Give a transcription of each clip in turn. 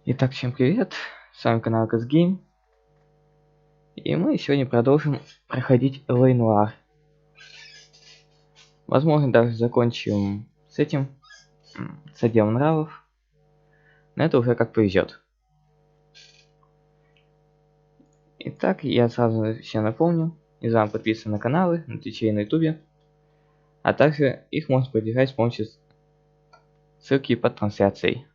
Итак, всем привет, с вами канал Game, и мы сегодня продолжим проходить Noire. Возможно, даже закончим с этим, с отделом нравов, но это уже как повезет. Итак, я сразу все напомню, не забываем подписываться на каналы, на Твиче и на Ютубе, а также их можно поддержать с помощью ссылки под трансляцией.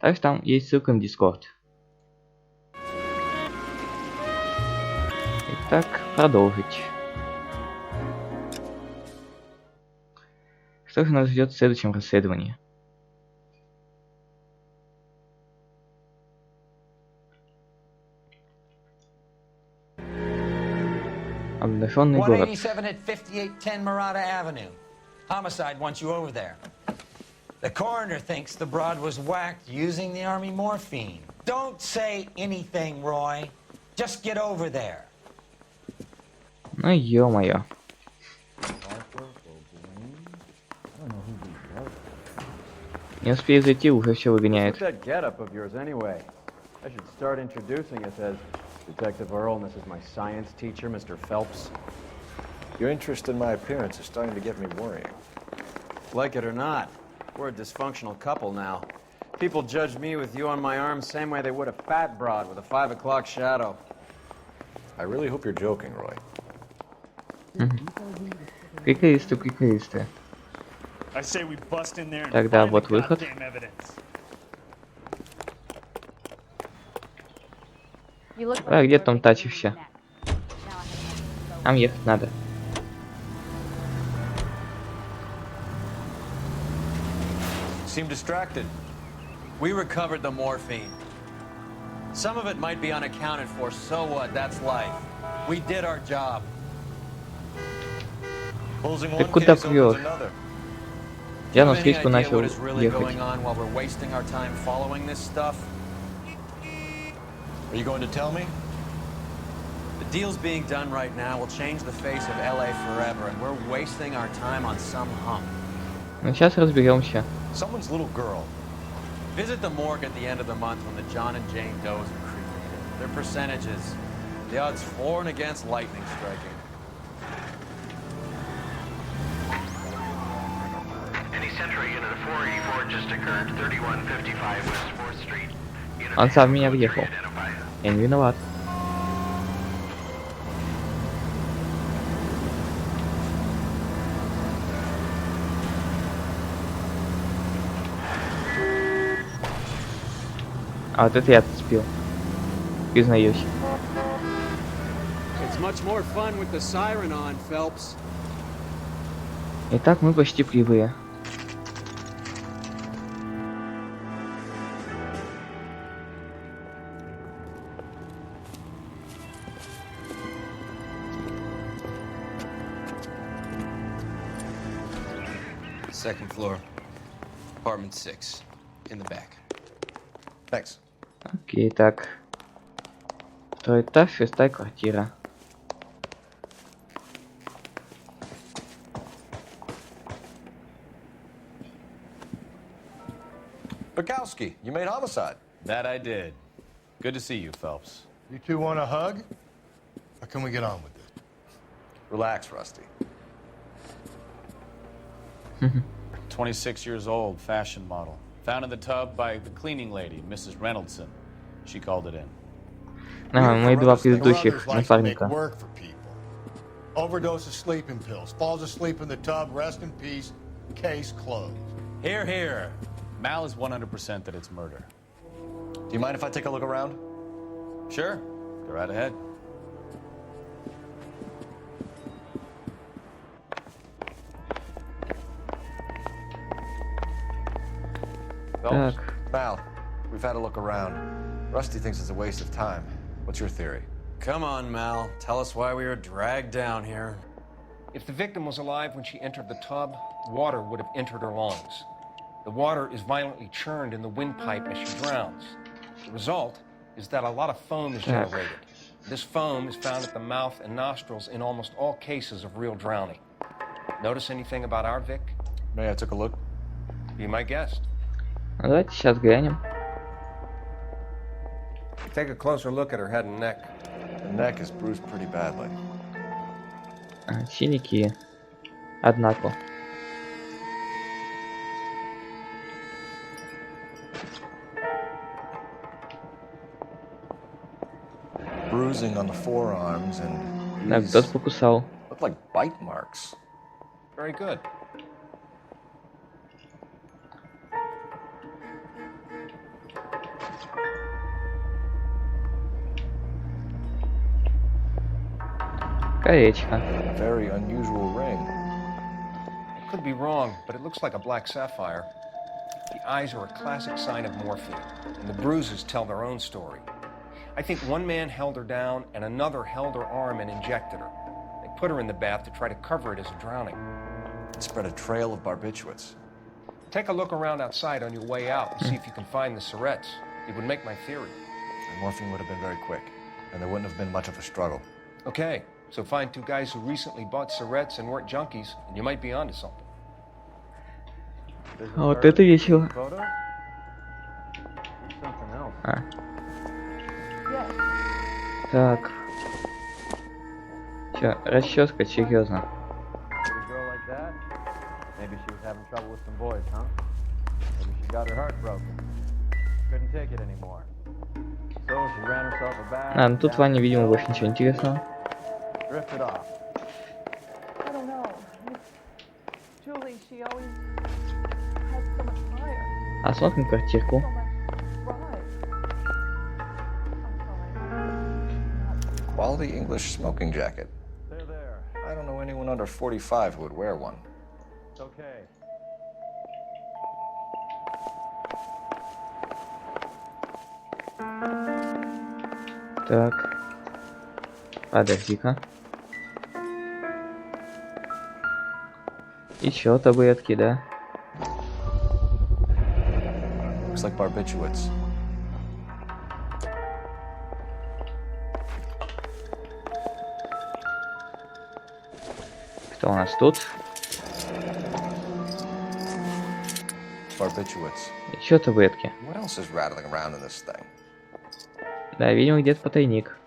Также там есть ссылка на Discord. Итак, продолжить. Что же нас ждет в следующем расследовании? Обнаженный город. 187 at 5810 Murata Avenue. Homicide wants you over there. The coroner thinks the broad was whacked using the army morphine. Don't say anything, Roy. Just get over there. Ну ё-моё. Не успею зайти, уже все выгоняет. Detective Earl, and this is my science teacher, Mr. Phelps. Your interest in my appearance is starting to get me worrying. Like it or not, we're a dysfunctional couple now. People judge me with you on my arm same way they would a fat broad with a 5 o'clock shadow. I really hope you're joking, Roy. Приколисты. Тогда вот выход. А где там тачишься? Нам ехать надо. Seem distracted. We recovered the morphine. Some of it might be unaccounted for, so what? That's life. We did our job. Ты куда прёшь? Я на встречку начал ехать. Are you going to tell me? The deals being done right now will change the face of LA forever, and we're wasting our time on some hump. Ну сейчас разберемся. Someone's little girl. Visit the morgue at the end of the month when the John and Jane does are cremated. Their percentages, the odds for and against lightning striking. Any Central unit of 484 just occurred, 3155 West 4th Street. Он сам меня въехал. Я не виноват. А вот это я отцепил. Признаюсь. Итак, мы почти прибыли. Second floor, apartment 6, in the back. Thanks. Окей, так. Второй этаж, 6-я квартира. Bukowski, you made homicide. That I did. Good to see you, Phelps. You two want a hug? Or can we get on with it? Relax, Rusty. 26 years old, fashion model. Found in the tub by the cleaning lady, Mrs. Reynoldson. She called it in. Мои два предыдущих напарника. Overdose of sleeping pills. Falls asleep in the tub. Rest in peace. Case closed. Here, here. Mal is 100% that it's murder. Do you mind if I take a look around? Sure. Go right ahead. Так. Mal, we've had a look around. Rusty thinks it's a waste of time. What's your theory? Come on, Mal. Tell us why we were dragged down here. If the victim was alive when she entered the tub, water would have entered her lungs. The water is violently churned in the windpipe as she drowns. The result is that a lot of foam is generated. This foam is found at the mouth and nostrils in almost all cases of real drowning. Notice anything about our Vic? May I took a look? Be my guest. Давайте сейчас глянем. Take a closer look at her head and neck. The neck is bruised pretty badly. Синяки. Однако. Bruising on the forearms and Да, these кто-то покусал. look like bite marks. Very good. Колечко. Very unusual ring. I could be wrong, but it looks like a black sapphire. The eyes are a classic sign of morphine, and the bruises tell their own story. I think one man held her down and another held her arm and injected her. They put her in the bath to try to cover it as a drowning. It spread a trail of barbiturates. Take a look around outside on your way out and see if you can find the syrettes. It would make my theory. The morphine would have been very quick, and there wouldn't have been much of a struggle. Okay, so find two guys who recently bought syrettes and weren't junkies, and you might be onto something. Вот это весело. Photo? Something else. А. Так. Чё, расческа, серьезно. Pretty girl like that? Maybe she was having trouble with some boys, huh? Maybe she got her heart broken. Couldn't take it anymore. So she ran herself a bath. А, ну тут Ваня, видимо, больше ничего интересного. Drifted off. I don't know. Julie, she always has so much fire, А смотрим квартирку. so much drive. I'm sorry. Quality English smoking jacket. There. I don't know anyone under 45 who would wear one. It's okay. Так. Подожди-ка. Еще таблетки, да? Looks like barbiturates. Что у нас тут? Barbiturates. Еще таблетки. What else is rattling around in this thing? Да, видимо, где-то потайник.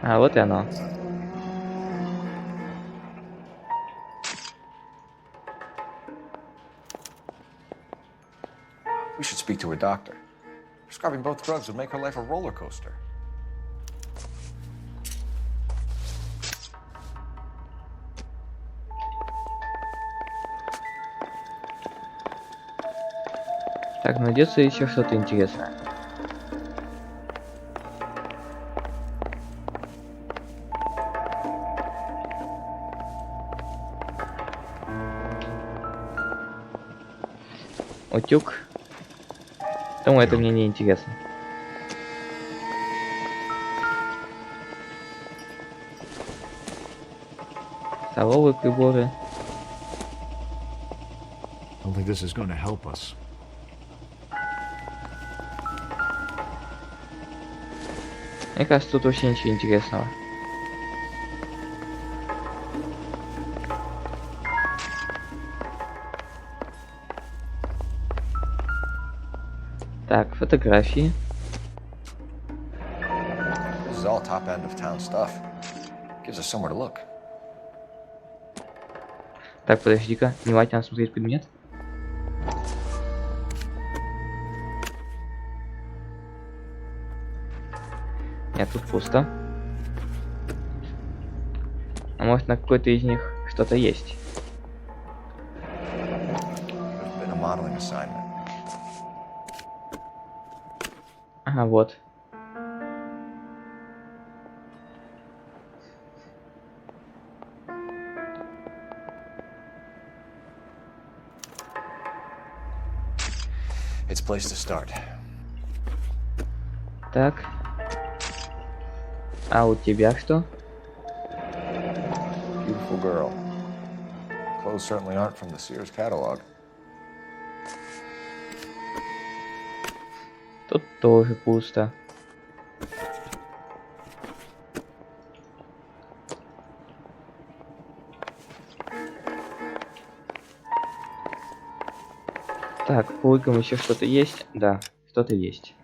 А, вот и оно. We should speak to a doctor. Prescribing both drugs would make her life a roller coaster. Так, найдется еще что-то интересное. Утюг. Думаю, это мне не интересно. Столовые приборы. I don't think this is going to help us. Мне кажется, тут вообще ничего интересного. Так, фотографии. This is all top end of town stuff. Gives us somewhere to look. Так, подожди-ка, внимательно смотреть предмет. Нет, тут пусто. А может, на какой-то из них что-то есть? There's been a modeling assignment. Ага, вот. It's a place to start. Так. А у тебя что? Beautiful girl. Clothes certainly aren't from the Sears catalog. Тут тоже пусто. Так, по лыкам еще что-то есть? Да, что-то есть.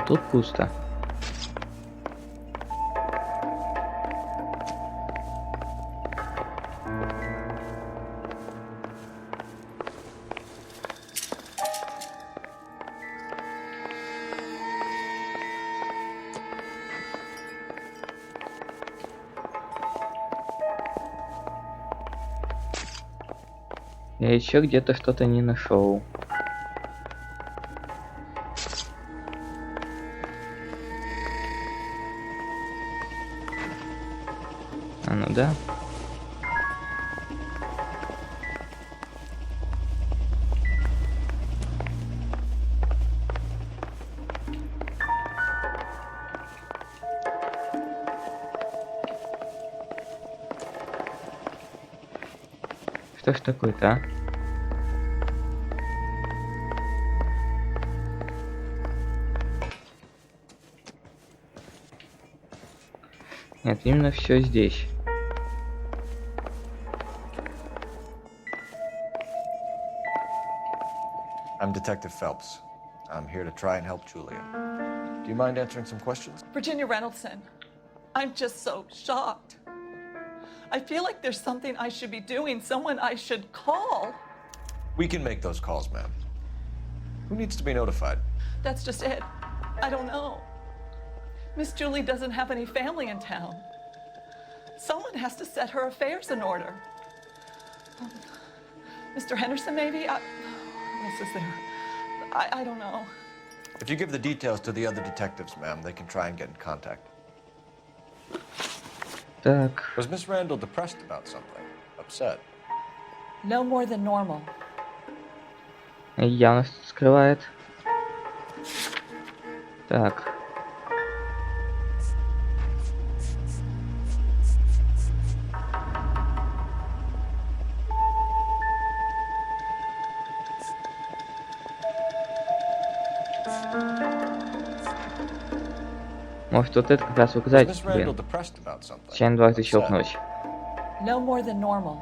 Тут пусто. Я еще где-то что-то не нашел. А ну да. Что ж такое-то, а? Нет, именно все здесь. I'm Detective Phelps. I'm here to try and help Julia. Do you mind answering some questions? Virginia Reynoldson, I'm just so shocked. I feel like there's something I should be doing, someone I should call. We can make those calls, ma'am. Who needs to be notified? That's just it. I don't know. Miss Julie doesn't have any family in town. Someone has to set her affairs in order. Mr. Henderson, maybe? What else is there? I don't know. If you give the details to the other detectives, ma'am, they can try and get in contact. Так, Was Miss Randall depressed about something? Upset? No more than normal. явно что-то скрывает. Так. Может вот это как раз Was указать, Miss Randall блин. depressed about something? Случайно дважды Upset? щелкнуть. No more than normal.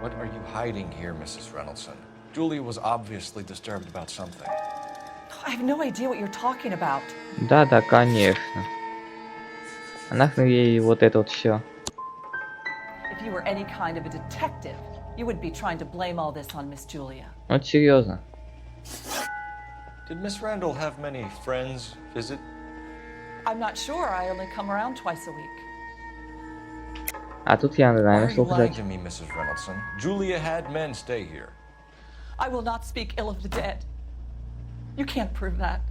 What are you hiding here, Mrs. Reynoldson? Julia was obviously disturbed about something. I have no idea what you're talking about. Да, конечно. А нахрен ей вот это вот все. If you were any kind of a detective, you would be trying to blame all this on Miss Julia. Вот серьезно. Did Miss Randall have many friends visit? I'm not sure. I only come around twice a week. А тут я, Why наверное, are что you lying указать. to me, Mrs. Reynoldson? Julia had men stay here. I will not speak ill of the dead. You can't prove that.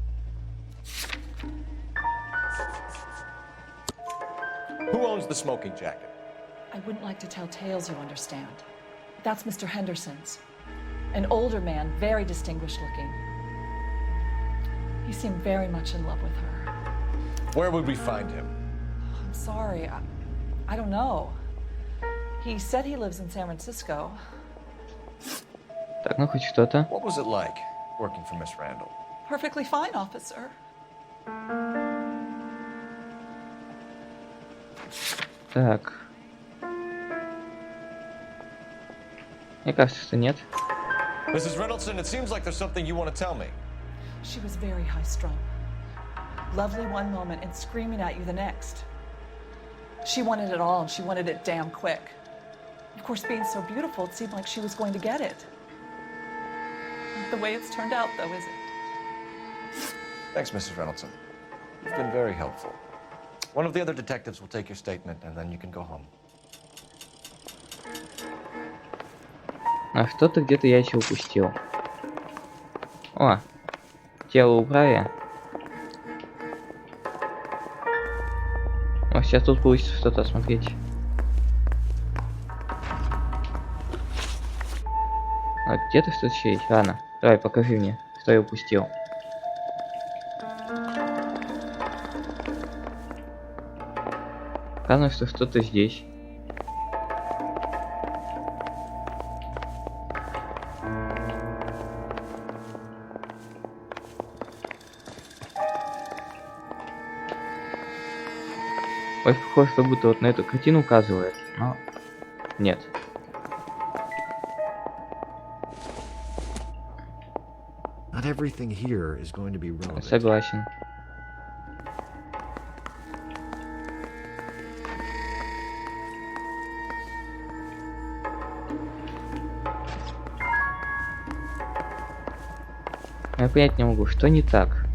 Who owns the smoking jacket? I wouldn't like to tell tales, you understand. That's Mr. Henderson's. An older man, very distinguished looking. He seemed very much in love with her. Where would we find him? I'm sorry. I don't know. He said he lives in San Francisco. Так, ну хоть что-то. What was it like working for Miss Randall? Perfectly fine, officer. Так. Мне кажется, что нет. Mrs. Reynoldson, it seems like there's something you want to tell me. She was very high-strung. Lovely one moment and screaming at you the next. She wanted it all, and she wanted it damn quick. Of course, being so beautiful, it seemed like she was going to get it. Not the way it's turned out, though, is it? Thanks, Mrs. Reynoldson. You've been very helpful. One of the other detectives will take your statement, and then you can go home. А что-то где-то я еще упустил. О, тело убрали. О, сейчас тут получится что-то осмотреть. А где-то что-то еще есть. Ладно, давай покажи мне, что я упустил. Оказывается, что что-то здесь. Ой, похоже, что будто вот на эту картину указывает, но нет. Not everything here is going to be relevant. Согласен. Я понять не могу, что не так.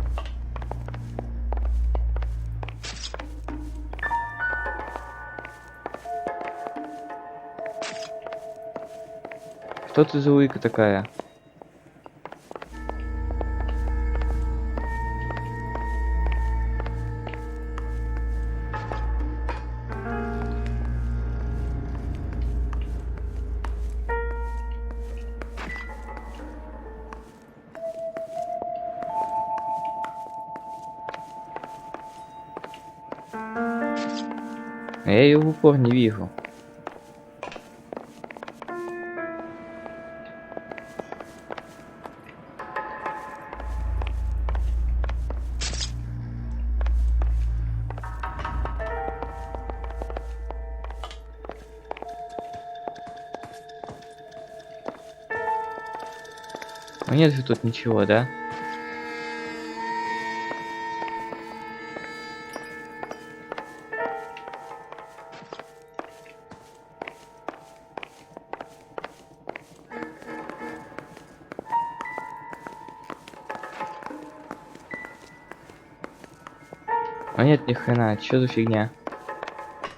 Что ты за улика такая? Я ее в упор не вижу. Ну нет же тут ничего, да? А нет, ни хрена, что за фигня?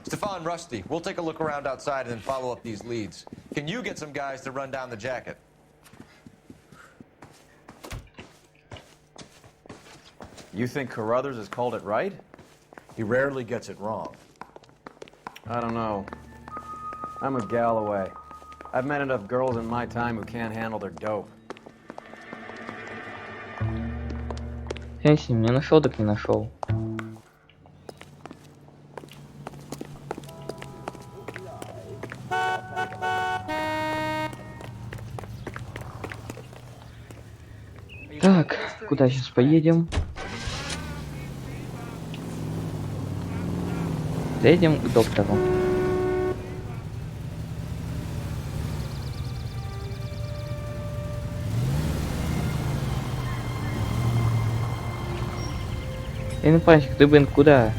Stefan, Rusty, we'll take a look around outside and then follow up these leads. Can you get some guys to run down the jacket? You think Carruthers has called it right? He rarely gets it wrong. I don't know. I'm with Galloway. I've met enough girls in my time who can't handle their dope. Я с ним не нашел, так не нашел. Так, куда сейчас поедем? Заедем к доктору. Эй, напарщик, ты, блин, куда?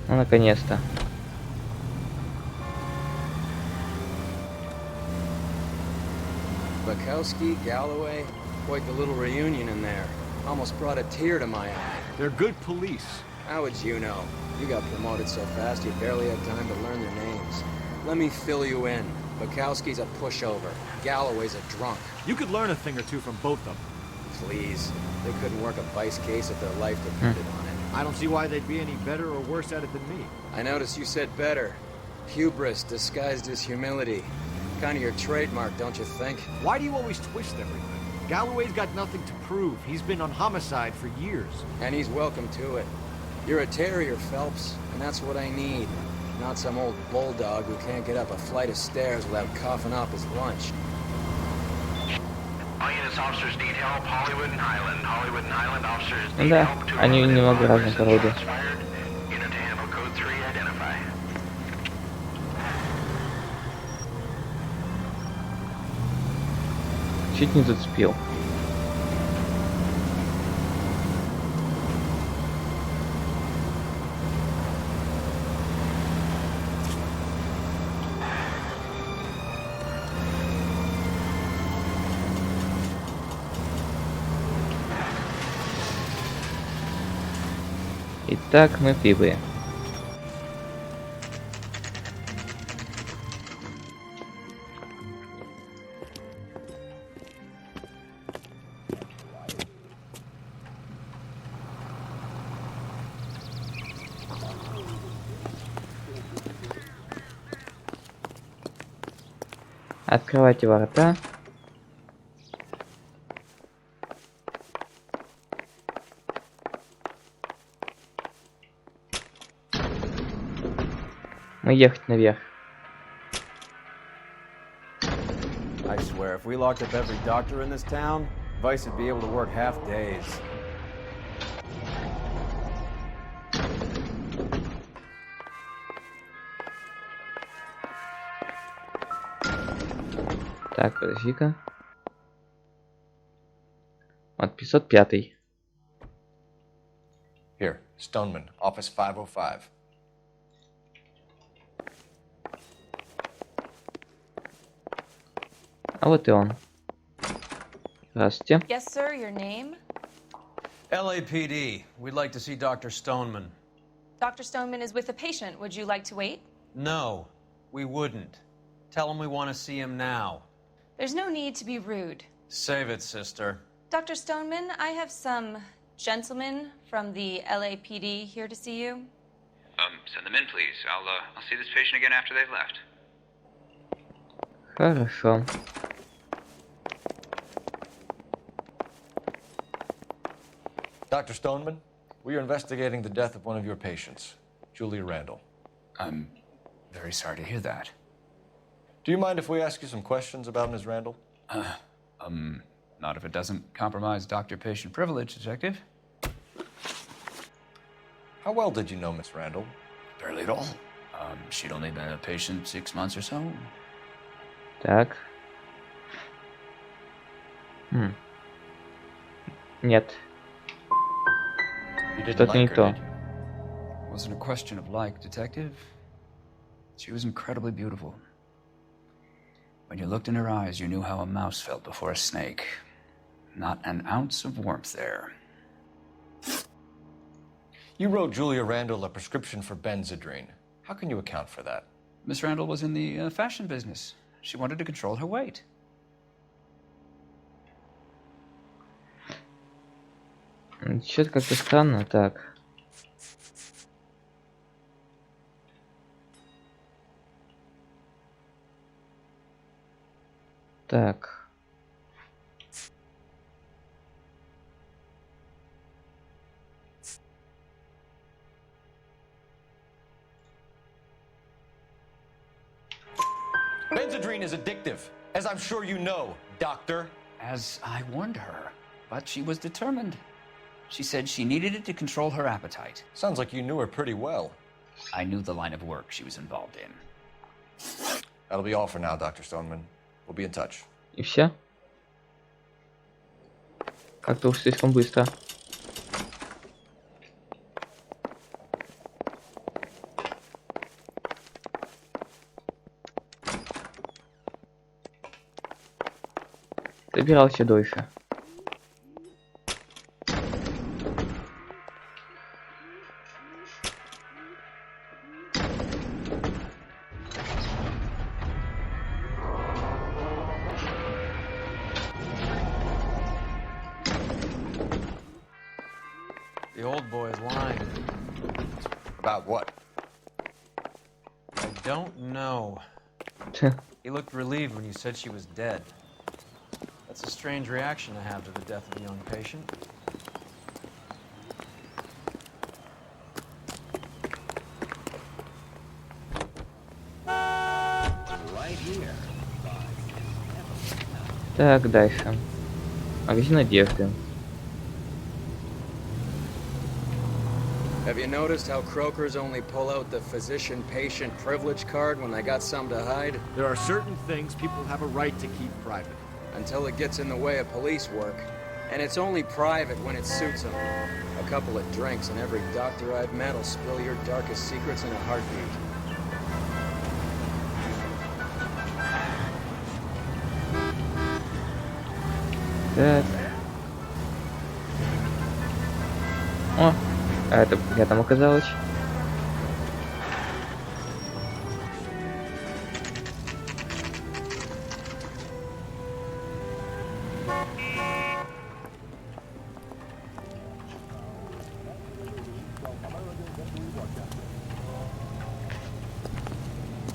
Ну, наконец-то. Bukowski, Galloway, quite the little reunion in there. Almost brought a tear to my eye. They're good police. How would you know? You got promoted so fast you barely had time to learn their names. Let me fill you in. Bukowski's a pushover. Galloway's a drunk. You could learn a thing or two from both of them. Please. They couldn't work a vice case if their life depended on it. I don't see why they'd be any better or worse at it than me. I noticed you said better. Hubris disguised as humility. Kind of your trademark, don't you think? Why do you always twist everything? Galloway's got nothing to prove. He's been on homicide for years. And he's welcome to it. You're a terrier, Phelps, and that's what I need. Not some old bulldog who can't get up a flight of stairs without coughing up his lunch. All units, officers need help. Hollywood and Highland. Hollywood and Highland officers need Да, help. они немного разных рода. Unit to handle code 3, identify. Чуть не зацепил. Итак, мы прибыли. Открывайте ворота. Мы ехать наверх. I swear, if we locked up every doctor in this town, Vice would be able to work half days. Так, подожди-ка. Вот 505. Here, Stoneman, office 505. А вот и он. Здравствуйте. Yes, sir, your name? LAPD. We'd like to see Dr. Stoneman. Dr. Stoneman is with a patient. Would you like to wait? No, we wouldn't. Tell him we want to see him now. There's no need to be rude. Save it, sister. Dr. Stoneman, I have some gentlemen from the LAPD here to see you. Send them in, please. I'll see this patient again after they've left. Хорошо. Dr. Stoneman, we are investigating the death of one of your patients, Julia Randall. I'm very sorry to hear that. Do you mind if we ask you some questions about Ms. Randall? Not if it doesn't compromise doctor-patient privilege, Detective. How well did you know Miss Randall? Barely at all. She'd only been a patient 6 months or so. Так. Нет. You didn't Что-то не like her, то. did you? It wasn't a question of like, Detective. She was incredibly beautiful. When you looked in her eyes, you knew how a mouse felt before a snake. Not an ounce of warmth there. You wrote Julia Randall a prescription for Benzedrine. How can you account for that? Miss Randall was in the fashion business. She wanted to control her weight. Что-то как-то странно. Так. Так. Benzedrine is addictive, as I'm sure you know, Doctor. As I warned her, but she was determined. She said she needed it to control her appetite. Sounds like you knew her pretty well. I knew the line of work she was involved in. That'll be all for now, Dr. Stoneman. We'll be in touch. И все? Как-то уж слишком быстро. Добирался дольше. The old boy is lying. About what? I don't know. He looked relieved when you said she was dead. That's a strange reaction to have to the death of a young patient. Так, дальше. Магазин одежды. Have you noticed how Croakers only pull out the physician-patient privilege card when they got something to hide? There are certain things people have a right to keep private. Until it gets in the way of police work. And it's only private when it suits them. A couple of drinks and every doctor I've met will spill your darkest secrets in a heartbeat. Так. О, а это я там оказалось.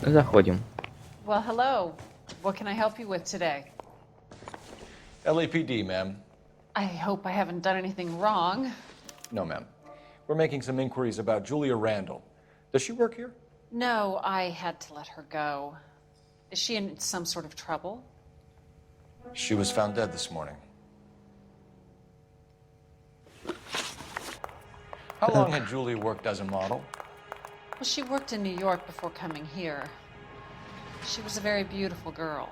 Заходим. Well, hello. What can I help you with today? LAPD, ma'am. I hope I haven't done anything wrong. No, ma'am. We're making some inquiries about Julia Randall. Does she work here? No, I had to let her go. Is she in some sort of trouble? She was found dead this morning. How long had Julia worked as a model? Well, she worked in New York before coming here. She was a very beautiful girl.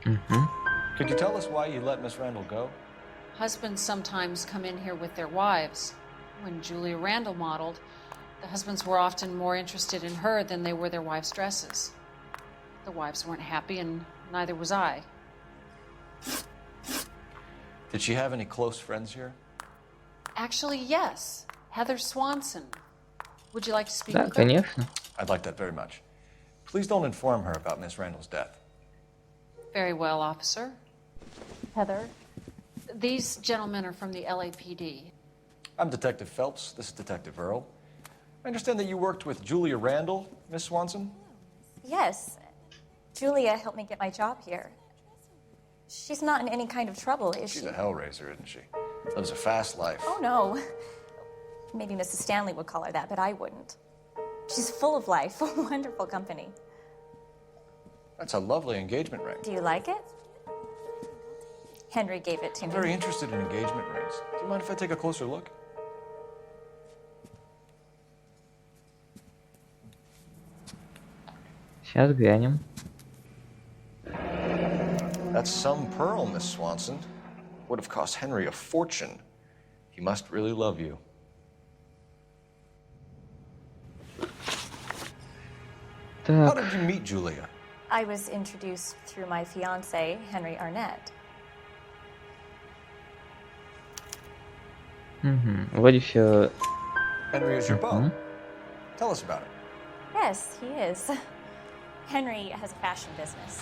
Could you tell us why you let Miss Randall go? Husbands sometimes come in here with their wives. When Julia Randall modeled, the husbands were often more interested in her than they were their wives' dresses. The wives weren't happy, and neither was I. Did she have any close friends here? Actually, yes. Heather Swanson. Would you like to speak Да, with her? конечно. I'd like that very much. Please don't inform her about Miss Randall's death. Very well, officer. Heather, these gentlemen are from the LAPD. I'm Detective Phelps. This is Detective Earl. I understand that you worked with Julia Randall, Miss Swanson? Yes. Julia helped me get my job here. She's not in any kind of trouble, is she? She's a hellraiser, isn't she? Lives a fast life. Oh, no. Maybe Mrs. Stanley would call her that, but I wouldn't. She's full of life, a wonderful company. That's a lovely engagement ring. Do you like it? Henry gave it to I'm me. very interested in engagement rings. Do you mind if I take a closer look? Сейчас глянем. That's some pearl, Miss Swanson. Would have cost Henry a fortune. He must really love you. How did you meet Julia? I was introduced through my fiancé, Henry Arnett. Вроде все... Henry is your beau. Tell us about it. Yes, he is. Henry has a fashion business.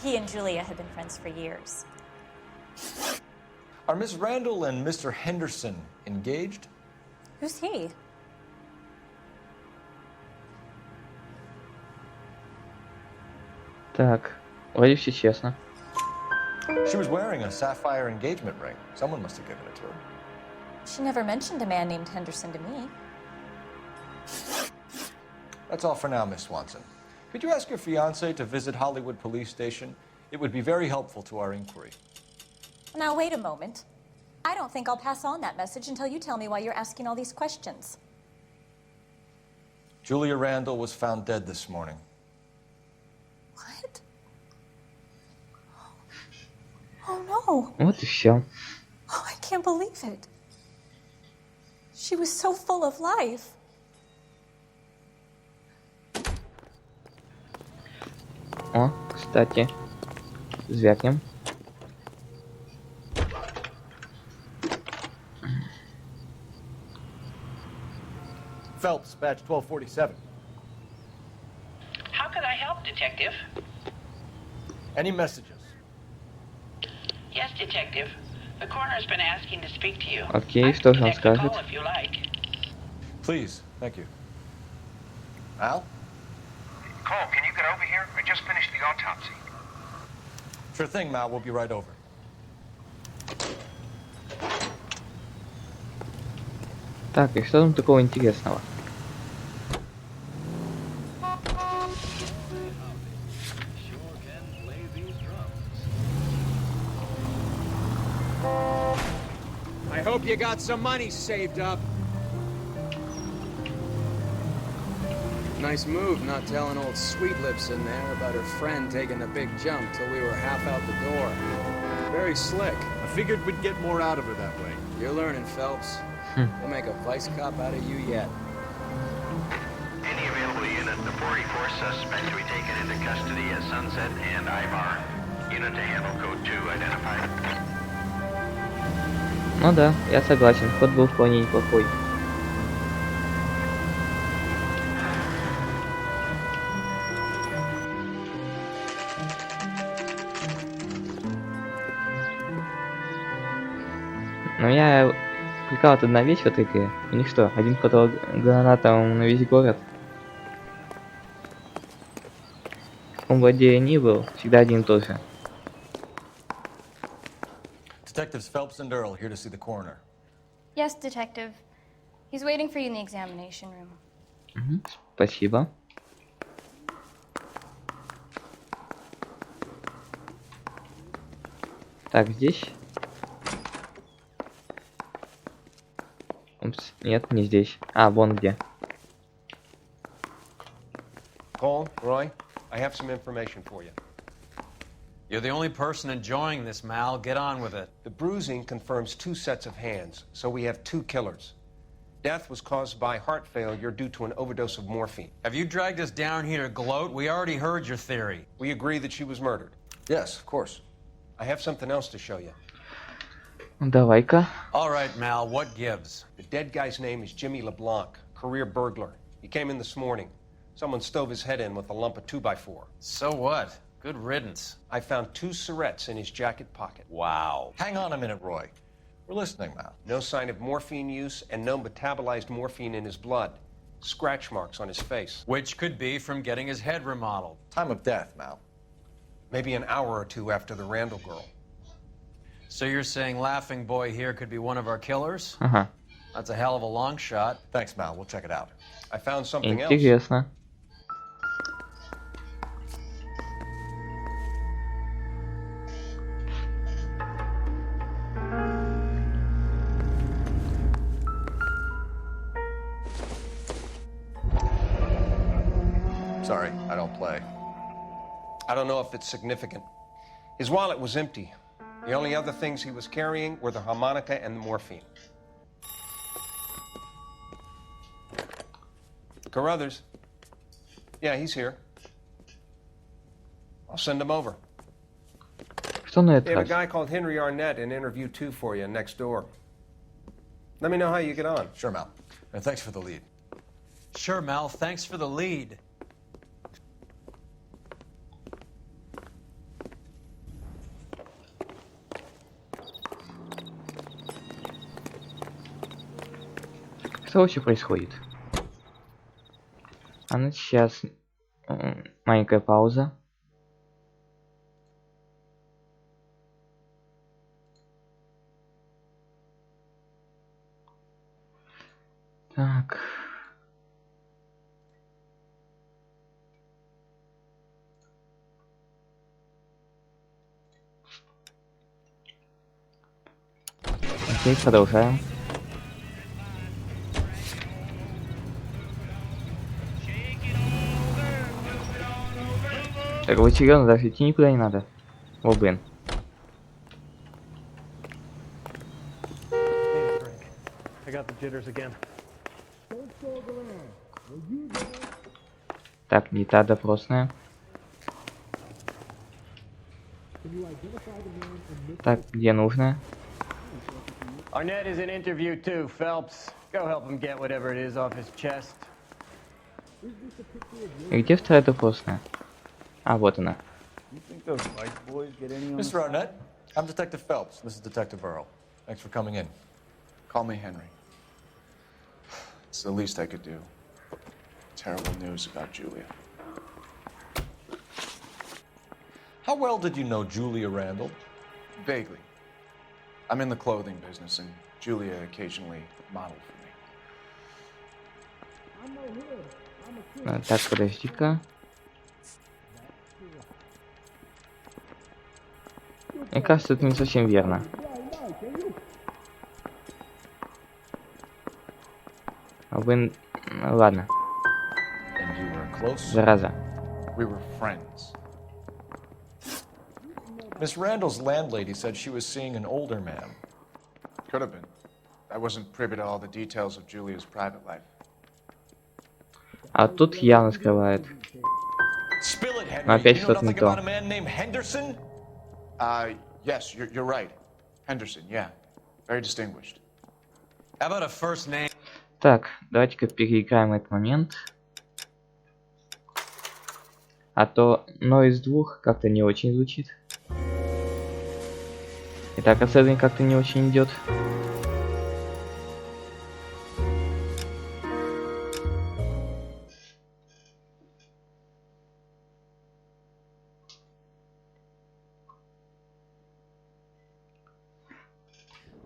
He and Julia have been friends for years. Are Miss Randall and Mr. Henderson engaged? Who's he? Так, вроде все честно. She was wearing a sapphire engagement ring. Someone must have given it to her. She never mentioned a man named Henderson to me. That's all for now, Miss Swanson. Could you ask your fiancé to visit Hollywood Police Station? It would be very helpful to our inquiry. Now, wait a moment. I don't think I'll pass on that message until you tell me why you're asking all these questions. Julia Randall was found dead this morning. What? Oh, no. Вот и все. Oh, I can't believe it. She was so full of life. О, кстати. Звякнем. Phelps, badge 1247. How can I help, Detective? Any messages? Yes, Detective. The coroner's been asking to speak to you. Окей, что же он Connect the скажет? call if you like. Please, thank you. Al? Cole, can you get over here? I just finished the autopsy. Sure thing, Mal. We'll be right over. Так, и что там такого интересного? I hope you got some money saved up. Nice move not telling old Sweet Lips in there about her friend taking the big jump till we were half out the door. Very slick. I figured we'd get more out of her that way. You're learning, Phelps. We'll make a vice cop out of you yet. Any available unit, the 44 suspect to be taken into custody at Sunset and Ivar. Unit to handle code 2 identified. Ну да, я согласен, ход был вполне неплохой. Но я прикалывает одна вещь в этой игре. У них что, один фотогранатом на весь город? В каком владее ни был, всегда один и тот же. Detectives Phelps and Earl here to see the coroner. Yes, Detective. He's waiting for you in the examination room. Спасибо. Так, здесь. Упс, нет, не здесь. А, вон где. Cole, Roy, I have some information for you. You're the only person enjoying this, Mal. Get on with it. The bruising confirms 2 sets of hands, so we have 2 killers. Death was caused by heart failure due to an overdose of morphine. Have you dragged us down here to gloat? We already heard your theory. We agree that she was murdered. Yes, of course. I have something else to show you. Давай-ка. All right, Mal, what gives? The dead guy's name is Jimmy LeBlanc, career burglar. He came in this morning. Someone stove his head in with a lump of 2x4. So what? Good riddance. I found 2 cigarettes in his jacket pocket. Wow. Hang on a minute, Roy. We're listening now. No sign of morphine use and no metabolized morphine in his blood. Scratch marks on his face. Which could be from getting his head remodeled. Time of death, Mal. Maybe an hour or 2 after the Randall girl. So you're saying Laughing Boy here could be one of our killers? Ага. That's a hell of a long shot. Thanks, Mal. We'll check it out. I found something else. Интересно. Sorry, I don't play. I don't know if it's significant. His wallet was empty. The only other things he was carrying were the harmonica and the morphine. Carruthers. Yeah, he's here. I'll send him over. Что на They этот have a раз? guy called Henry Arnett in interview 2 for you next door. Let me know how you get on. Sure, Mal. And thanks for the lead. Sure, Mal, thanks for the lead. Что вообще происходит? А ну сейчас маленькая пауза. Так. Окей, продолжаем. Так, вот серьезно, даже идти никуда не надо. О, блин. I got the jitters again. Так, не та допросная. Так, где нужно? Arnett is in interview 2, Phelps. Go help him get whatever it is off his chest. И где вторая допросная? А, вот она. Mr. Arnett, I'm Detective Phelps. This is Detective Earl. Thanks for coming in. Call me Henry. It's the least I could do. Terrible news about Julia. How well did you know Julia Randall? Vaguely. I'm in the clothing business, and Julia occasionally modeled for me. Так, подожди-ка. Мне кажется, это не совсем верно. Вы... Ладно. And you were close? Зараза. We were friends. Miss Randall's landlady said she was seeing an older man. Could have been. I wasn't privy to all the details of Julia's private life. А тут явно скрывает. Spill it, Henry. Но опять You know что-то не nothing about то. a man named Henderson? Yes, you're right. Henderson, yeah. Very distinguished. How about a first name? Так, давайте-ка переиграем этот момент. А то Noise 2 как-то не очень звучит. И так расследование как-то не очень идет.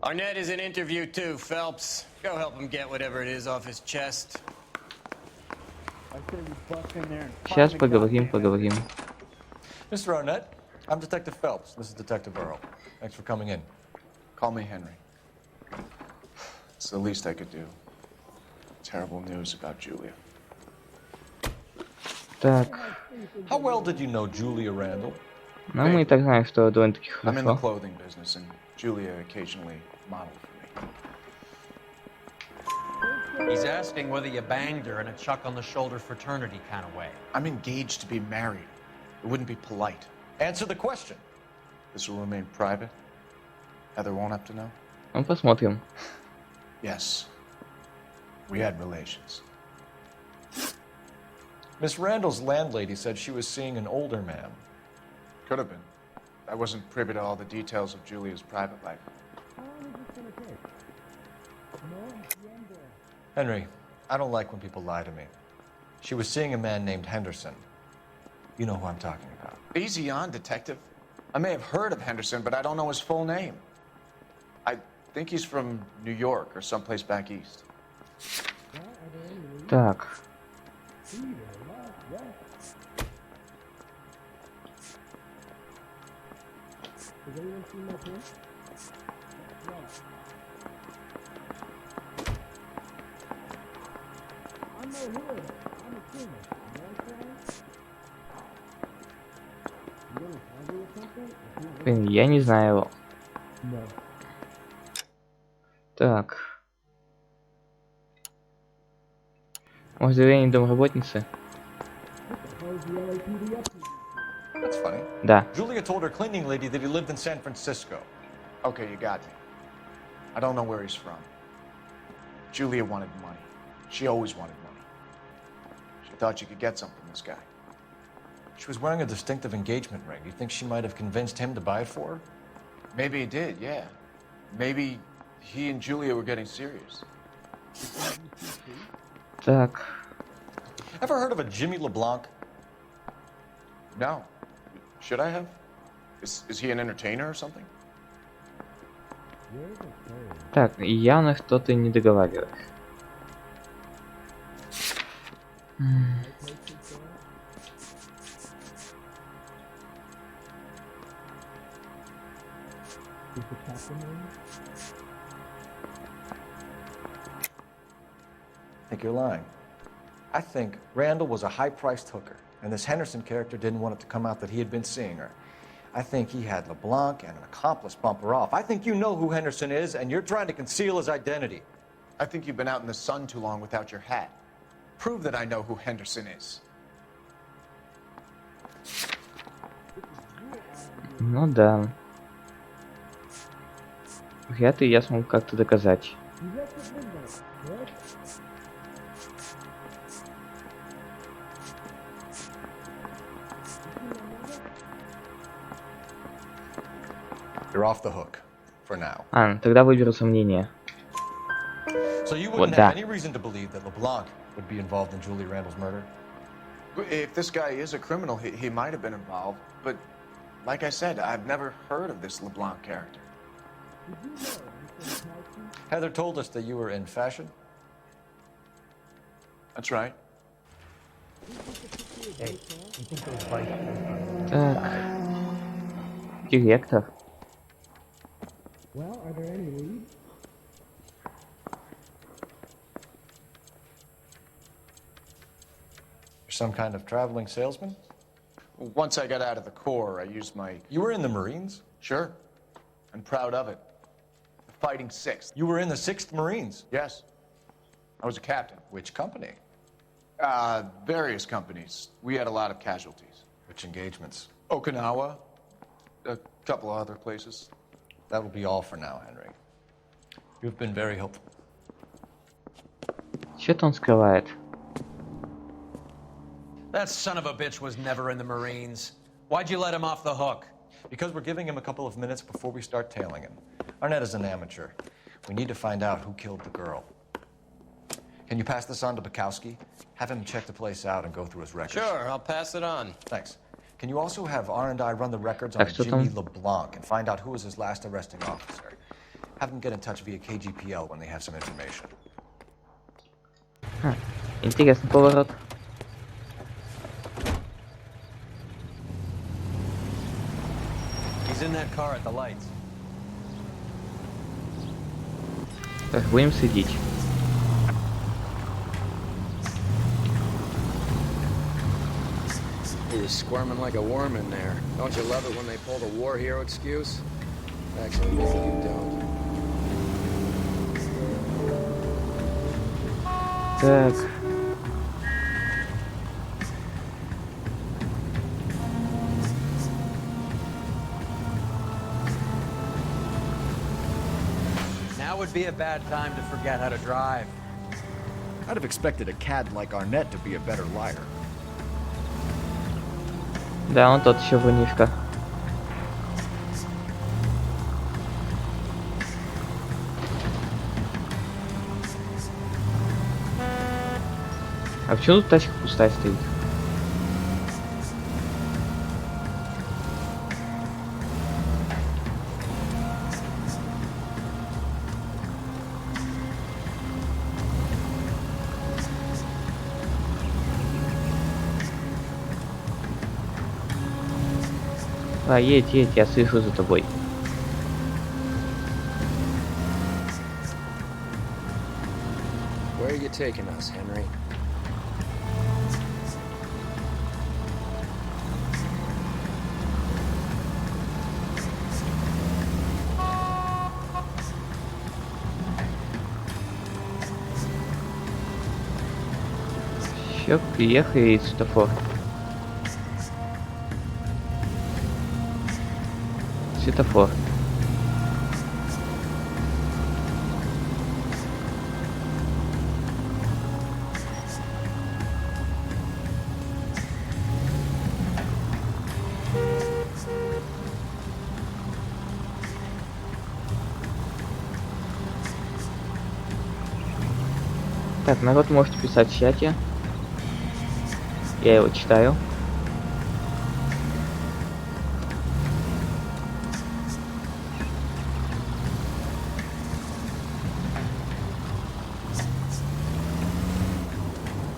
Arnett is in interview 2, Phelps. Go help him get whatever it is off his chest. Сейчас поговорим. Mr. Arnett, I'm Detective Phelps. This is Detective Earl. Thanks for coming in. Call me Henry. It's the least I could do. Terrible news about Julia. Так. How well did you know Julia Randall? Но мы и так знаем, что довольно-таки I'm in the хорошо. clothing business, and Julia occasionally modeled for me. He's asking whether you banged her in a chuck-on-the-shoulder fraternity kind of way. I'm engaged to be married. It wouldn't be polite. Answer the question. This will remain private. Heather won't have to know. Ну, посмотрим. Yes. We had relations. Miss Randall's landlady said she was seeing an older man. Could have been. I wasn't privy to all the details of Julia's private life. Henry, I don't like when people lie to me. She was seeing a man named Henderson. You know who I'm talking about. Easy on, Detective. I may have heard of Henderson, but I don't know his full name. I think he's from New York or someplace back east. Так. Блин, я не знаю его. Так. Может, заявление домработницы? That's funny. Да. Julia told her cleaning lady that he lived in San Francisco. Okay, you got me. I don't know where he's from. Julia wanted money. She always wanted money. She thought she could get some from this guy. She was wearing a distinctive engagement ring. You think she might have convinced him to buy it for her? Maybe he did, yeah. Maybe he and Julia were getting serious. Так. Ever heard of a Jimmy LeBlanc? No. Should I have? Is he an entertainer or something? Так, явно кто-то не договаривает. I think you're lying. I think Randall was a high-priced hooker, and this Henderson character didn't want it to come out that he had been seeing her. I think he had LeBlanc and an accomplice bump her off. I think you know who Henderson is, and you're trying to conceal his identity. I think you've been out in the sun too long without your hat. Prove that I know who Henderson is. Ну да. Вряд ли я смогу как-то доказать. You're off the hook. For now. А, тогда выберу сомнение. So you Вот wouldn't да. have any reason to believe that LeBlanc would be involved in Julie Randall's murder? If this guy is a criminal, he might have been involved. But like I said, I've never heard of this LeBlanc character. Heather told us that you were in fashion. That's right. Так. Директор. Well, are there any leads? You're some kind of traveling salesman? Once I got out of the Corps, I used my... You were in the Marines? Sure. I'm proud of it. The Fighting Sixth. You were in the 6th Marines? Yes. I was a captain. Which company? Various companies. We had a lot of casualties. Which engagements? Okinawa. A couple of other places. That will be all for now, Henry. You've been very helpful. Что-то он скрывает. That son of a bitch was never in the Marines. Why'd you let him off the hook? Because we're giving him a couple of minutes before we start tailing him. Arnett is an amateur. We need to find out who killed the girl. Can you pass this on to Bukowski? Have him check the place out and go through his records. Sure, I'll pass it on. Thanks. Can you also have R&I run the records on что Jimmy там? LeBlanc and find out who was his last arresting officer? Have them get in touch via KGPL when they have some information. Ха, интересный поворот. He's in that car at the lights. Так, будем следить. Hey, just squirming like a worm in there. Don't you love it when they pull the war hero excuse? Actually, maybe you don't. Так. Now would be a bad time to forget how to drive. I'd have expected a cad like Arnett to be a better liar. Да, он тот еще врунишка. А почему тут тачка пустая стоит? А, едь, едь, я слышу за тобой. Where are you taking us, Henry? Все, приехали, светофор. Светофор. Так, народ, можете писать в чате. Я его читаю.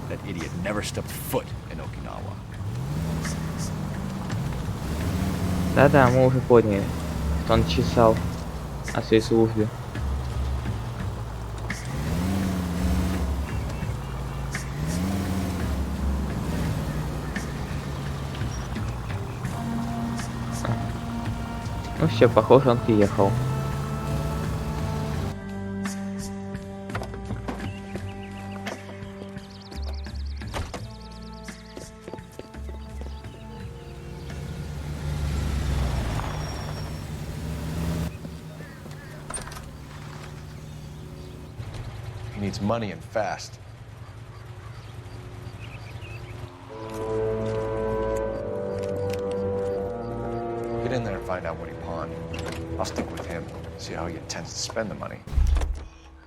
That idiot never stepped foot in Okinawa. Да-да, мы уже поняли, что он чесал о своей службе. Ну все, похоже, он приехал. He needs money and fast. Get in there and find out what he pawned. I'll stick with him, see how he intends to spend the money.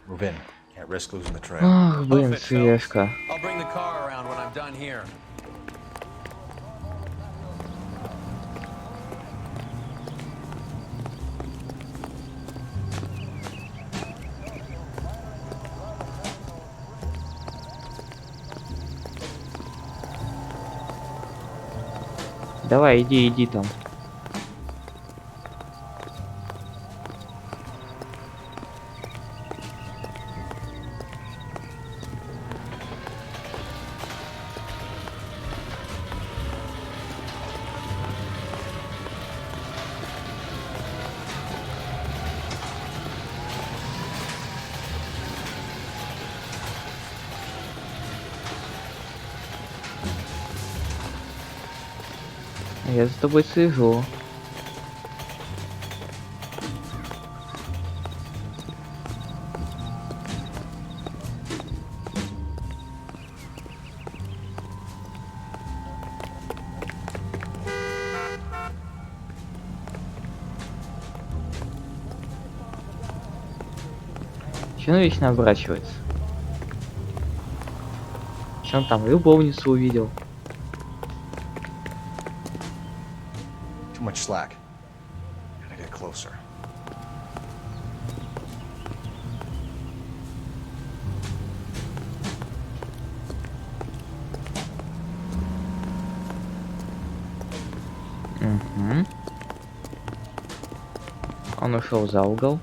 Move in. Can't risk losing the trail. Ах, блин, слежка. I'll bring the car around when I'm done here. Давай, иди, иди там. Я за тобой слежу. Чего он вечно оборачивается? Че он там любовницу увидел? Too much slack. Gotta get closer. Угу. Он ушел за угол.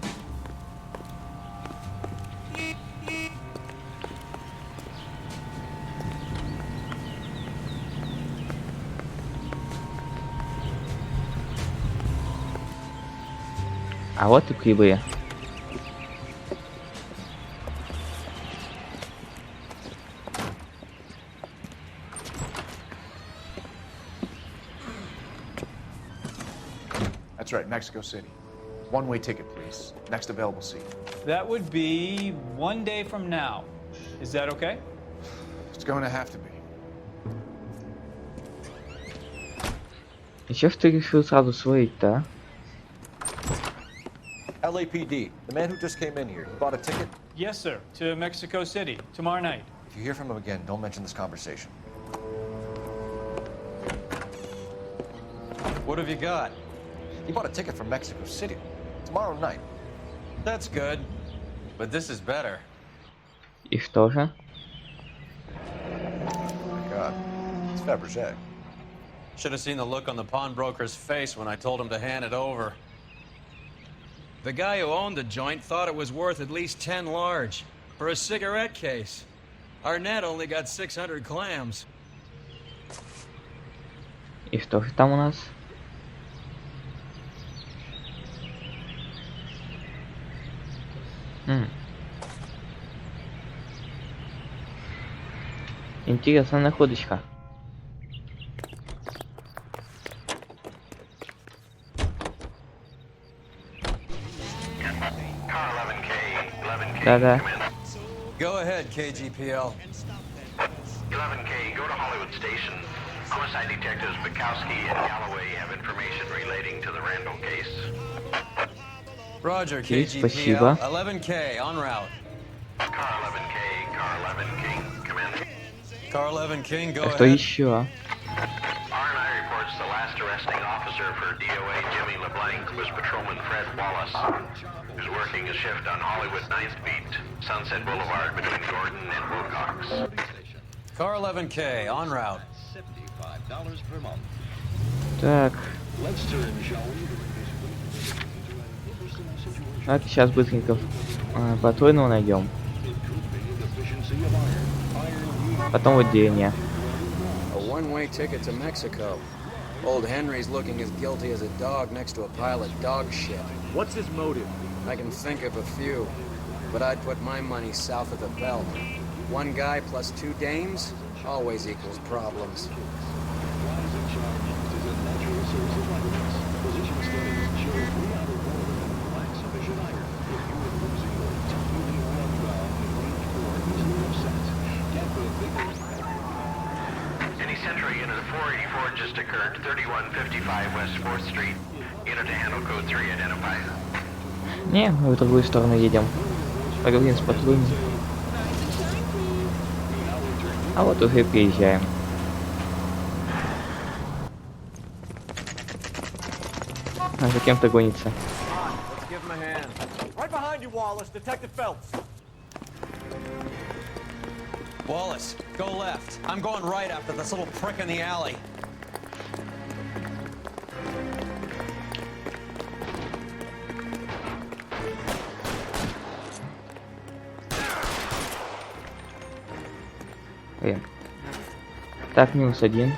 А вот и прибыли. That's right, Mexico City. One-way ticket, please. Next available seat. That would be 1 day from now. Is that okay? It's going to have to be. И чё ж ты решил сразу свалить-то, а? LAPD, the man who just came in here, bought a ticket? Yes, sir. To Mexico City, tomorrow night. If you hear from him again, don't mention this conversation. What have you got? He bought a ticket from Mexico City. Tomorrow night. That's good. But this is better. И что же? Oh my God. It's Fabergé. Should have seen the look on the pawnbroker's face when I told him to hand it over. The guy who owned the joint thought it was worth at least 10 large for a cigarette case. Arnett only got 600 clams. И что же там у нас? Интересная находочка. Да-да. Go ahead, KGPL. 11K, go to Hollywood Station. Homicide detectives Bukowski and Galloway have information relating to the Randall case. Roger, Окей, KGPL. спасибо. 11K, en route. Car 11K, Car 11 King, come in. Car 11 King, go А что ahead. еще? R&I reports the last arresting officer for DOA Jimmy LeBlanc was Patrolman Fred Wallace, who's working a shift on Hollywood 9th Beat, Sunset Boulevard between Gordon and Wilcox. Car 11K, en route. Так. Так, сейчас быстренько патрульного найдем. Потом в отделение. A one-way ticket to Mexico. Old Henry's looking as guilty as a dog next to a pile of dog shit. What's his motive? I can think of a few, but I'd put my money south of the belt. One guy plus 2 dames always equals problems. Any Century unit of 484 just occurred, 3155 West 4th Street. Unit to handle code 3 identified. Не, мы в другую сторону едем. Поговорим с патрульным. А вот уже приезжаем. А за кем-то гонится. Let's give him a hand. Right behind you, Wallace. Detective Phelps. Wallace, go left. I'm going right after this little prick in the alley. Блин. Так, -1.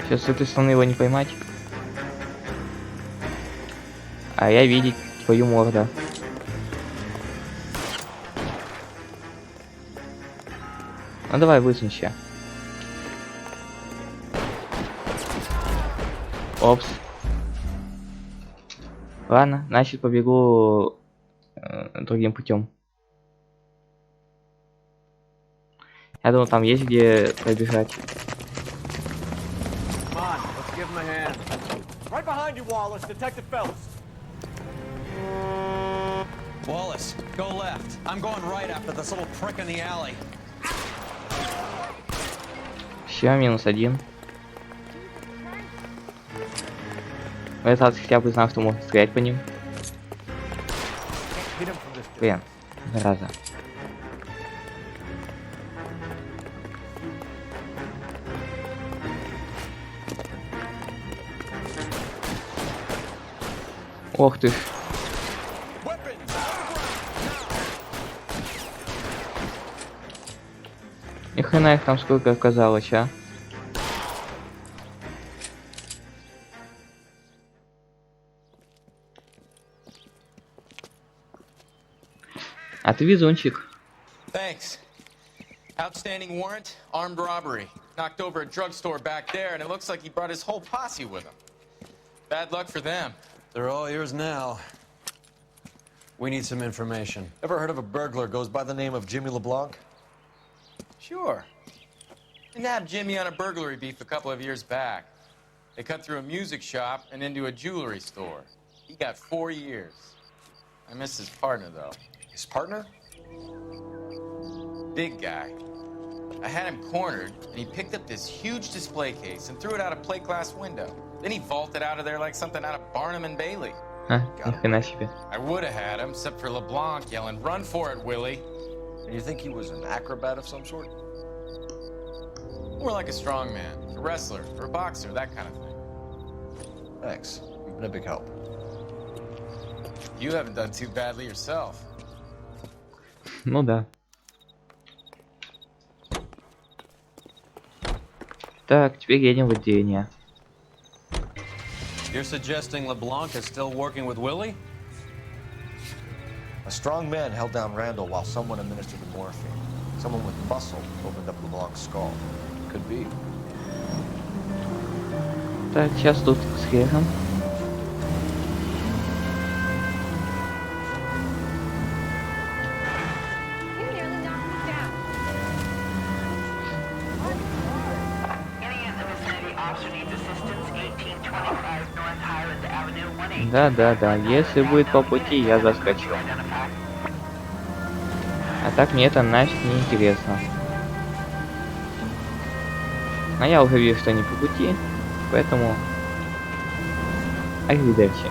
Сейчас с этой стороны его не поймать. А я видеть твою морду. Ну давай, высунься. Опс. Ладно, значит побегу другим путем. Я думал, там есть где пробежать. Come on, let's give him a hand. Right behind you, Wallace. Detective Phelps. Wallace, go left. I'm going right after this little prick in the alley. Все, -1. В этот раз хотя бы знал, что можно стрелять по ним. Блин, зараза. Ох ты ж. Ни хрена их там сколько оказалось, а? А ты везунчик. Thanks. Outstanding warrant, armed robbery. Knocked over a drugstore back there, and it looks like he brought his whole posse with him. Bad luck for them. They're all yours now. We need some information. Ever heard of a burglar goes by the name of Jimmy LeBlanc? Sure. I nabbed Jimmy on a burglary beef a couple of years back. They cut through a music shop and into a jewelry store. He got 4 years. I miss his partner, though. His partner? Big guy. I had him cornered, and he picked up this huge display case and threw it out a plate glass window. Then he vaulted out of there like something out of Barnum and Bailey. А, ни хрена себе. I would have had him, except for LeBlanc yelling, "Run for it, Willie!" And you think he was an acrobat of some sort? More like a strongman, a wrestler, or a boxer, that kind of thing. Thanks. You've been a big help. You haven't done too badly yourself. Ну да. Так, теперь едем в отделение. You're suggesting LeBlanc is still working with Willie? A strong man held down Randall while someone administered the morphine. Someone with muscle opened up LeBlanc's skull. Could be. Так, сейчас тут схером. Да, если будет по пути, я заскочу. А так мне это нафиг не интересно. А я уже вижу, что не по пути, поэтому... Arrivederci.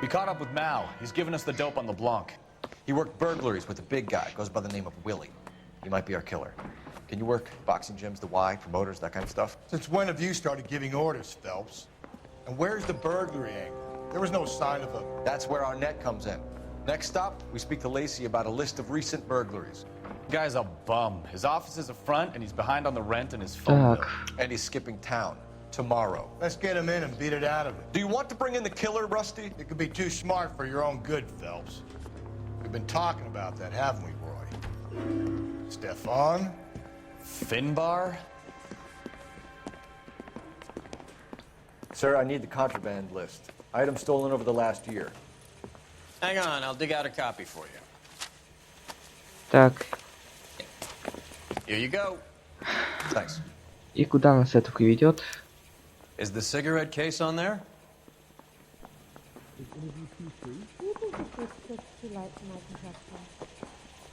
We caught up with Mal. He's given us the dope on LeBlanc. He worked burglaries with a big guy, goes by the name of Willie. He might be our killer. Can you work boxing gyms, the Y, promoters, that kind of stuff? Since when have you started giving orders, Phelps? And where's the burglary angle? There was no sign of a... That's where our net comes in. Next stop, we speak to Lacey about a list of recent burglaries. Guy's a bum. His office is a front, and he's behind on the rent and his phone bill. And he's skipping town tomorrow. Let's get him in and beat it out of it. Do you want to bring in the killer, Rusty? It could be too smart for your own good, Phelps. We've been talking about that, haven't we, Roy? Stefan? Finbar? Sir, I need the contraband list. Items stolen over the last year. Hang on, I'll dig out a copy for you. Так. Here you go. Thanks. И куда нас это приведет? Is the cigarette case on there?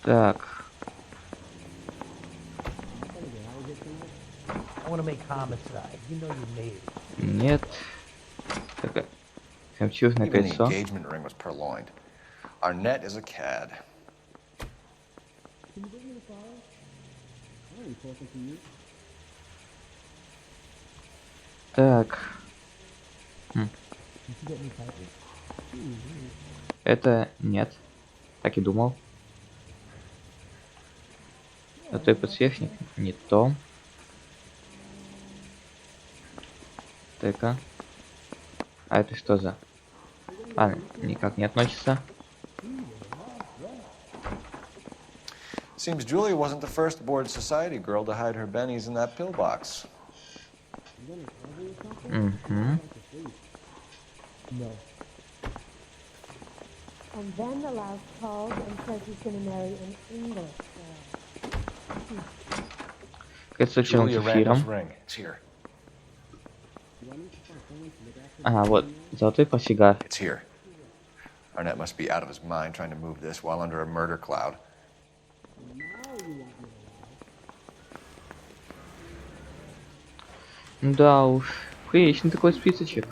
Так. Нет. Так, жемчужное Even the кольцо. engagement ring was purloined. Our net is a cad. Так. Это нет. Так и думал. Золотой подсвечник. Не то. Так-ка. А это что за... Ладно, никак не относится. Seems Julia wasn't the first bored society girl to hide her bennies in that pillbox. Угу. And then the louse called and says he's going to marry an English girl. Кольцо черным эфиром. Ага, вот, золотой портсигар. It's here. Arnett must be out of his mind trying to move this while under a murder cloud. Да уж, приличный такой списочек.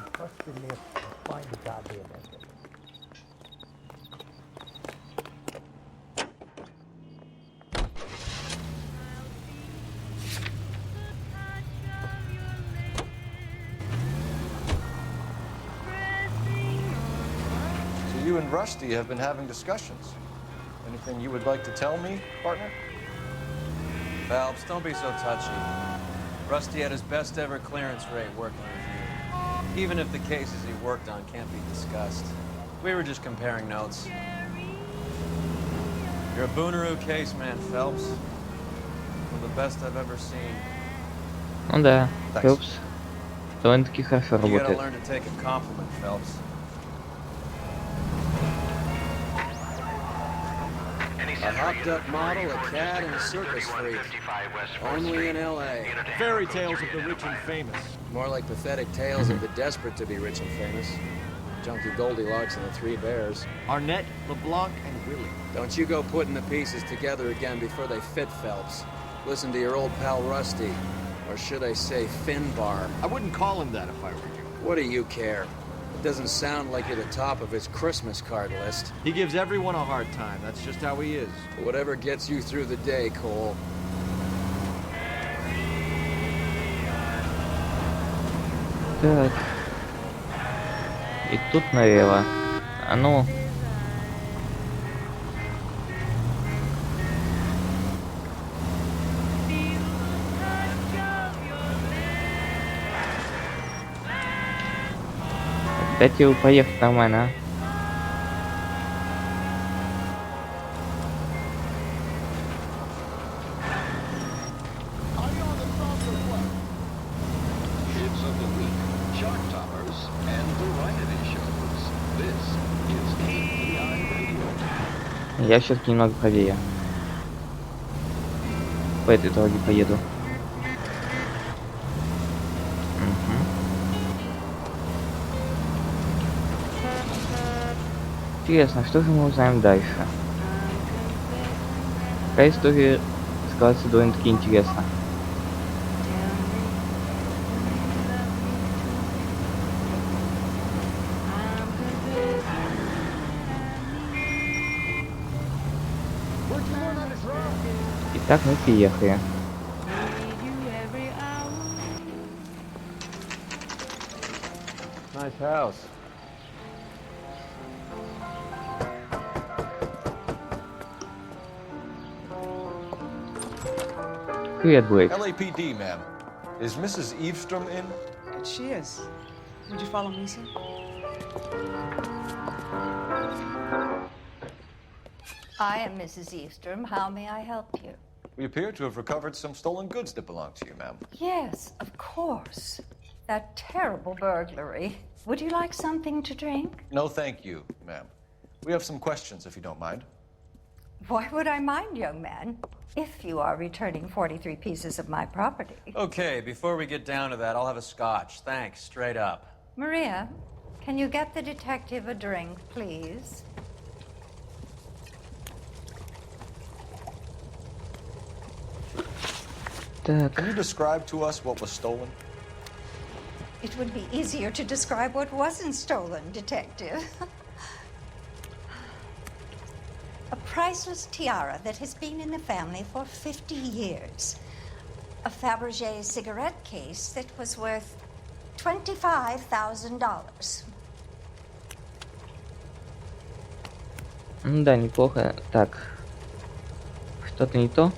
you and Rusty have been having discussions. Anything you would like to tell me, partner? Phelps, don't be so touchy. Rusty had his best ever clearance rate working with you. Even if the cases he worked on can't be discussed. We were just comparing notes. You're a Booneroo case man, Phelps. One of the best I've ever seen. Ну да, Фелпс довольно-таки хорошо You gotta работает. learn to take a compliment, Phelps. A hopped-up model, a cat, and a circus freak. Only in L.A. Fairy tales of the rich and famous. More like pathetic tales of the desperate to be rich and famous. Junkie Goldilocks and the Three Bears. Arnett, LeBlanc, and Willie. Don't you go putting the pieces together again before they fit, Phelps. Listen to your old pal Rusty. Or should I say Finbar? I wouldn't call him that if I were you. What do you care? It doesn't sound like you're the top of his Christmas card list. He gives everyone a hard time. That's just how he is. Whatever gets you through the day, Cole. Так. И тут налево. А ну. Дайте его поехать нормально, а? Hits of the week, chart toppers, and variety shows. This is KPI Radio. Я все-таки немного правее. По этой дороге поеду. Интересно, что же мы узнаем дальше? Какая история складывается довольно-таки интересно. Итак, мы приехали. Nice house. Привет, Блейк. LAPD, ma'am. Is Mrs. Eavestrom in? She is. Would you follow me, sir? I am Mrs. Eavestrom. How may I help you? We appear to have recovered some stolen goods that belong to you, ma'am. Yes, of course. That terrible burglary. Would you like something to drink? No, thank you, ma'am. We have some questions, if you don't mind. Why would I mind, young man? If you are returning 43 pieces of my property. Okay, before we get down to that, I'll have a scotch. Thanks, straight up. Maria, can you get the detective a drink, please? Can you describe to us what was stolen? It would be easier to describe what wasn't stolen, detective. A priceless tiara that has been in the family for 50 years. A Fabergé cigarette case that was worth $25,000. Да, неплохо. Так. Что-то не то.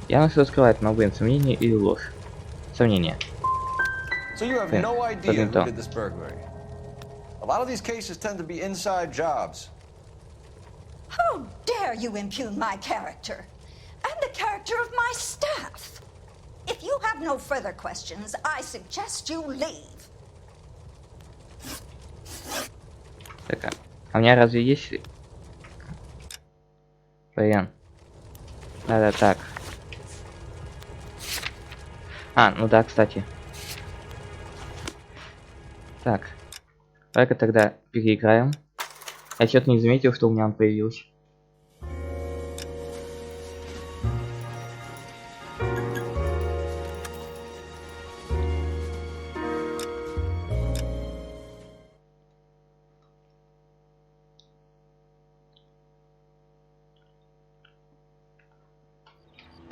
Я начал скрывать, но, блин, сомнение или ложь. Сомнение. So you have no idea who did this burglary. A lot of these cases tend to be inside jobs. How dare you impugn my character and the character of my staff? If you have no further questions, I suggest you leave. Так, а у меня разве есть... Блин. Да, так. А, ну да, кстати. Так. Давай-ка тогда переиграем. Я что-то не заметил, что у меня он появился.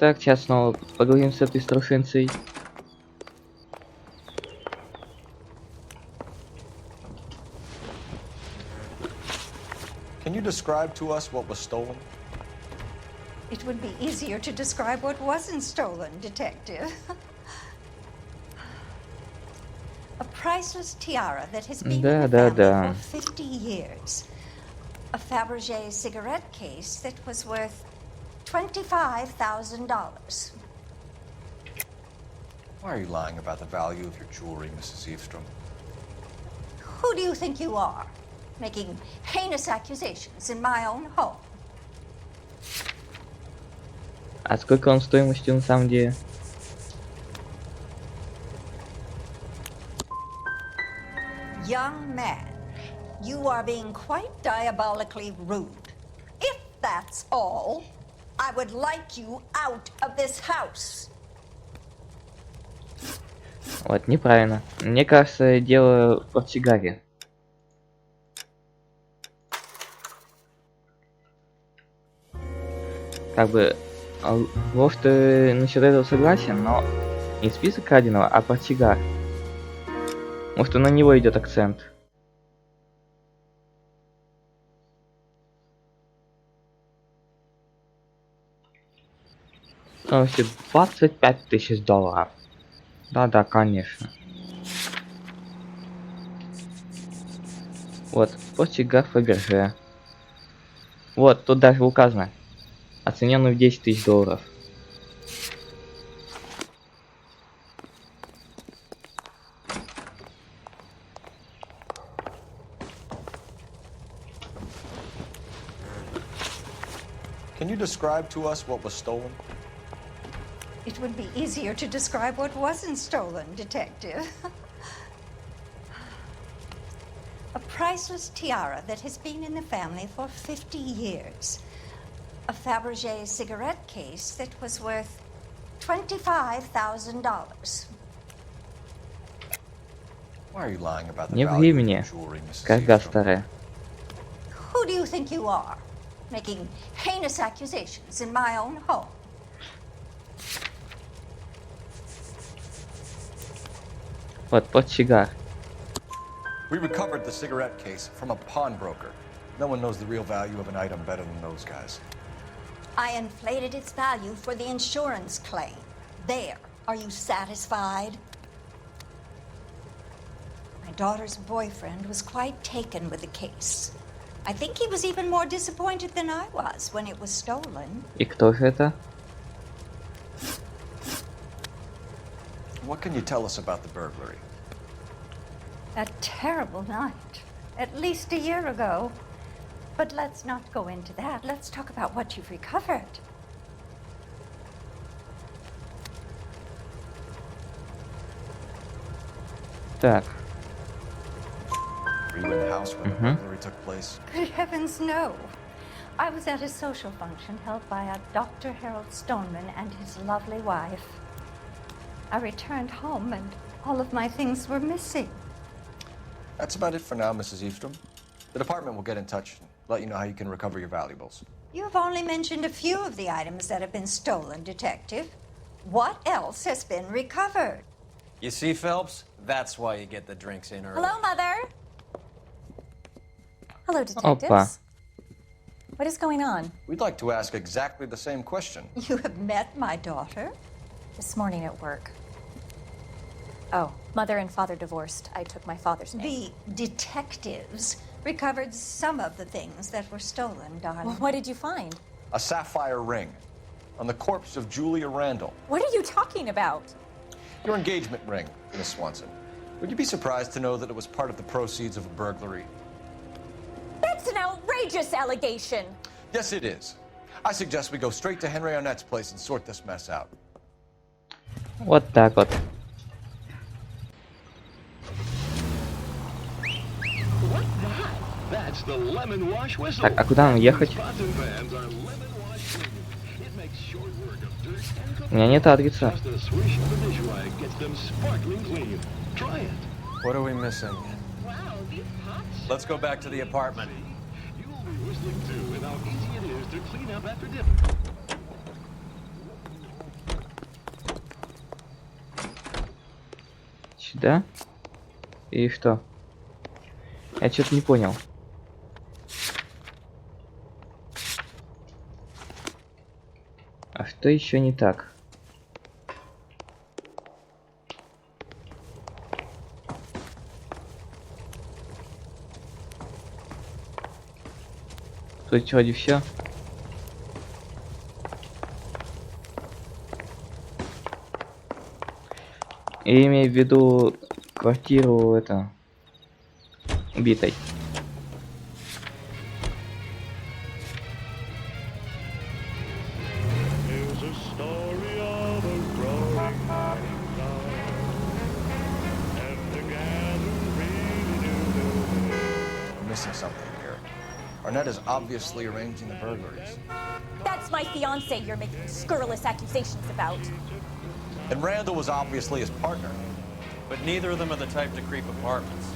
Так, сейчас снова поговорим с этой старушенцей. Can you describe to us what was stolen? It would be easier to describe what wasn't stolen, Detective. A priceless tiara that has been in the family for 50 years. A Fabergé cigarette case that was worth $25,000. Why are you lying about the value of your jewelry, Mrs. Eavestrom? Who do you think you are, making heinous accusations in my own home? А сколько он стоимостью на самом деле? Young man, you are being quite diabolically rude. If that's all, I would like you out of this house. Вот, неправильно. Мне кажется, дело в портсигаре. Как бы, может, насчет этого согласен, но не список краденого, а портсигар. Может, на него идет акцент. Стоимостью $25 000. Да-да, конечно. Вот, портсигар Фаберже. Вот, тут даже указано. Оцененный в $10 000. Can you describe to us what was stolen? It would be easier to describe what wasn't stolen, Detective. A priceless tiara that has been in the family for 50 years. A Fabergé cigarette case that was worth $25,000. Why are you lying about the Не value of времени, your jewelry, Mrs. когда Eavestrom? старая. Who do you think you are, making heinous accusations in my own home? Вот, портсигар. We recovered the cigarette case from a pawnbroker. No one knows the real value of an item better than those guys. I inflated its value for the insurance claim. There. Are you satisfied? My daughter's boyfriend was quite taken with the case. I think he was even more disappointed than I was when it was stolen. И кто же это? What can you tell us about the burglary? A terrible night. At least a year ago. But let's not go into that. Let's talk about what you've recovered. Так. Were you in the house when the burglary took place? Good heavens, no. I was at a social function held by a Dr. Harold Stoneman and his lovely wife. I returned home and all of my things were missing. That's about it for now, Mrs. Eavestrom. The department will get in touch and let you know how you can recover your valuables. You've only mentioned a few of the items that have been stolen, Detective. What else has been recovered? You see, Phelps? That's why you get the drinks in early. Hello, Mother. Hello, Опа. detectives. What is going on? We'd like to ask exactly the same question. You have met my daughter? This morning at work. Oh, mother and father divorced. I took my father's name. The detectives recovered some of the things that were stolen, darling. Well, what did you find? A sapphire ring on the corpse of Julia Randall. What are you talking about? Your engagement ring, Miss Swanson. Would you be surprised to know that it was part of the proceeds of a burglary? That's an outrageous allegation. Yes, it is. I suggest we go straight to Henry Arnett's place and sort this mess out. Вот так вот. That's the lemon wash whistle. Так, а куда нам ехать? У меня нет адреса. What are we missing? Let's go back to the apartment. Сюда? И что? Я что-то не понял. А что еще не так? Тут вроде все. Я имею в виду квартиру это убитой. Missing something here. Arnett is obviously arranging the burglaries. That's my fiance you're making scurrilous accusations about. And Randall was obviously his partner. But neither of them are the type to creep apartments.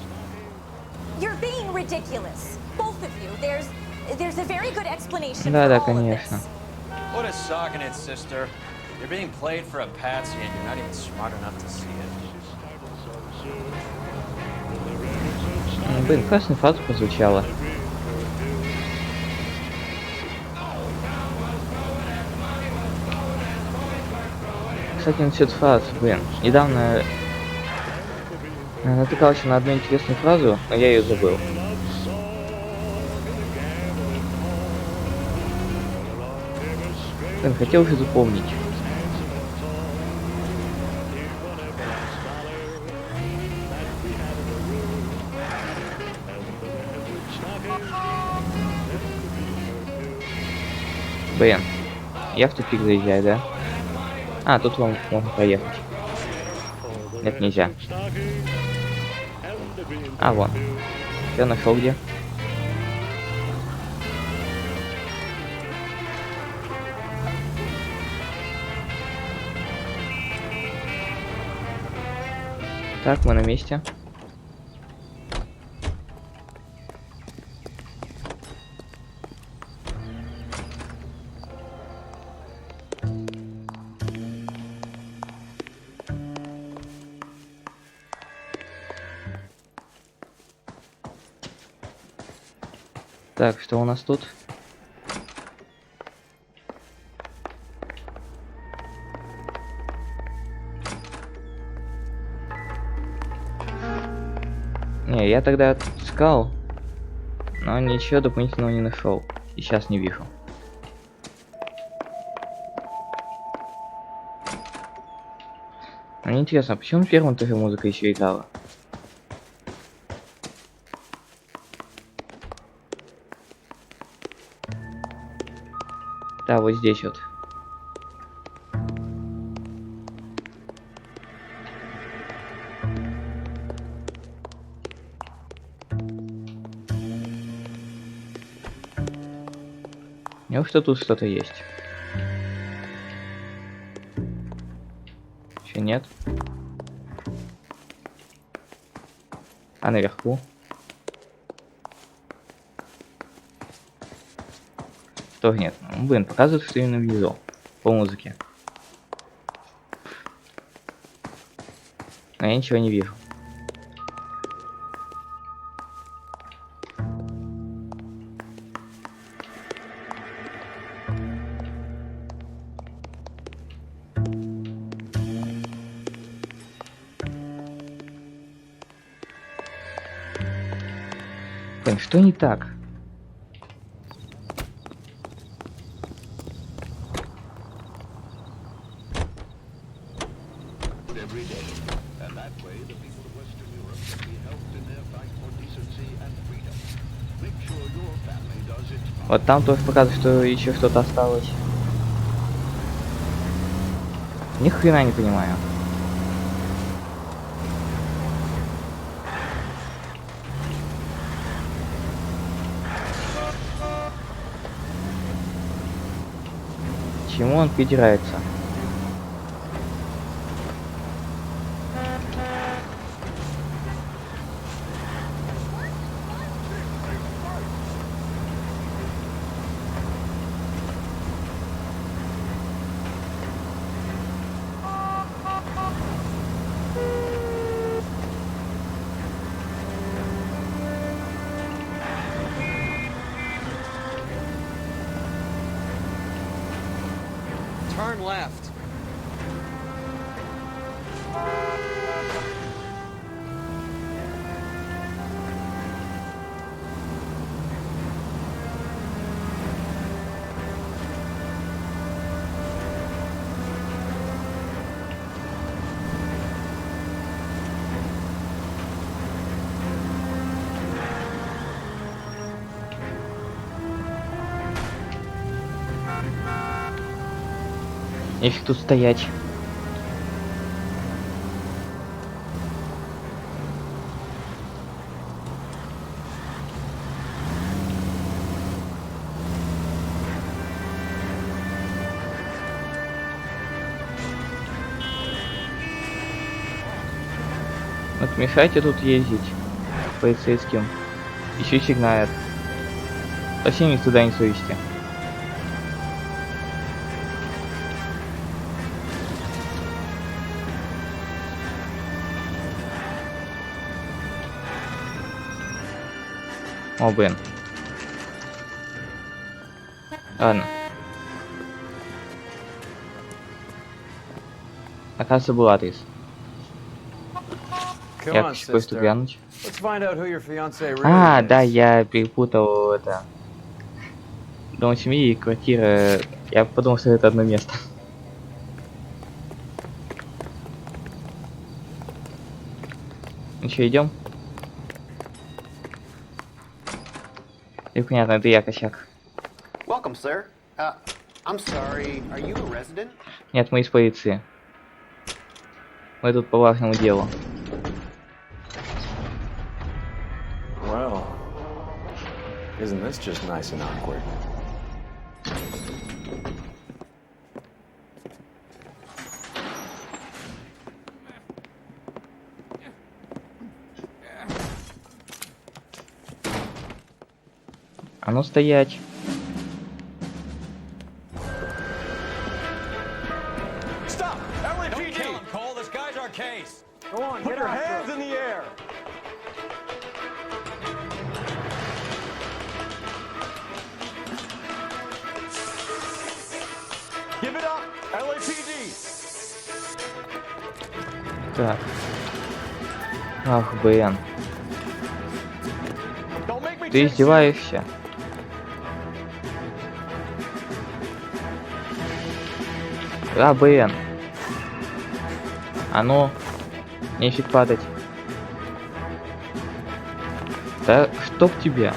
You're being ridiculous. Both of you. There's a very good explanation Да, for да, all of конечно. this. What is sogging it, sister? You're being played for a patsy and you're not even smart enough to see it. Блин, классная фраза прозвучала. Кстати, насчет фраз, блин, недавно натыкался на одну интересную фразу, но я ее забыл. Блин, хотел же запомнить. Блин, я в тупик заезжаю, да? А, тут вам можно проехать. Нет, нельзя. А, вон. Я нашел где. Так, мы на месте. Так, что у нас тут? Не, я тогда искал, но ничего дополнительного не нашел. И сейчас не вижу. Мне интересно, почему в первом тоже музыка еще играла? Да, вот здесь вот. Неужто тут что-то есть? Еще нет. А наверху? Тоже нет. Ну, блин, показывает, что именно внизу. По музыке. Но я ничего не вижу. Блин, что не так? Вот там тоже показывает, что еще что-то осталось. Ни хрена не понимаю. Чему он придирается? turn left. Нефиг тут стоять. Вот мешайте тут ездить полицейским. Еще сигналят. Совсем ни стыда, ни совести. О, блин. Ладно. Оказывается, был адрес. Come Я on, хочу кое-что sister. глянуть. Let's find out who your fiancé really А, is. да, я перепутал это. Дом семьи и квартира. Я подумал, что это одно место. Ну что, идем? И понятно, это я косяк. Welcome, sir. I'm sorry, are you a resident? Нет, мы из полиции. Мы тут по важному делу. Well, isn't this just nice and awkward? А ну стоять. Stop! LAPD! Don't kill him, Cole. This guy's our case. Go on, put your hands in the air. Give it up, LAPD. Так. Ах, блин. Ты издеваешься? А, блин. А ну, нефиг падать. Да чтоб тебе.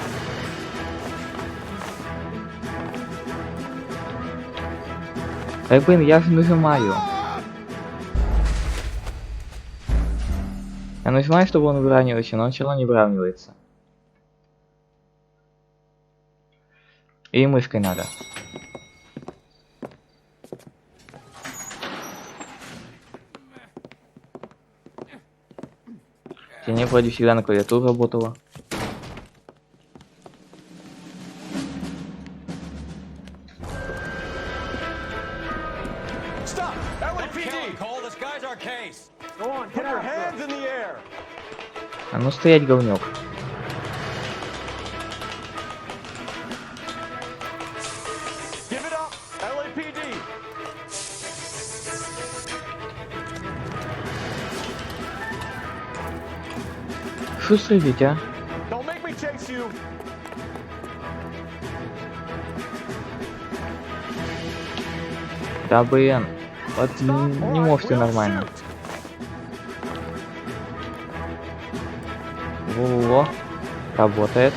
Эй, блин, я же нажимаю. Я нажимаю, чтобы он выравнивался, но он все равно не выравнивается. И мышкой надо. Я не вроде всегда на клавиатуру работала. Stop! LAPD! Cole, this guy's our case. Go on, put your hands in the air. А ну стоять, говнюк. Give it up, LAPD. Шустрый ведь, а? Don't make me chase you. Да, блин. Вот не можешь ты нормально. Во-во-во. Работает.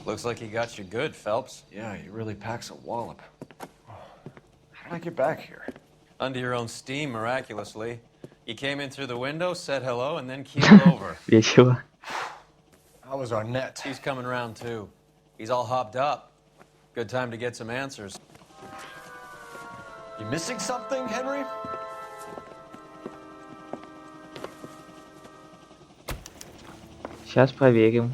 Looks like he got you good, Phelps. Yeah, he really packs a wallop. How did I get back here? Under your own steam, miraculously. You came in through the window, said hello, and then keeled over. Весело. How was our net? He's coming around, too. He's all hopped up. Good time to get some answers. You missing something, Henry? Сейчас проверим.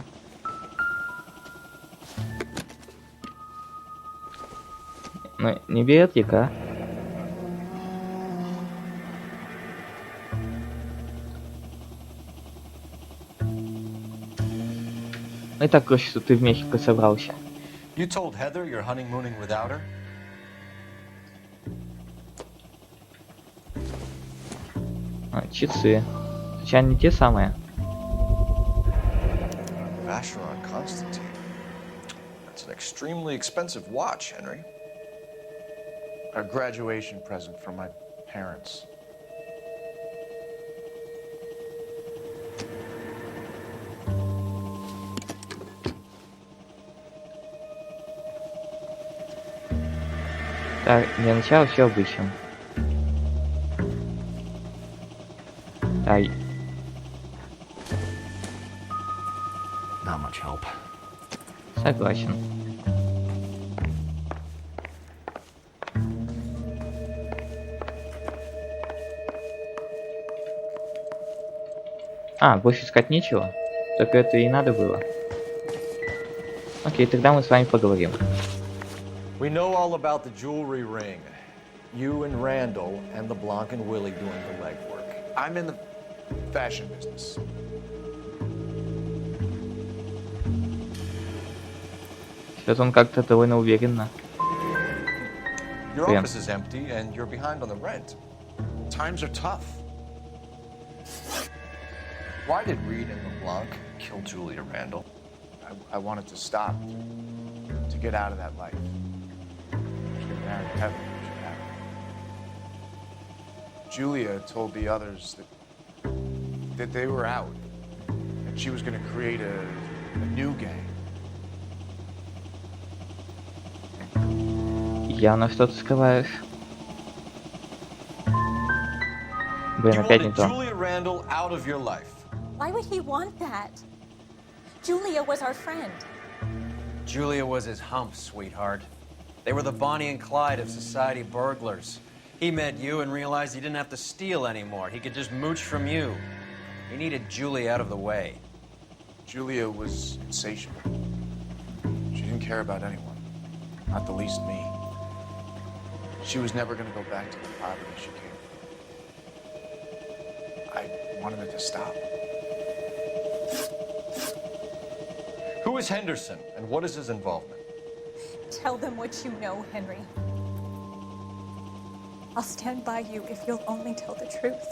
Ну, не биотика. И так проще, что ты в Мехико собрался. You told Heather you're honeymooning without her? Часы. Случайно не те самые? Vacheron Constantine. That's an extremely expensive watch, Henry. A graduation present from my parents. Так, для начала все обычным. Ай. Not much help. Согласен. Больше искать нечего? Только это и надо было. Окей, тогда мы с вами поговорим. We know all about the jewelry ring. You and Randall and LeBlanc and Willie doing the legwork. I'm in the fashion business. Сейчас он как-то довольно уверенно. Your Прям. office is empty and you're behind on the rent. Times are tough. Why did Reed and LeBlanc kill Julia Randall? I wanted to stop, to get out of that life. She married Heather. She had her. Julia told the others that they were out, and she was going to create a new gang. Явно что-то скрываешь. Блин, You опять не wanted то. Julia Randall out of your life. Why would he want that? Julia was our friend. Julia was his hump, sweetheart. They were the Bonnie and Clyde of society burglars. He met you and realized he didn't have to steal anymore. He could just mooch from you. He needed Julia out of the way. Julia was insatiable. She didn't care about anyone, not the least me. She was never going to go back to the poverty she came from. I wanted it to stop. Who is Henderson and what is his involvement? Tell them what you know, Henry. I'll stand by you if you'll only tell the truth.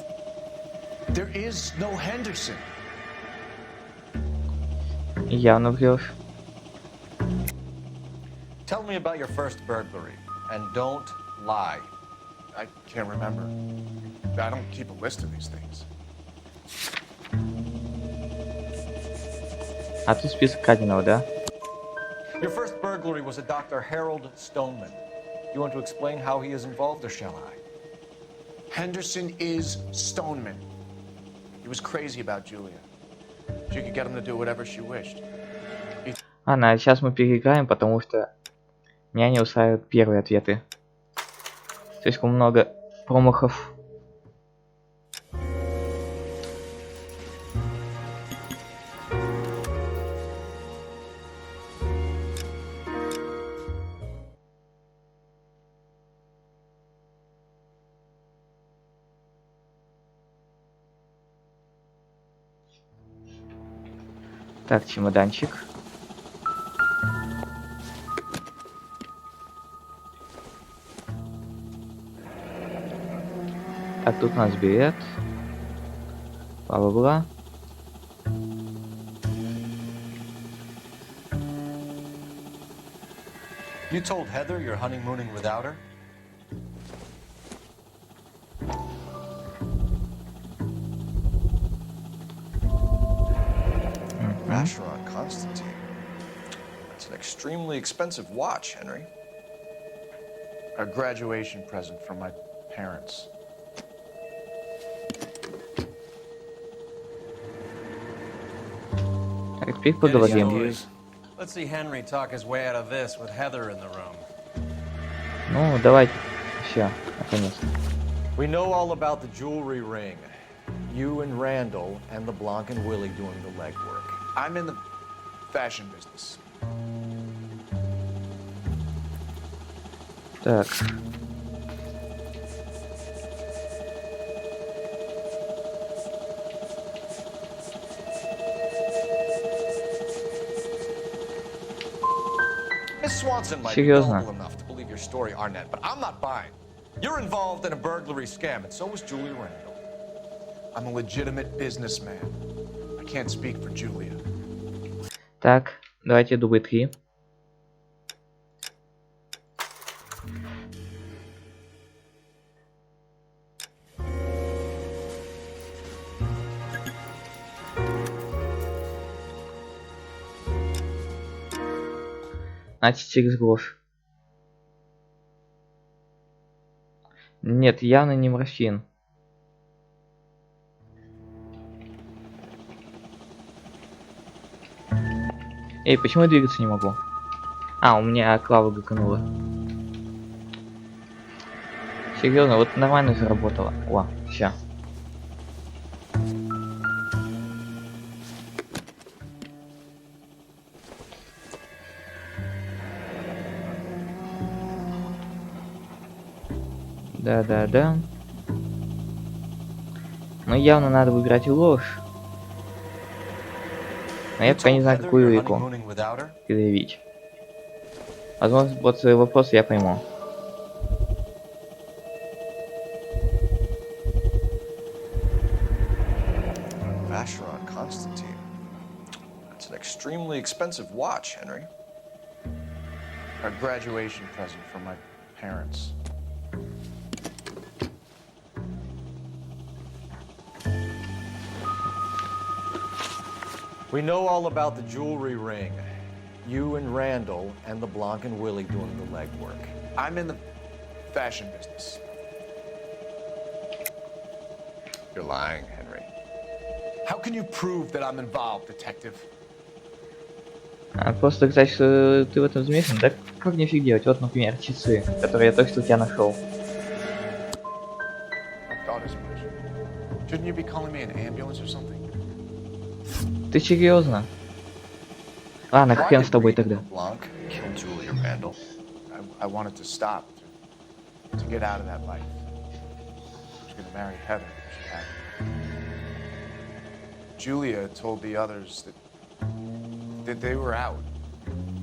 There is no Henderson. Явно врешь. Tell me about your first burglary and don't lie. I can't remember. I don't keep a list of these things. А тут список краденого, да? Your first burglary was a Dr. Harold Stoneman. You want to explain how he is involved, or shall I? Henderson is Stoneman. He was crazy about Julia. She could get him to do whatever she wished. Сейчас мы переиграем, потому что меня не устраивают первые ответы. Слишком много промахов. Так, чемоданчик. Так, тут у нас билет. Бла-бла-бла. You told Heather you're honeymooning without her? Vacheron Constantine. That's an extremely expensive watch, Henry. A graduation present from my parents. Так, теперь поговорим. Let's see Henry talk his way out of this with Heather in the room. Ну, давай. Все, наконец-то. We know all about the jewelry ring. You and Randall and LeBlanc and Willie doing the legwork. I'm in the fashion business. Так. Miss Swanson might be Серьезно? gullible enough to believe your story, Arnett, but I'm not buying. You're involved in a burglary scam, and so was Julia Randall. I'm a legitimate businessman. I can't speak for Julia. Так, давайте дубль 3. Значит, через грош. Нет, явно не морщин. Эй, почему я двигаться не могу? А, у меня клава гаканула. Серьезно, вот нормально заработало. О, все. Да. Но явно надо выбирать ложь. Но я пока не знаю, какую реку предъявить. Возможно, вот свой вопрос я пойму. Vacheron Constantine. It's an extremely expensive watch, Henry. A graduation present from my parents. We know all about the jewelry ring. You and Randall and LeBlanc and Willie doing the legwork. I'm in the fashion business. You're lying, Henry. How can you prove that I'm involved, detective? Просто сказать, что ты в этом замешан, да как не делать? Вот, например, часы, которые я только что у тебя нашел. I thought as much. Shouldn't you be calling me an ambulance or something? Ты серьезно? Ладно, хрен с тобой тогда. LeBlanc killed Julia Randall. I wanted to stop, to get out of that life. I was going to marry Heather. She had Julia told the others that they were out,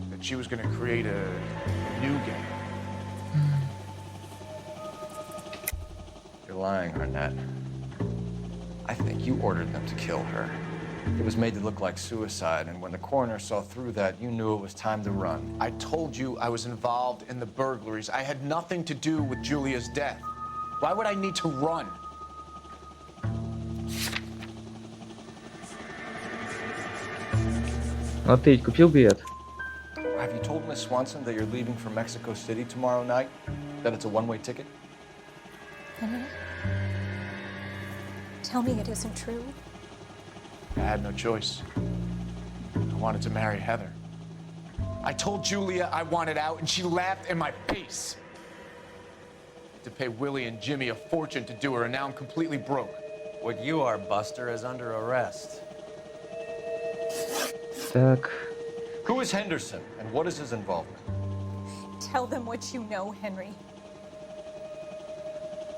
that she was going to create a new gang. You're lying, Arnett. I think you ordered them to kill her. It was made to look like suicide, and when the coroner saw through that, you knew it was time to run. I told you I was involved in the burglaries. I had nothing to do with Julia's death. Why would I need to run? Но ты ведь купил билет? Have you told Miss Swanson that you're leaving for Mexico City tomorrow night? That it's a one-way ticket? Henry? Tell me it isn't true. I had no choice. I wanted to marry Heather. I told Julia I wanted out, and she laughed in my face. I had to pay Willie and Jimmy a fortune to do her, and now I'm completely broke. What you are, Buster, is under arrest. Так. Who is Henderson, and what is his involvement? Tell them what you know, Henry.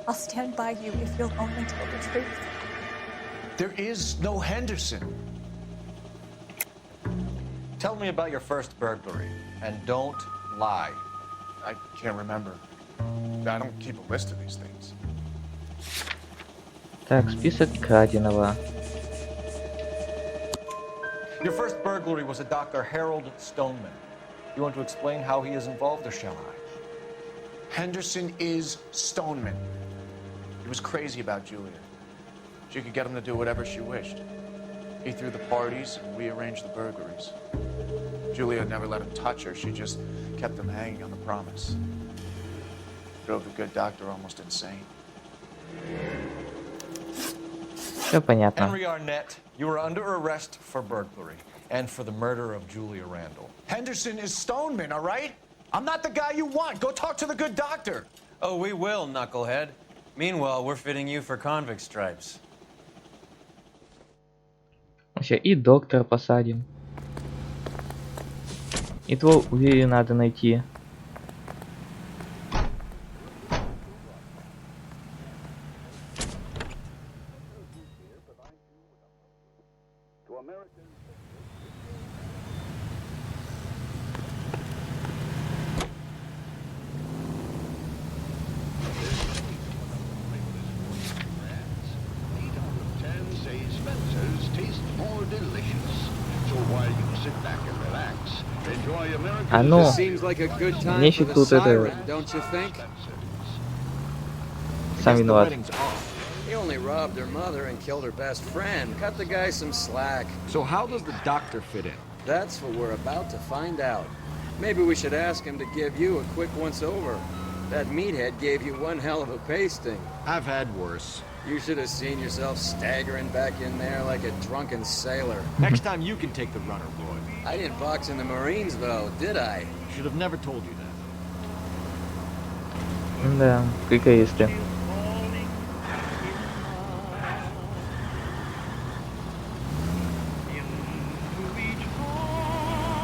I'll stand by you if you'll only tell the truth. There is no Henderson. Tell me about your first burglary, and don't lie. I can't remember. I don't keep a list of these things. Так, список краденого. Your first burglary was a Dr. Harold Stoneman. You want to explain how he is involved, or shall I? Henderson is Stoneman. He was crazy about Julia. She could get him to do whatever she wished. He threw the parties, and we arranged the burglaries. Julia never let him touch her. She just kept him hanging on the promise. Drove the good doctor almost insane. Все понятно. Henry Arnett, you are under arrest for burglary and for the murder of Julia Randall. Henderson is Stoneman, all right? I'm not the guy you want. Go talk to the good doctor. Oh, we will, knucklehead. Meanwhile, we're fitting you for convict stripes. Вообще, и доктора посадим. И твой Уилли надо найти. sit back and relax. Enjoy American. А ну, Seems like a good time мне for еще the тут это... siren, don't you think? Сам виноват. He only robbed her mother and killed her best friend. Cut the guy some slack. So how does the doctor fit in? That's what we're about to find out. Maybe we should ask him to give you a quick once-over. That meathead gave you one hell of a pasting. I've had worse. You should have seen yourself staggering back in there like a drunken sailor. Next time you can take the runner, Roy. I didn't box in the Marines, though, did I? Should have never told you that. Да, приколисты.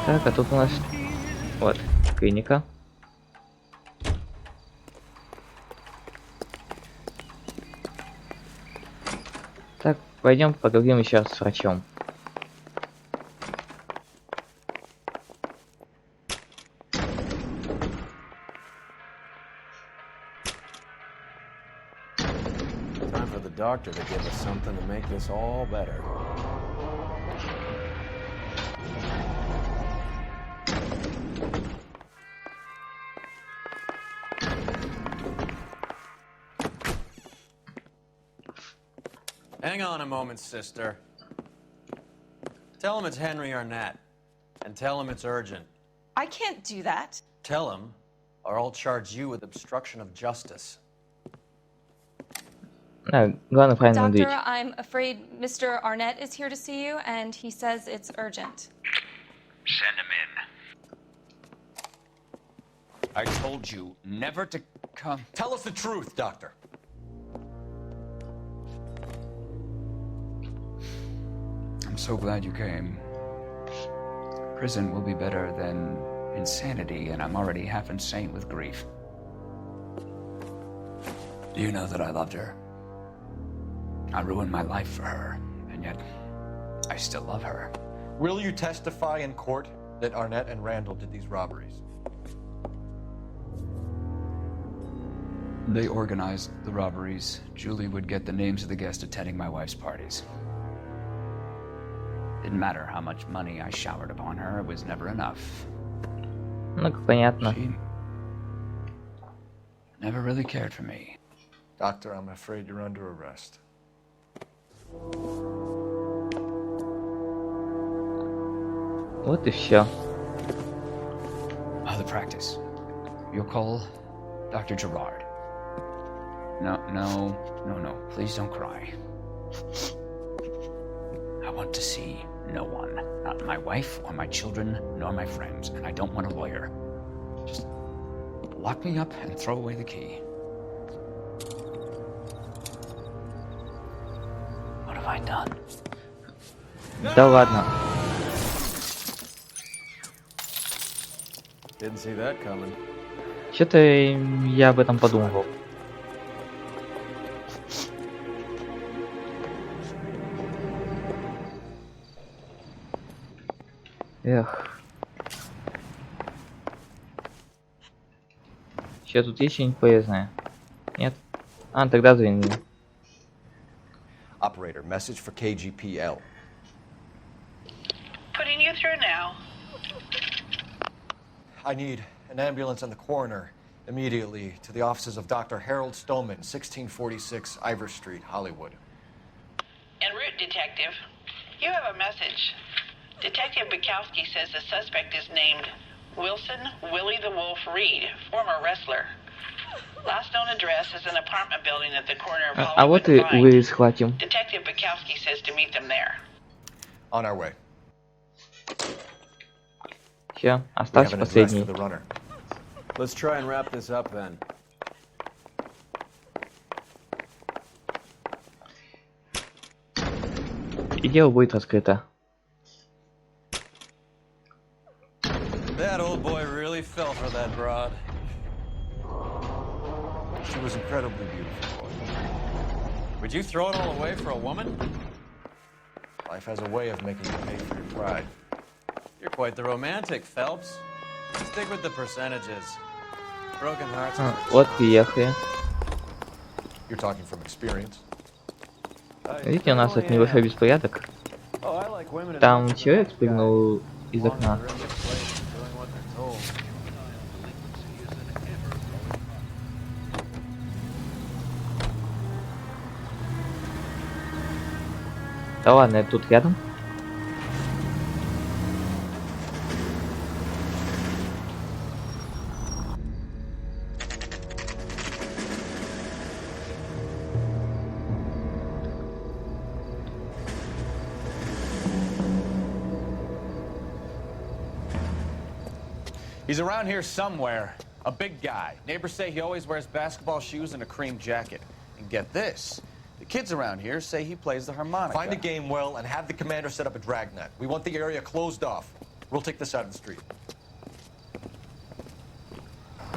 Так, а тут у нас... Вот, клиника. Так, пойдем поговорим еще раз с врачом. Time for the doctor to give us something to make this all better. Hang on a moment, sister. Tell him it's Henry Arnett, and tell him it's urgent. I can't do that. Tell him, or I'll charge you with obstruction of justice. Да, главное правильно Doctor, говорить. I'm afraid Mr. Arnett is here to see you, and he says it's urgent. Send him in. I told you never to come. Tell us the truth, Doctor. I'm so glad you came. Prison will be better than insanity, and I'm already half insane with grief. Do you know that I loved her? I ruined my life for her, and yet I still love her. Will you testify in court that Arnett and Randall did these robberies? They organized the robberies. Julie would get the names of the guests attending my wife's parties. Didn't matter how much money I showered upon her, it was never enough. Ну, понятно. She never really cared for me. Doctor, I'm afraid you're under arrest. Вот и все. Oh, the practice. You'll call Dr. Gerard. No. Please don't cry. I want to see no one. Not my wife or my children, nor my friends. And I don't want a lawyer. Just lock me up and throw away the key. What have I done? Да ладно. Didn't see that coming. Что-то я об этом подумывал. Эх. Сейчас тут есть что-нибудь полезное? Нет? А, тогда звони. Operator, message for KGPL. Putting you through now. I need an ambulance and the coroner immediately to the offices of Dr. Harold Stoneman, 1646 Ivor Street, Hollywood. En route, Detective. You have a message. Detective Bukowski says the suspect is named Wilson Willie the Wolf Reed, former wrestler. Last known address is an apartment building at the corner of А Hollywood вот и and Vine. вы схватим. Detective Bukowski says to meet them there. On our way. Все, We have остался an address последний. for the runner. Let's try and wrap this up then. И дело будет раскрыто. That old boy really fell for that broad. She was incredibly beautiful. Would you throw it all away for a woman? Life has a way of making you pay for your pride. You're quite the romantic, Phelps. Stick with the percentages. Broken hearts. А, вот приехали. You're talking from experience. Видите, у нас тут небольшой беспорядок. Там человек спрыгнул из окна. Да ладно, я тут рядом. He's around here somewhere. A big guy. Neighbors say he always wears basketball shoes and a cream jacket. And get this. The kids around here say he plays the harmonica. Find a game well and have the commander set up a dragnet. We want the area closed off. We'll take this side of the street.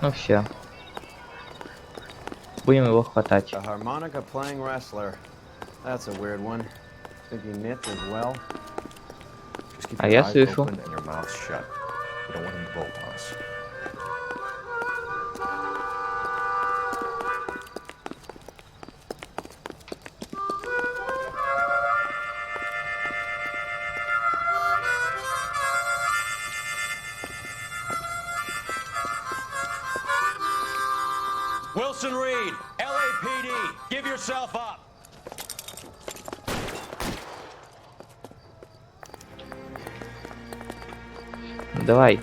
Ну все. Будем его хватать. A harmonica playing wrestler. That's a weird one. Think he knits as well? Just keep А your я eyes слышу. open and your mouth shut. We don't want him to bolt on us. Wilson Reed, LAPD, give yourself up. Давай.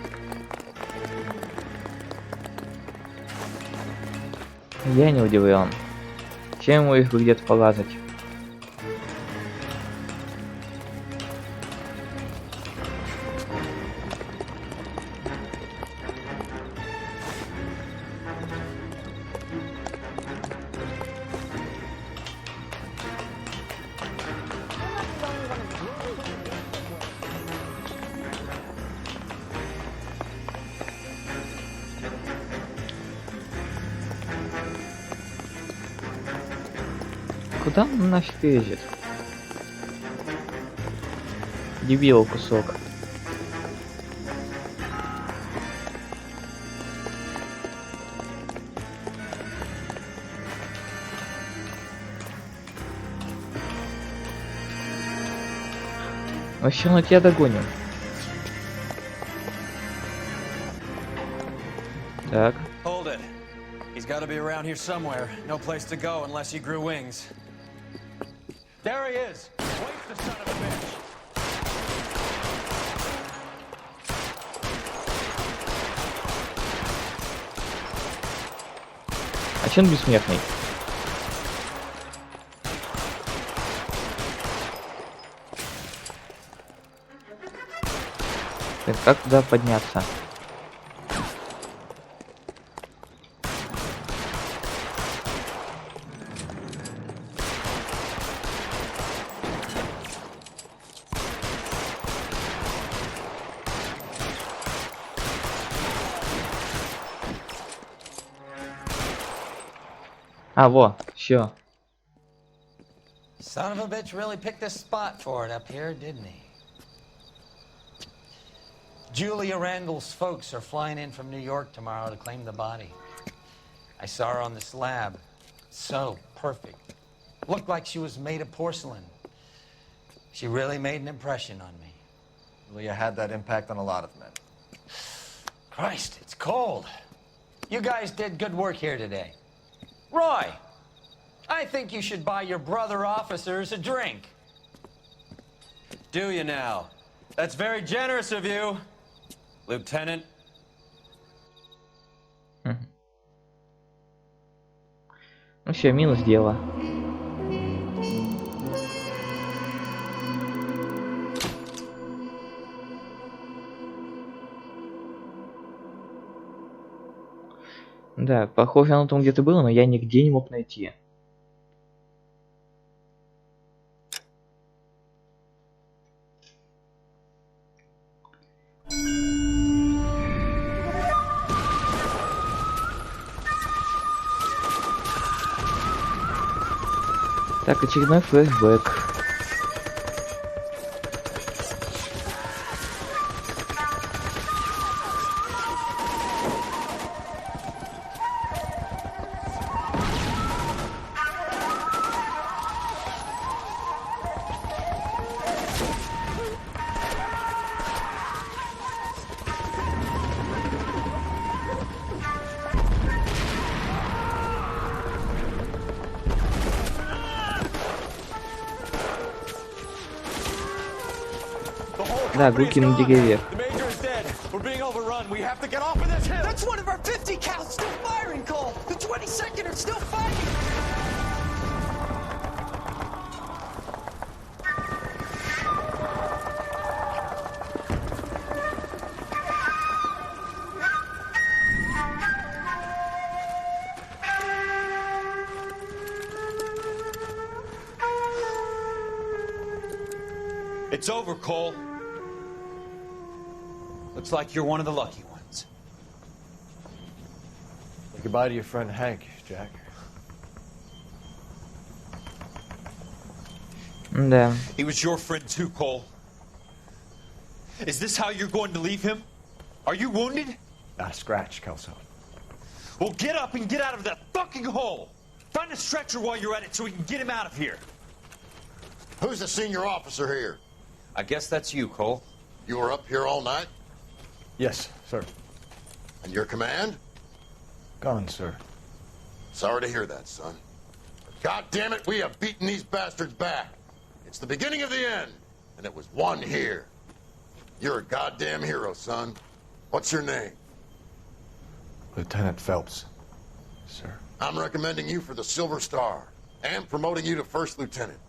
Я не удивлен. Чем ему их где-то полазать? Куда он нафиг лезет? Дебил кусок. Вообще, ну тебя догоним. Так. Hold it. He's got to be around here somewhere. No place to go unless he grew wings. There he is. Wait, the son of a bitch. А че он бессмертный? Так, как туда подняться? А, во, все. Son of a bitch really picked a spot for it up here, didn't he? Julia Randall's folks are flying in from New York tomorrow to claim the body. I saw her on the slab. So perfect. Looked like she was made of porcelain. She really made an impression on me. Julia had that impact on a lot of men. Christ, it's cold. You guys did good work here today. Roy, I think you should buy your brother officers a drink. Do you now? That's very generous of you, Lieutenant. Ну все, минус дело. Да, похоже, оно там где-то было, но я нигде не мог найти. Так, очередной флешбэк. Да, гуки на деревьях. The Major is dead. We're being overrun. We have to get off of this hill. That's one of our 50 cals still firing, Cole. The 22nd are still fighting. It's over, Cole. Looks like you're one of the lucky ones. Say goodbye to your friend Hank, Jack. Да. He was your friend too, Cole. Is this how you're going to leave him? Are you wounded? Not a scratch, Kelso. Well, get up and get out of that fucking hole. Find a stretcher while you're at it so we can get him out of here. Who's the senior officer here? I guess that's you, Cole. You were up here all night? Yes, sir. And your command? Gone, sir. Sorry to hear that, son. But God damn it, we have beaten these bastards back. It's the beginning of the end, and it was one here. You're a goddamn hero, son. What's your name? Lieutenant Phelps, sir. I'm recommending you for the Silver Star and promoting you to First Lieutenant.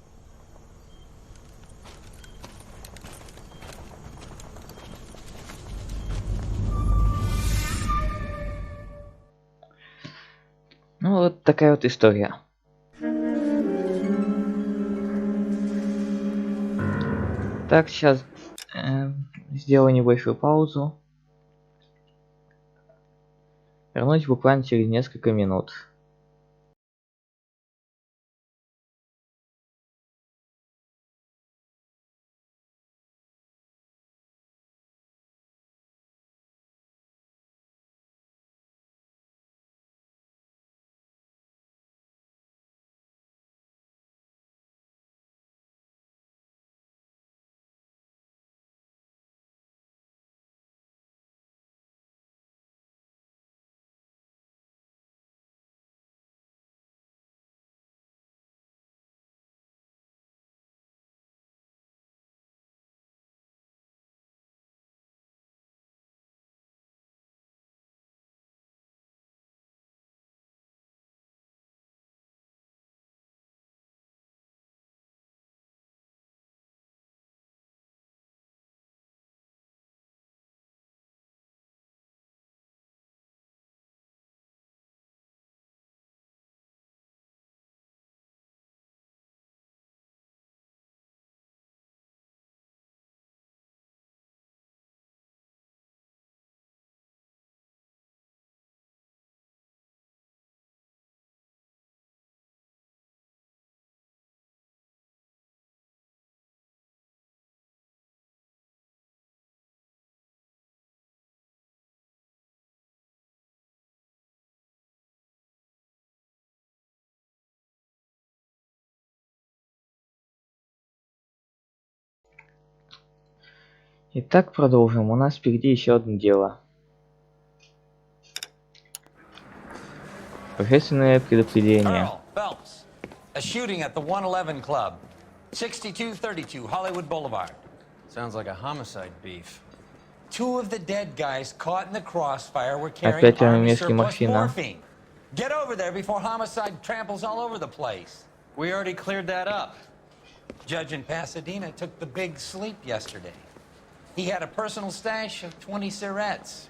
Ну вот такая вот история. Так, сейчас сделаю небольшую паузу. Вернусь буквально через несколько минут. Итак, продолжим. У нас впереди еще одно дело. Прохождение предупреждение. Earl Phelps, a shooting at the 111 Club, 6232 Hollywood Boulevard. Sounds like a homicide beef. Two of the dead guys caught in the crossfire were carrying Опять army армейский surplus морфина. morphine. Get over there before homicide tramples all over the place. We already cleared that up. Judge in Pasadena took the big sleep yesterday. He had a personal stash of 20 cigarettes.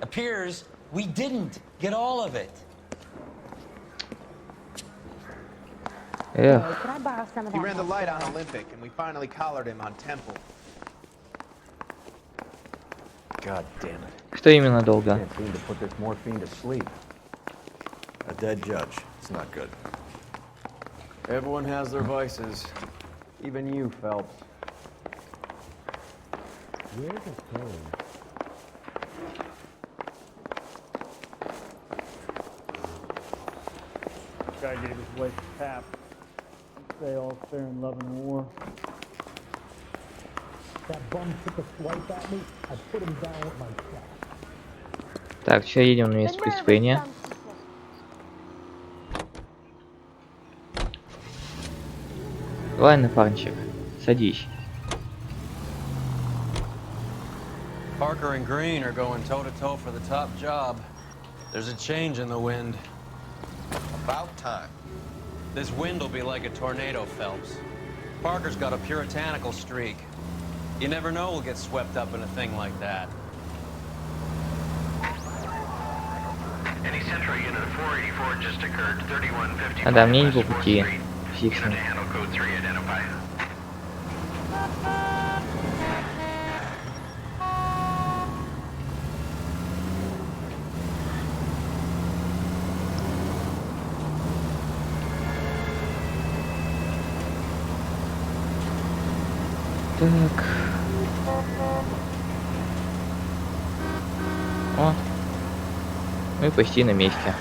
Appears we didn't get all of it. Эх, Can I borrow some of He that? ran the light on Olympic, and we finally collared him on Temple. God damn it. что именно долго? Can't seem to put this morphine to sleep. A dead judge. It's not good. Everyone has their vices. Even you, Phelps. Where's the code? This guy gave his wife a tap. Say all's fair in love and war. That bum took a swipe at me. I put him down with my shot. Так, сейчас едем на место преступления. Давай, напарничек, садись. Parker and Green are going toe-to-toe for the top job. There's a change in the wind. About time. This wind will be like a tornado, Phelps. Parker's got a puritanical streak. You never know we'll get swept up in a thing like that. Any Central unit of 484 just occurred, 3155 А да, мне не по West 4th пути. Street. Фиксим. Unit to handle code 3, identify. Так. О. Мы почти на месте.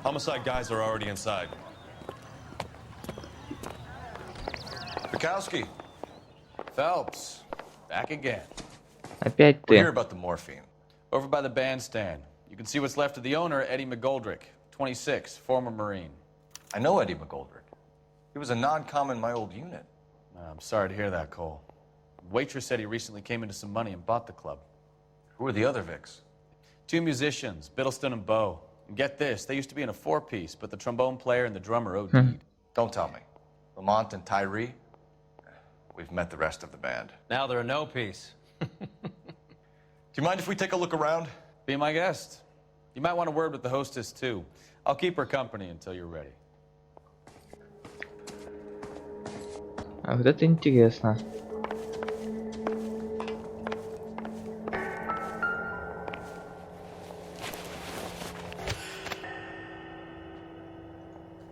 Homicide guys are already inside. Bukowski. Phelps, back again. Опять We're here ты. about the morphine. Over by the bandstand. You can see what's left of the owner, Eddie McGoldrick, 26, former Marine. I know Eddie McGoldrick. He was a non-com in my old unit. I'm sorry to hear that, Cole. Waitress said he recently came into some money and bought the club. Who are the other Vics? 2 musicians, Biddleston and Bow. And get this, they used to be in a 4-piece, but the trombone player and the drummer OD'd. Don't tell me. Lamont and Tyree? We've met the rest of the band. Now they're a no-piece. Do you mind if we take a look around? Be my guest. You might want a word with the hostess, too. I'll keep her company until you're ready. А вот это интересно.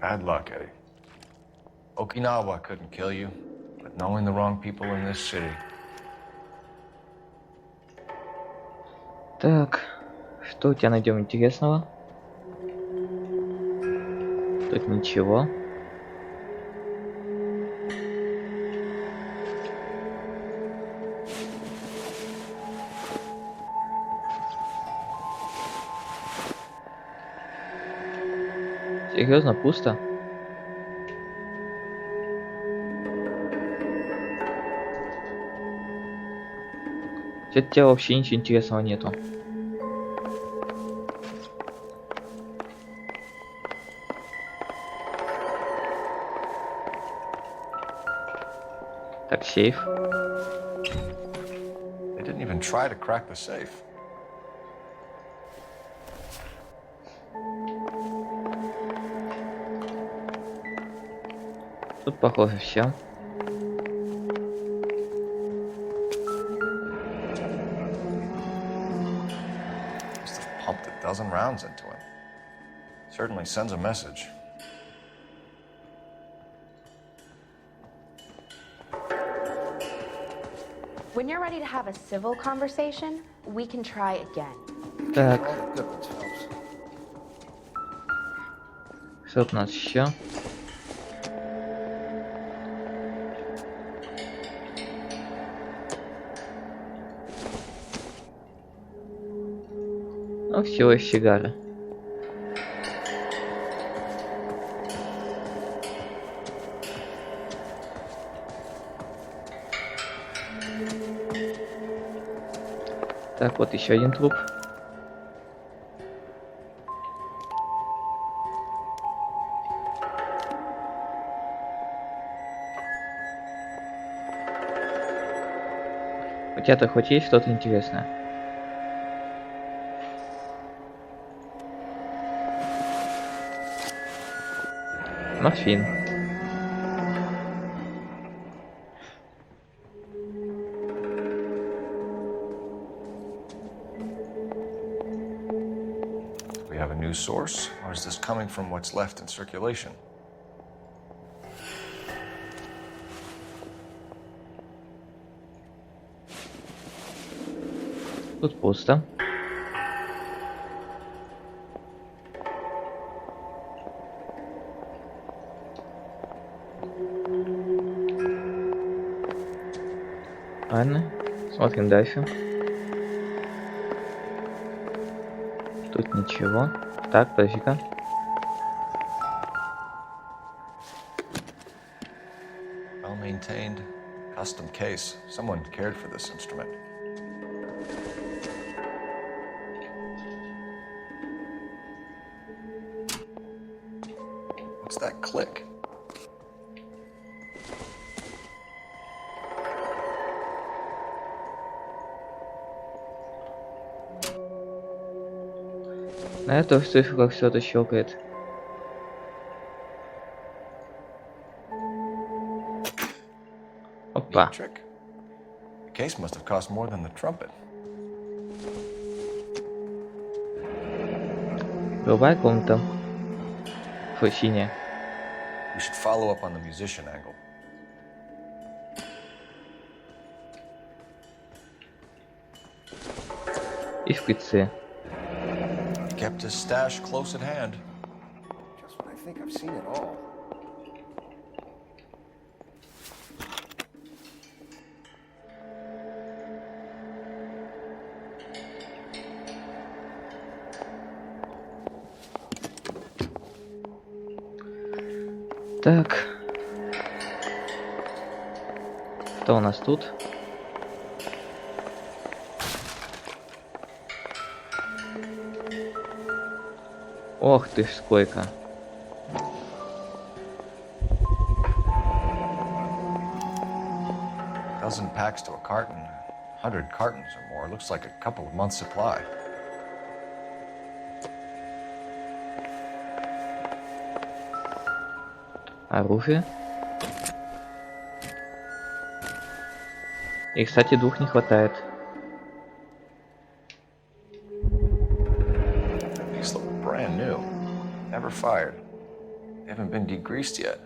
Bad luck, Eddie. Okinawa couldn't kill you, but knowing the wrong people in this city. Так, что у тебя найдем интересного? Тут ничего. Серьезно, пусто? Что-то у тебя вообще ничего интересного нету. Так, сейф. They didn't even try to crack the safe. Тут, похоже, все. Must have pumped a dozen rounds into him. Certainly sends a message. When you're ready to have a civil conversation, we can try again. Так. Что у нас еще? Ну, всего лишь сигары. Так, вот еще один труп. У тебя-то хоть есть что-то интересное? Морфин. Do we have a new source, or is this coming from what's left in circulation? Тут пусто. Ладно, смотрим дальше. Тут ничего. Так, подожди-ка. Well maintained, custom case. Someone cared for this instrument. What's that click? На это в цифрах что-то щелкает. Опа. Neat trick. The case must have cost more than the trumpet. Голубая комната. Фу, синяя. We should follow up on the musician angle. И шприцы. Kept his stash close at hand. Just when I think I've seen it all. Так. Что у нас тут? Ох ты ж, сколько. Dozen packs to a carton. 100 cartons or more. Looks like a couple of months' supply. Оружие. И, кстати, двух не хватает. These look brand new. Never fired. They haven't been degreased yet.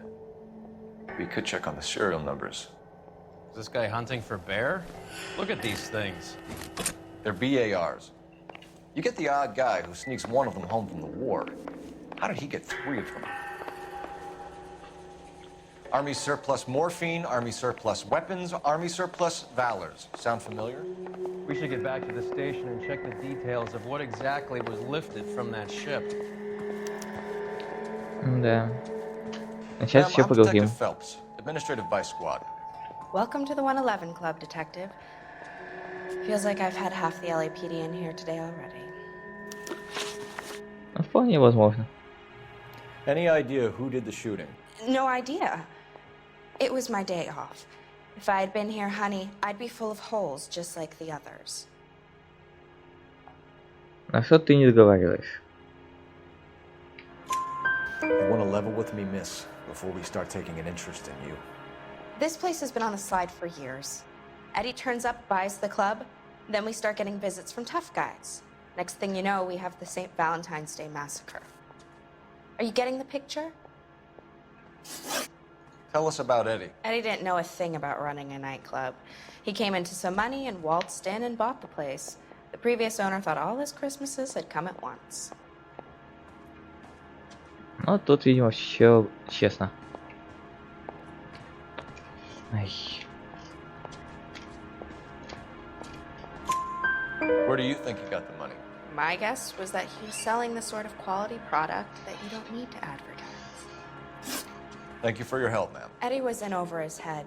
We could check on the serial numbers. Is this guy hunting for bear? Look at these things. They're BARs. You get the odd guy who sneaks one of them home from the war. How did he get 3 of them? Army surplus morphine, Army surplus weapons, Army surplus valors. Sound familiar? We should get back to the station and check the details of what exactly was lifted from that ship. Да. Сейчас еще I'm поговорим. Detective Phelps, Administrative Vice Squad. Welcome to the 111 Club, Detective. Feels like I've had half the LAPD in here today already. Вполне возможно. Any idea who did the shooting? No idea. It was my day off. If I had been here, honey, I'd be full of holes just like the others. На что ты не договариваешь? You want to level with me, miss, before we start taking an interest in you. This place has been on the slide for years. Eddie turns up, buys the club, then we start getting visits from tough guys. Next thing you know, we have the St. Valentine's Day massacre. Are you getting the picture? Tell us about Eddie. Eddie didn't know a thing about running a nightclub. He came into some money and waltzed in and bought the place. The previous owner thought all his Christmases had come at once. Ну, тут, видимо, все честно. Ай. Where do you think he got the money? My guess was that he was selling the sort of quality product that you don't need to advertise. Thank you for your help, ma'am. Eddie was in over his head,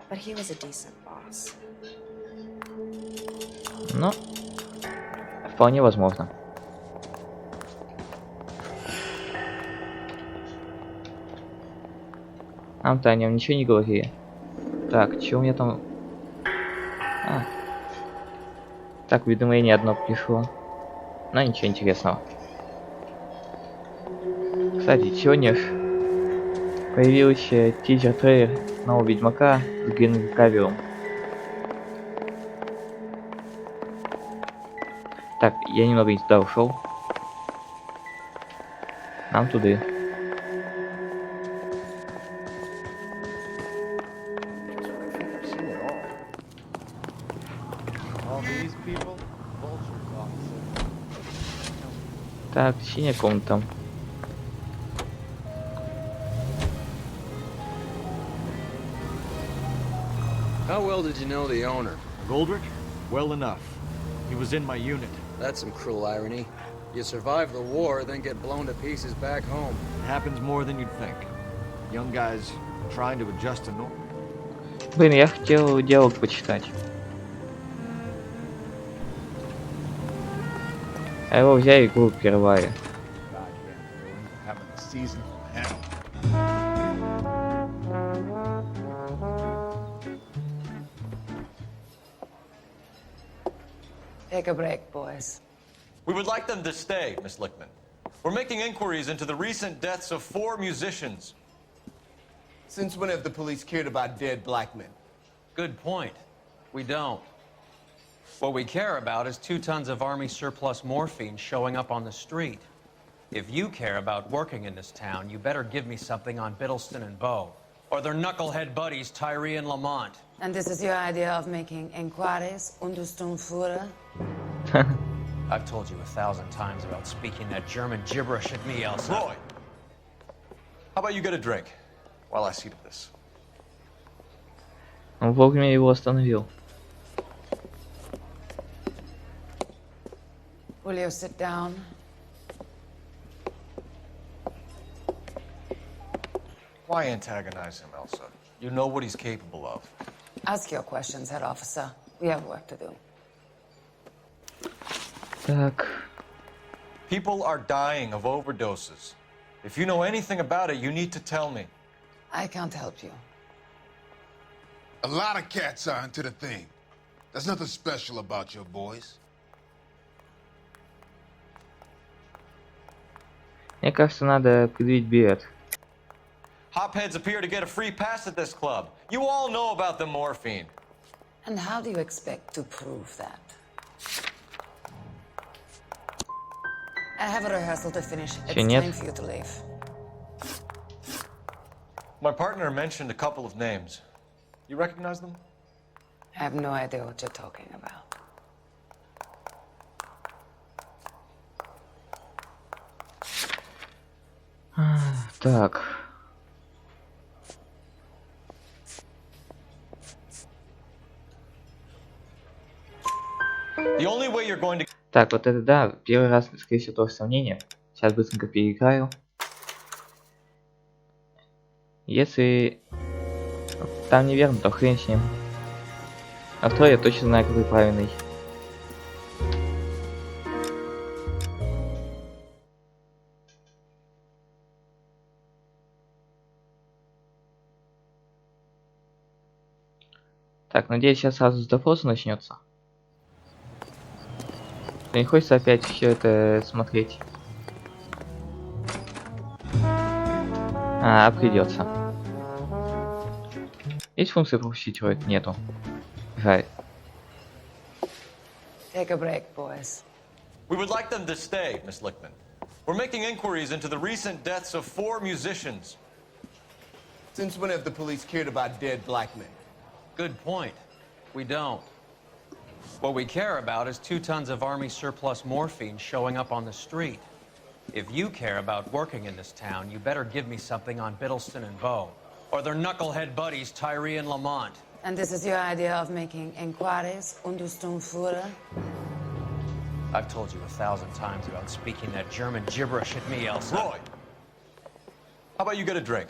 but he was a decent boss. Ну, вполне возможно. Нам-то о нем ничего не говорили. Так, что у меня там... А. Так, уведомление одно пришло. Но ничего интересного. Кстати, сегодня появился тизер-трейлер нового Ведьмака с Генри Кавиллом. Так, я немного не туда ушел. Нам туда. Так, синяя комната. How well did you know the owner? Goldrick? Well enough. He was in my unit. That's some cruel irony. You survive the war, then get blown to pieces back home. It happens more than you'd think. Young guys trying to adjust to normal. Блин, я хотел диалог почитать. А его взяли игру прервали. Take a break, boys. We would like them to stay, Miss Lickman. We're making inquiries into the recent deaths of 4 musicians. Since when have the police cared about dead black men? Good point. We don't. What we care about is 2 tons of Army surplus morphine showing up on the street. If you care about working in this town, you better give me something on Biddleston and Bow, or their knucklehead buddies Tyree and Lamont. And this is your idea of making inquiries under Sturmführer? I've told you 1,000 times about speaking that German gibberish at me, Elsa. Roy! How about you get a drink while I see to this? Он вовремя его остановил. Will you sit down? Why antagonize him, Elsa? You know what he's capable of. Ask your questions, head officer. We have work to do. Так. People are dying of overdoses. If you know anything about it, you need to tell me. I can't help you. A lot of cats are into the thing. There's nothing special about your boys. Мне кажется, надо предъявить билет. Hopheads appear to get a free pass at this club. You all know about the morphine. And how do you expect to prove that? I have a rehearsal to finish. It's time for you to leave. My partner mentioned a couple of names. You recognize them? I have no idea what you're talking about. Так. The only way you're going to... Так, вот это да, первый раз, скорее всего, тоже сомнение. Сейчас быстренько переиграю. Если там неверно, то хрен с ним. А второй я точно знаю, какой правильный. Так, надеюсь, сейчас сразу с допроса начнется. Не хочется опять все это смотреть. А, придется. Есть функция пропустить ролик? Нету. Жаль. Take a break, boys. We would like them to stay, Miss Lickman. We're making inquiries into the recent deaths of 4 musicians. Since when have the police cared about dead black men? Good point. We don't. What we care about is 2 tons of Army surplus morphine showing up on the street. If you care about working in this town, you better give me something on Biddleston and Bow, or their knucklehead buddies Tyree and Lamont. And this is your idea of making inquiries under Sturmführer? I've told you 1,000 times about speaking that German gibberish at me, Elsa. Roy! How about you get a drink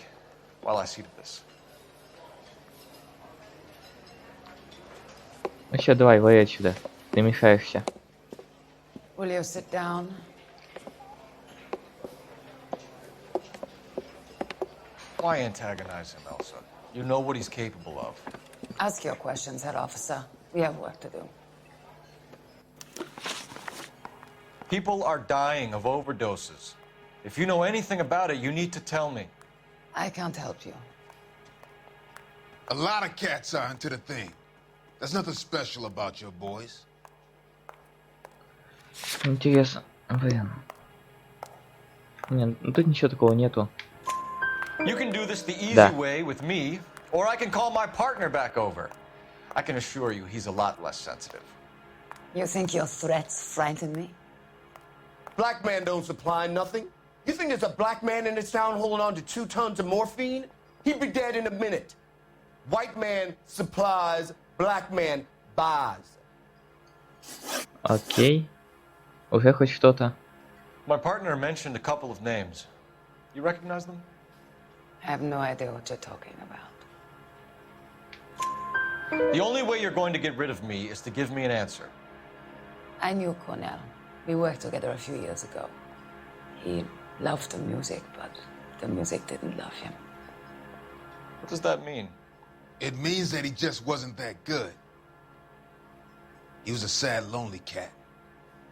while I see to this? Ну еще давай, вали отсюда. Ты мешаешься. Will you sit down? Why antagonize him, Elsa? You know what he's capable of. Ask your questions, head officer. We have work to do. People are dying of overdoses. If you know anything about it, you need to tell me. I can't help you. A lot of cats are into the thing. There's nothing special about your boys. Интересно. Блин. Нет, ну тут ничего такого нету. You can do this the easy way with me, or I can call my partner back over. I can assure you he's a lot less sensitive. You think your threats frighten me? Black man don't supply nothing. You think there's a black man in this town holding on to 2 tons of morphine? He'd be dead in a minute. White man supplies, black man buys. Окей. Уже хоть что-то. My partner mentioned a couple of names. You recognize them? I have no idea what you're talking about. The only way you're going to get rid of me is to give me an answer. I knew Cornell. We worked together a few years ago. He loved the music, but the music didn't love him. What does that mean? It means that he just wasn't that good. He was a sad, lonely cat.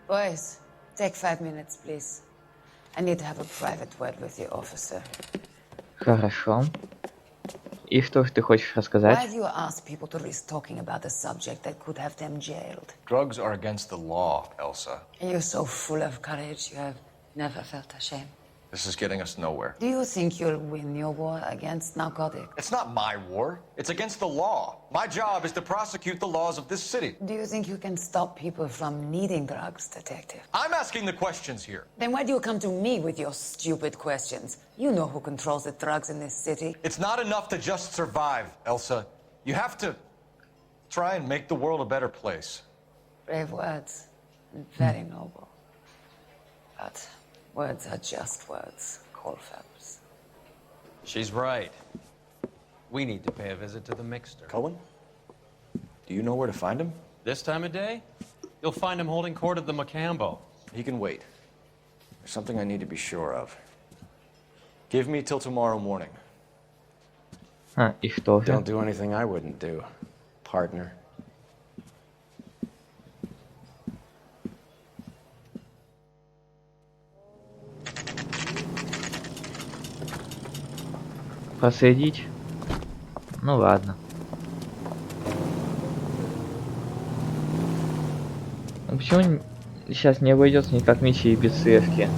Boys, take 5 minutes, please. I need to have a private word with you, officer. Хорошо. И что ж ты хочешь Why рассказать? do you ask people to risk talking about a subject that could have them jailed? Drugs are against the law, Elsa. And you're so full of courage, you have never felt ashamed. This is getting us nowhere. Do you think you'll win your war against narcotics? It's not my war. It's against the law. My job is to prosecute the laws of this city. Do you think you can stop people from needing drugs, detective? I'm asking the questions here. Then why do you come to me with your stupid questions? You know who controls the drugs in this city. It's not enough to just survive, Elsa. You have to try and make the world a better place. Brave words, and very noble. But words are just words, Cole Phelps. She's right. We need to pay a visit to the Mixter. Cohen? Do you know where to find him? This time of day? You'll find him holding court at the Macambo. He can wait. There's something I need to be sure of. Give me till tomorrow morning. И что же? Don't do anything I wouldn't do, partner. Посадить? Ну ладно. Ну почему сейчас не обойдется никак мечи без севки?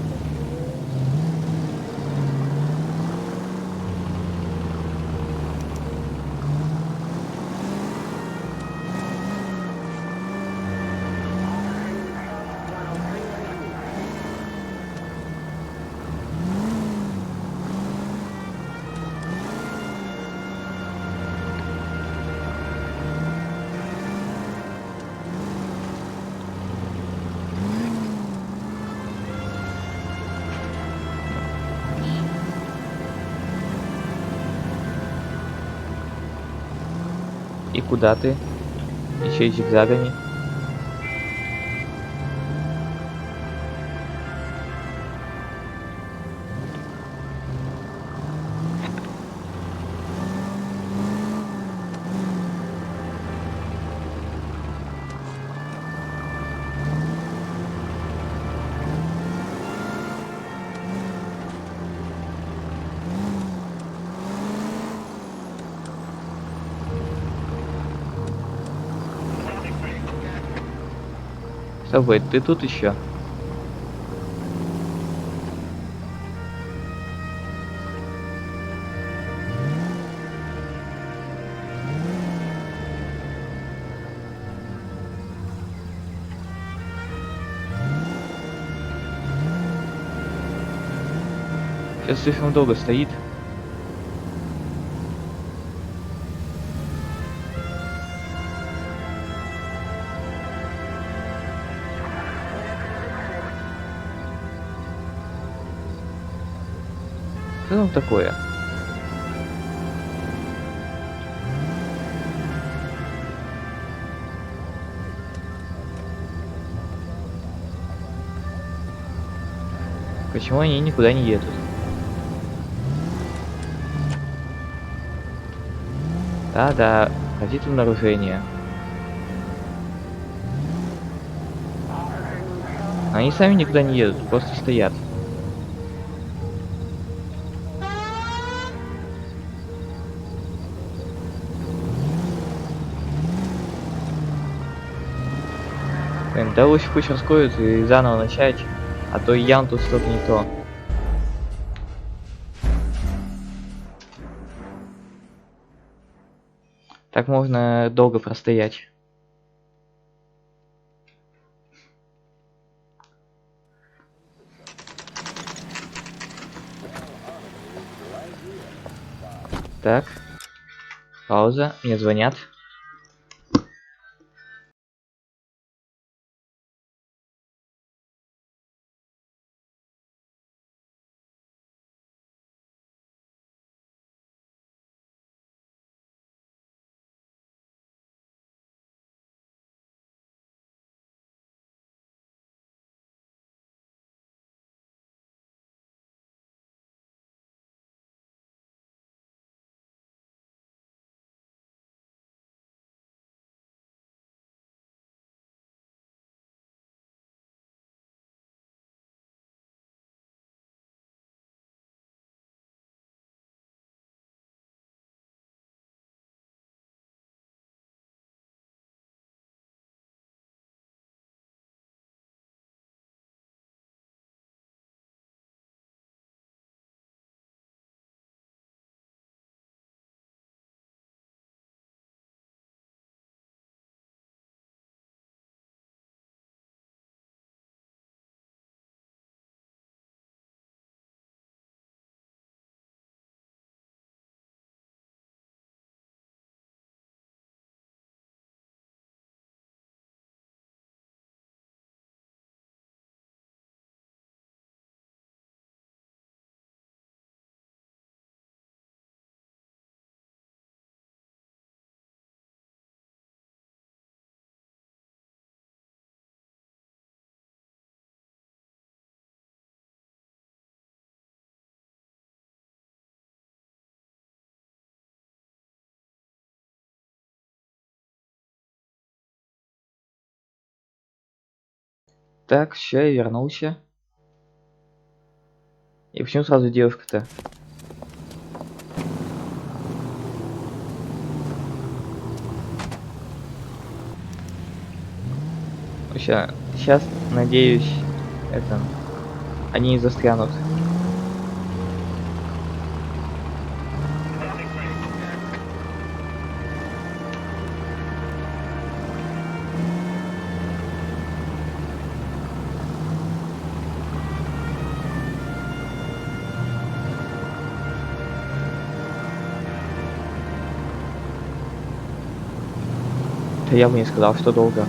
И куда ты? Еще и зигзагами. Сабвей, ты тут еще? Сейчас слишком долго стоит. Что там такое? Почему они никуда не едут? Да-да, хотите нарушение. Они сами никуда не едут, просто стоят. Блин, да лучше пусть раскроют и заново начать, а то явно тут что-то не то. Так можно долго простоять. Так. Пауза. Мне звонят. Так, все, я вернулся. И почему сразу девушка-то? Сейчас, надеюсь, они не застрянут. Да я бы не сказал, что долго.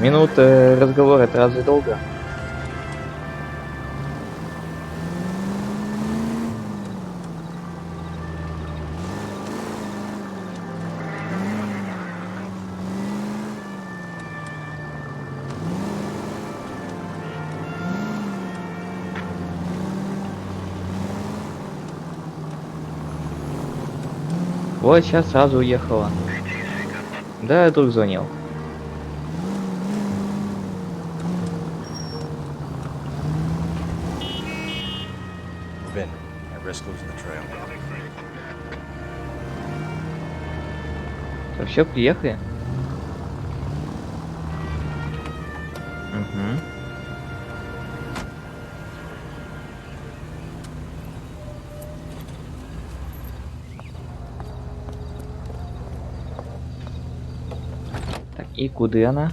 Минута разговора — это разве долго? Вот сейчас сразу уехала. Да, друг звонил. Vin, I risk losing the trail. Все, приехали? Угу. Так, и куда она?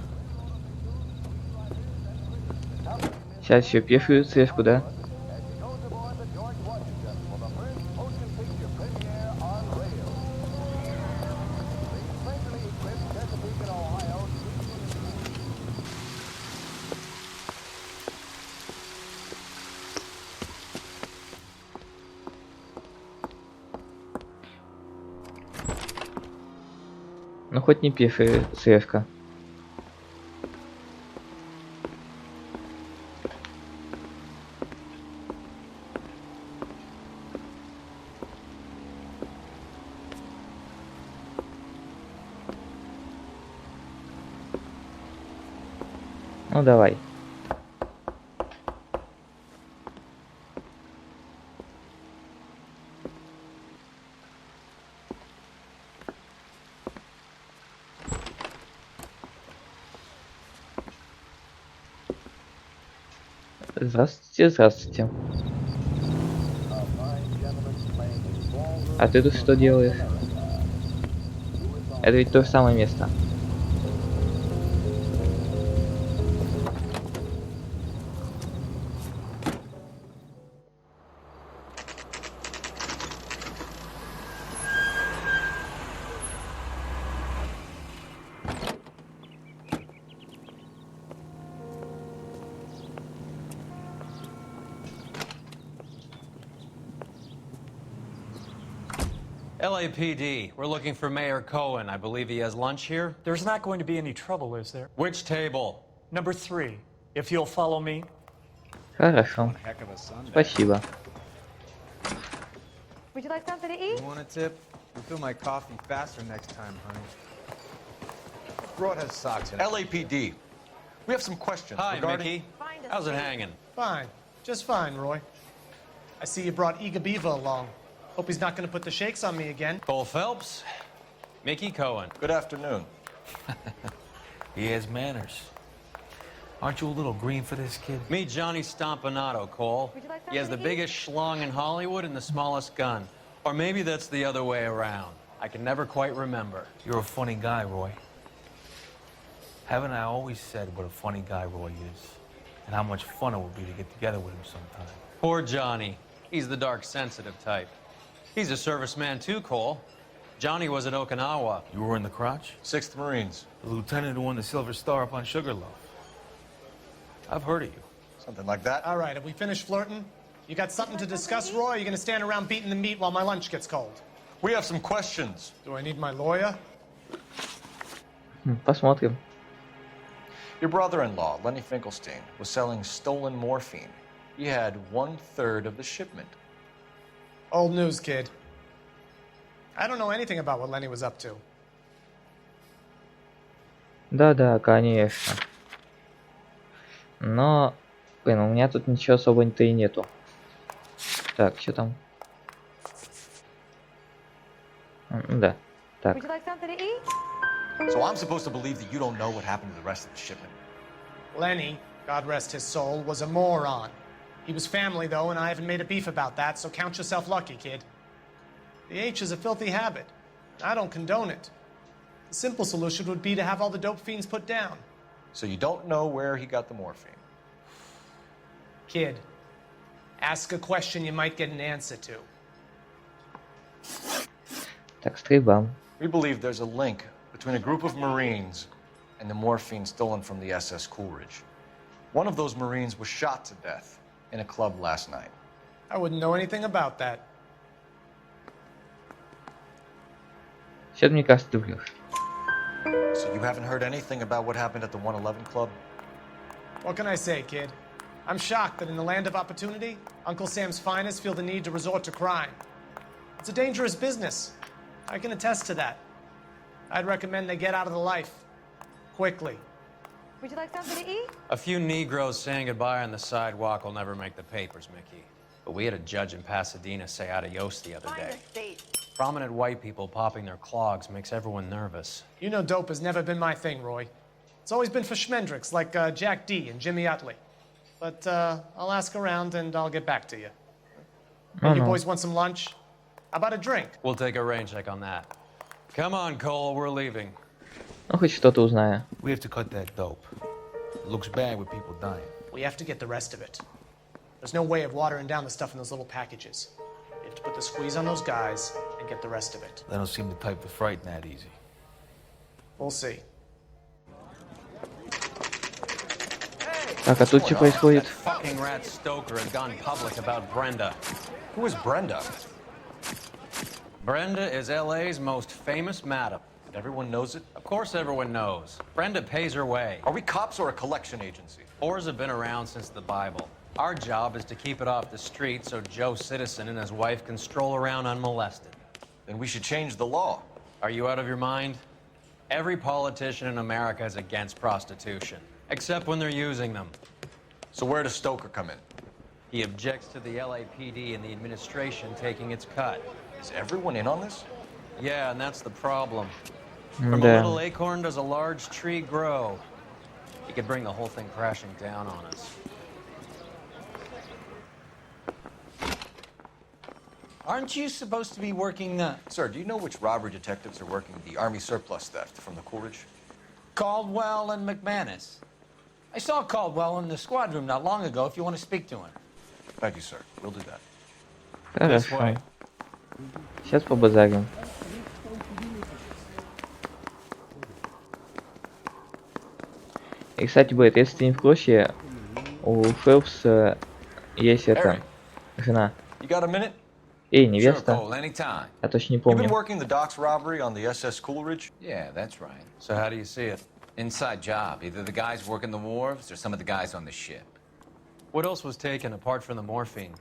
Сейчас еще пешую цепку, да? Ну хоть не пешая цепка. Ну давай. Здравствуйте, здравствуйте. А ты тут что делаешь? Это ведь то же самое место. LAPD, we're looking for Mayor Cohen. I believe he has lunch here. There's not going to be any trouble, is there? Which table? Number 3, if you'll follow me. Хорошо. Спасибо. Would you like something to eat? You want a tip? Refill my coffee faster next time, honey. Broad has socks in it. LAPD. We have some questions Hi, regarding... Mickey. How's it hanging? Fine. Just fine, Roy. I see you brought Iga Beaver along. Hope he's not going to put the shakes on me again. Cole Phelps, Mickey Cohen. Good afternoon. He has manners. Aren't you a little green for this kid? Meet Johnny Stompanato, Cole. He has the biggest schlong in Hollywood and the smallest gun. Or maybe that's the other way around. I can never quite remember. You're a funny guy, Roy. Haven't I always said what a funny guy Roy is? And how much fun it would be to get together with him sometime. Poor Johnny. He's the dark, sensitive type. He's a serviceman too, Cole. Johnny was at Okinawa. You were in the crotch? 6th Marines. The lieutenant who won the Silver Star up on Sugarloaf. I've heard of you. Something like that. All right, have we finished flirting? You got something to discuss, Roy? Or are you going to stand around beating the meat while my lunch gets cold? We have some questions. Do I need my lawyer? Посмотрим. Your brother-in-law, Lenny Finkelstein, was selling stolen morphine. He had 1/3 of the shipment. Old news, kid. I don't know anything about what Lenny was up to. Да-да, конечно. Но, блин, у меня тут ничего особо-то и нету. Так, что там? Да. Так. Would you like something to eat? So I'm supposed to believe that you don't know what happened to the rest of the shipment? Lenny, God rest his soul, was a moron. He was family, though, and I haven't made a beef about that, so count yourself lucky, kid. The H is a filthy habit. I don't condone it. The simple solution would be to have all the dope fiends put down. So you don't know where he got the morphine? Kid, ask a question you might get an answer to. Так, стрибам. We believe there's a link between a group of Marines and the morphine stolen from the SS Coolidge. One of those Marines was shot to death in a club last night. I wouldn't know anything about that. Сейчас, мне кажется, ты врешь. So you haven't heard anything about what happened at the 111 Club? What can I say, kid? I'm shocked that in the land of opportunity, Uncle Sam's finest feel the need to resort to crime. It's a dangerous business. I can attest to that. I'd recommend they get out of the life. Quickly. Would you like something to eat? A few Negroes saying goodbye on the sidewalk will never make the papers, Mickey. But we had a judge in Pasadena say adios the other day. Prominent white people popping their clogs makes everyone nervous. You know dope has never been my thing, Roy. It's always been for schmendricks like Jack D and Jimmy Utley. But I'll ask around and I'll get back to you. Hey, you boys want some lunch? How about a drink? We'll take a rain check on that. Come on, Cole, we're leaving. Ну, хоть что-то узнаю. We have to cut that dope. It looks bad with people dying. We have to get the rest of it. There's no way of watering down the stuff in those little packages. You have to put the squeeze on those guys and get the rest of it. They don't seem the type to frighten that easy. We'll see. Так, а тут что происходит? Fucking rat Stoker had gone public about Brenda. Who is Brenda? Brenda is LA's most famous madam. Everyone knows it? Of course everyone knows. Brenda pays her way. Are we cops or a collection agency? Whores have been around since the Bible. Our job is to keep it off the street so Joe Citizen and his wife can stroll around unmolested. Then we should change the law. Are you out of your mind? Every politician in America is against prostitution, except when they're using them. So where does Stoker come in? He objects to the LAPD and the administration taking its cut. Is everyone in on this? Yeah, and that's the problem. From a little acorn does a large tree grow. He could bring the whole thing crashing down on us. Aren't you supposed to be working Sir, do you know which robbery detectives are working the Army surplus theft from the Coolidge? Caldwell and McManus. I saw Caldwell in the squad room not long ago if you want to speak to him. Thank you, sir. We'll do that. Хорошо. Сейчас побазарим. И, кстати, Бэт, если ты не в курсе, у Фелпса есть это... Жена. You got a minute? Эй, невеста. Sure, Cole, anytime. Я точно не You've been помню. working the docks robbery on the SS Coolidge? Yeah, that's right. So how do you see it? Inside job. Either the guys working the wharves or some of the guys on the ship. What else was taken apart from the morphine?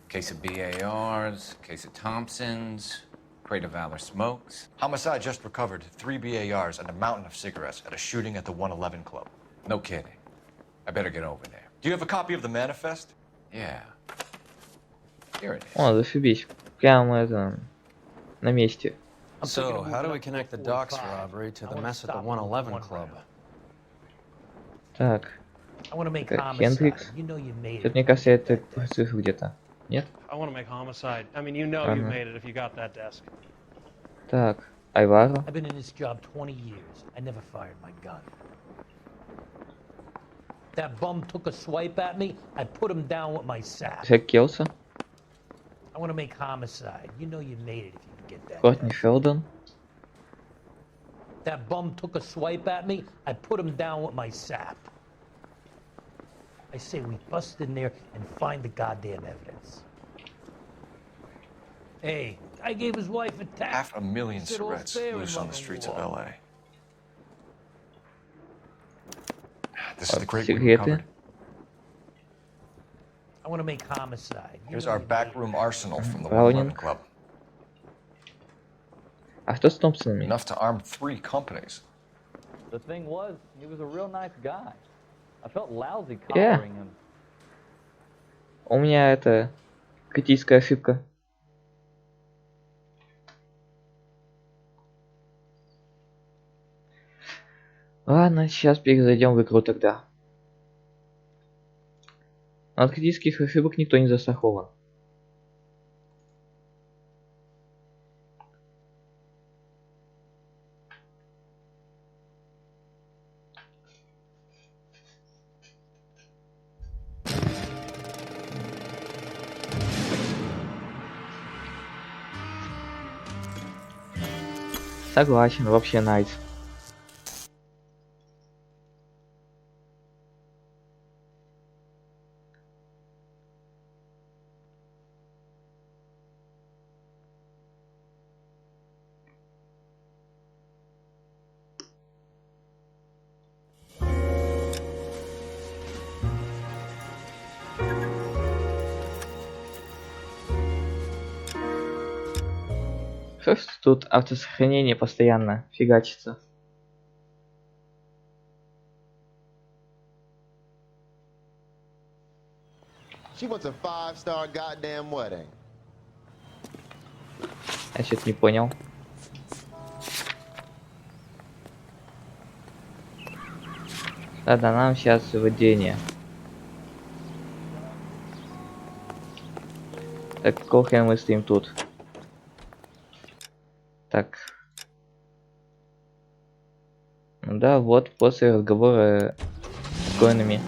Case of BARs, case of Thompsons, crate of Valor smokes. Homicide just recovered 3 BARs and a mountain of cigarettes at a shooting at the 111 Club. No kidding. I better get over there. Do you have a copy of the manifest? Yeah. Here it is. О, зашибись. Прямо это... На месте. So, how do we connect the docks robbery to the mess at the 111 Club? Так. I want to make Хендрикс. homicide. You know you made Что-то it. мне кажется, это цифр где-то. Нет? I want to make homicide. I mean, you know you made it if you got that desk. Так. Айваро. I've been in this job 20 years. I never fired my gun. That bum took a swipe at me. I put him down with my sack. Джек Келса. I want to make homicide. You know you made it if you can get that. Кортни Шелдон. That bum took a swipe at me. I put him down with my sap. I say we bust in there and find the goddamn evidence. Hey, I gave his wife a tap. 500,000 Sit all cigarettes staring loose on the up streets of the wall. LA. This is the crate we Сигареты. recovered. I want to make homicide. Here's our backroom arsenal from the 111 Club. А что с Томпсонами? Enough to arm 3 companies. The thing was, he was a real nice guy. I felt lousy Yeah. collaring him. У меня это критическая ошибка. Ладно, сейчас перезайдем в игру тогда. От критических ошибок никто не застрахован. Согласен, вообще найс. Что ж тут автосохранение постоянно фигачится? She wants a 5-star goddamn wedding. Я что-то не понял. Да, нам сейчас введение. Так, какого хрена мы стоим тут? Так. Ну да, вот после разговора с коинами.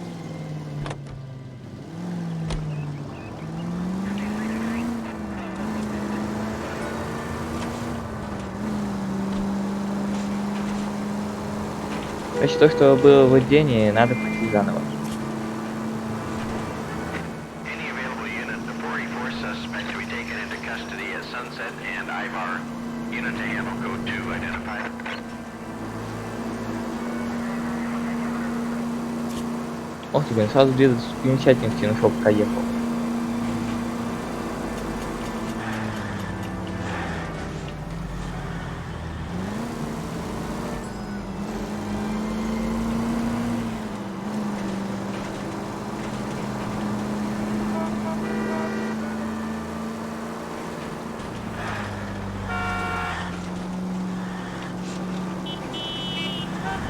Значит, то, что было в введении, надо пройти заново. Ох ты, блин, сразу две достопримечательности нашел, пока ехал.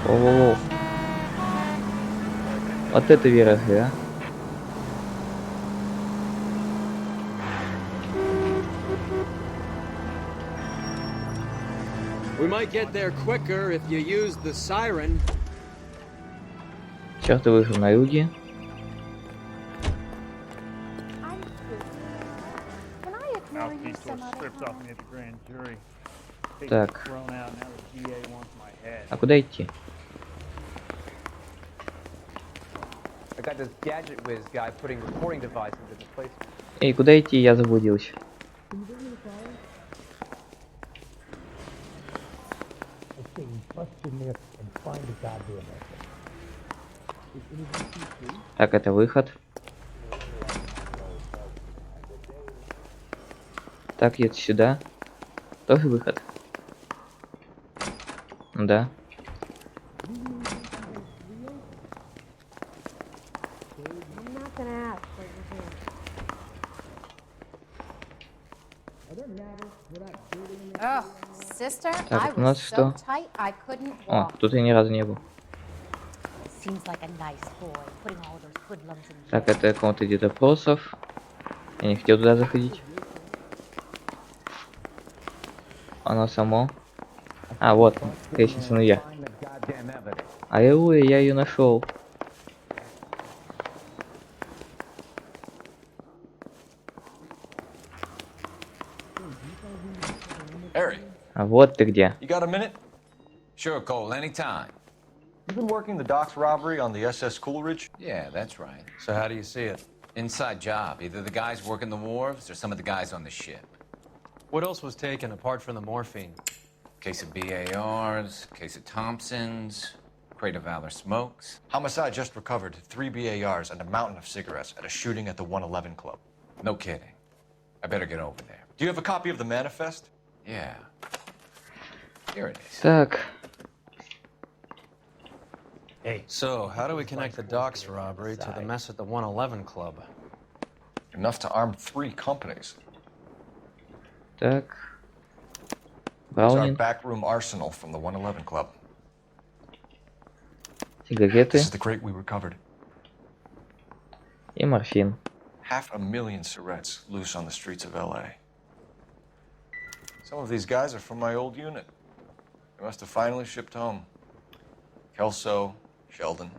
Воу-воу-воу. Вот это виражи, а? We might get there quicker if you use the siren. Чёртовы журналюги. Mouthpiece was stripped off me at the grand jury. Так. Thrown out, now the DA wants my head. А куда идти? I got this gadget whiz guy putting recording devices in the place. Эй, куда идти? Я заблудился. Так, это выход. Так, едь сюда. Тоже выход. Да. Так, у нас что? О, тут я ни разу не был. Так, это комната для допросов. Я не хотел туда заходить. Оно само. А, вот, лестница наверх. Аллилуйя, я ее нашел. Harry. А вот ты где. You got a minute? Sure, Cole, anytime. You've been working the docks robbery on the SS Coleridge? Yeah, that's right. So how do you see it? Inside job. Either the guys working the wharves or some of the guys on the ship. What else was taken apart from the morphine? Case of BARs, case of Thompson's. Crate of Valor smokes. Homicide just recovered 3 BARs and a mountain of cigarettes at a shooting at the 111 Club. No kidding. I better get over there. Do you have a copy of the manifest? Yeah. Here it is. Так. Hey. So, how do we connect the docks robbery to the mess at the 111 Club? Enough to arm 3 companies. Так. It's our Браунинг. backroom arsenal from the 111 Club. Сигареты. This is the crate we recovered. И морфин. 500,000 cigarettes loose on the streets of LA. Some of these guys are from my old unit. They must have finally shipped home. Kelso, Sheldon,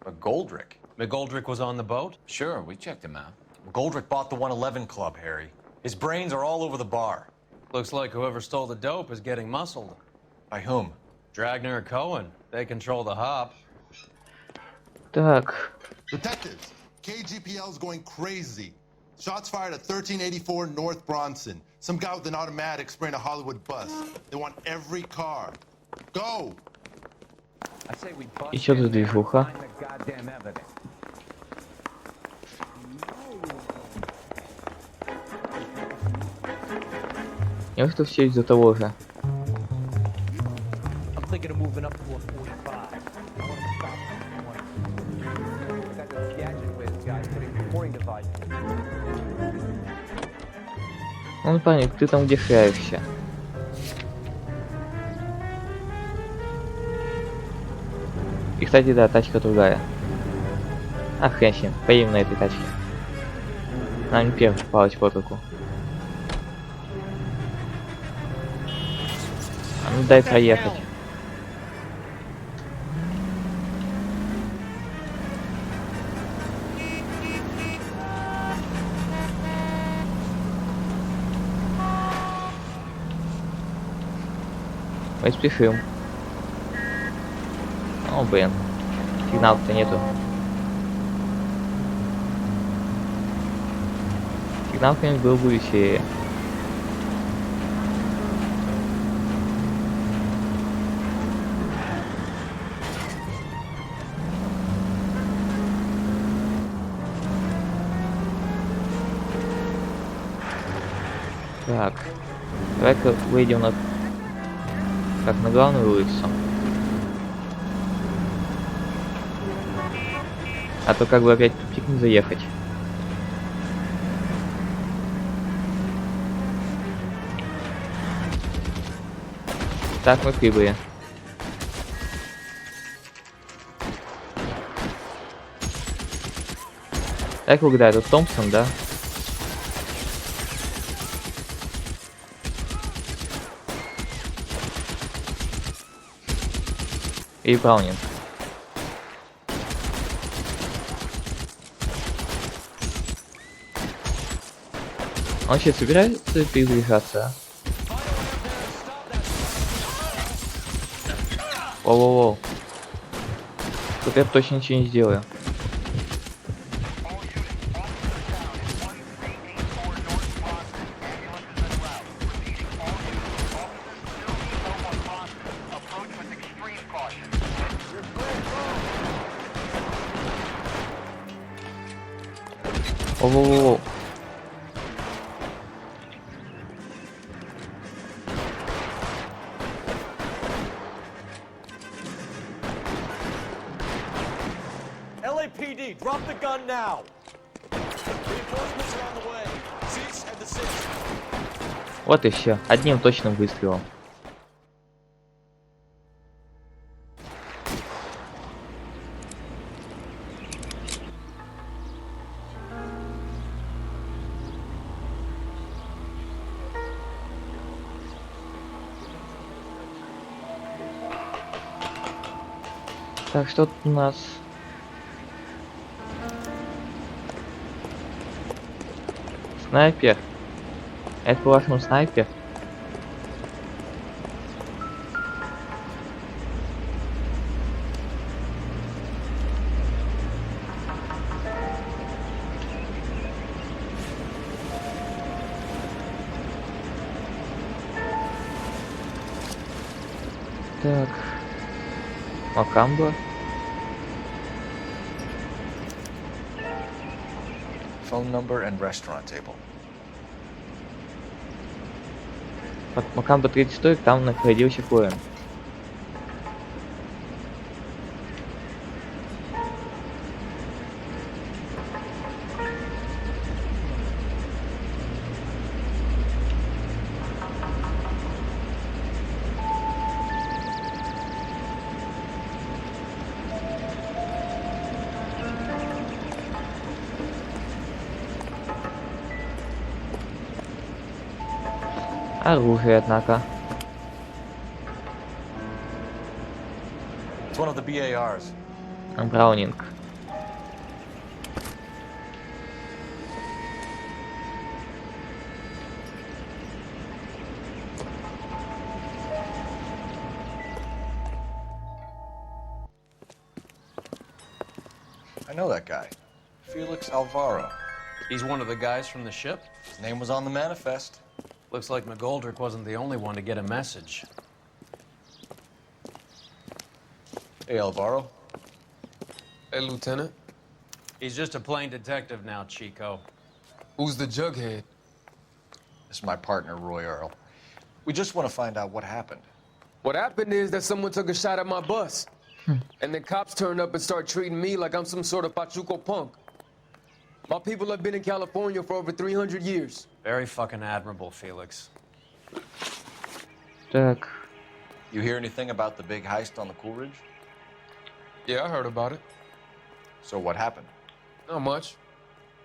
McGoldrick. McGoldrick was on the boat? Sure, we checked him out. McGoldrick bought the 111 Club, Harry. His brains are all over the bar. Looks like whoever stole the dope is getting muscled. By whom? Dragner or Cohen. They control the hop. Так. Detectives, KGPL's going crazy. Shots fired at 1384 North Bronson. Some guy with an automatic spraying a Hollywood bus. They want every car. Go! И чё тут движуха? Неужто все из-за того же? I'm thinking of moving up to a 45. I want to stop someone. I got this gadget whiz guy putting recording devices. Он парень, ты там где шаришься? И, кстати, да, тачка другая. А, хрен с ним, поедем на этой тачке. Нам не первым попалась под руку. А ну дай проехать. Мы спешим. О, блин. Сигнала-то нету. Сигнал, конечно, был бы веселее. Так. Давай-ка выйдем на... Как, на главную улицу. А то как бы опять в тупик не заехать. Так, мы прибыли. Так, угадаю, это Томпсон, да? И Браунинг. Он сейчас собирается перезаряжаться, а? Воу-воу-воу. Тут я точно ничего не сделаю. Воу-воу-воу. LAPD, drop the gun now. Reinforcements are on the way. Cease and desist. Вот и все. Одним точным выстрелом. Так, что тут у нас? Снайпер. Это по-вашему снайпер? Так. Макамбо. Phone number and restaurant table. Под Макамбо 36, там находился Коэн. Оружие, однако. It's one of the BARs. Браунинг. I know that guy. Felix Alvaro. He's one of the guys from the ship? His name was on the manifest. Looks like McGoldrick wasn't the only one to get a message. Hey, Alvaro. Hey, Lieutenant. He's just a plain detective now, Chico. Who's the jughead? This is my partner, Roy Earl. We just want to find out what happened. What happened is that someone took a shot at my bus. And the cops turned up and start treating me like I'm some sort of Pachuco punk. My people have been in California for over 300 years. Very fucking admirable, Felix. Так. You hear anything about the big heist on the Coolidge? Yeah, I heard about it. So what happened? Not much.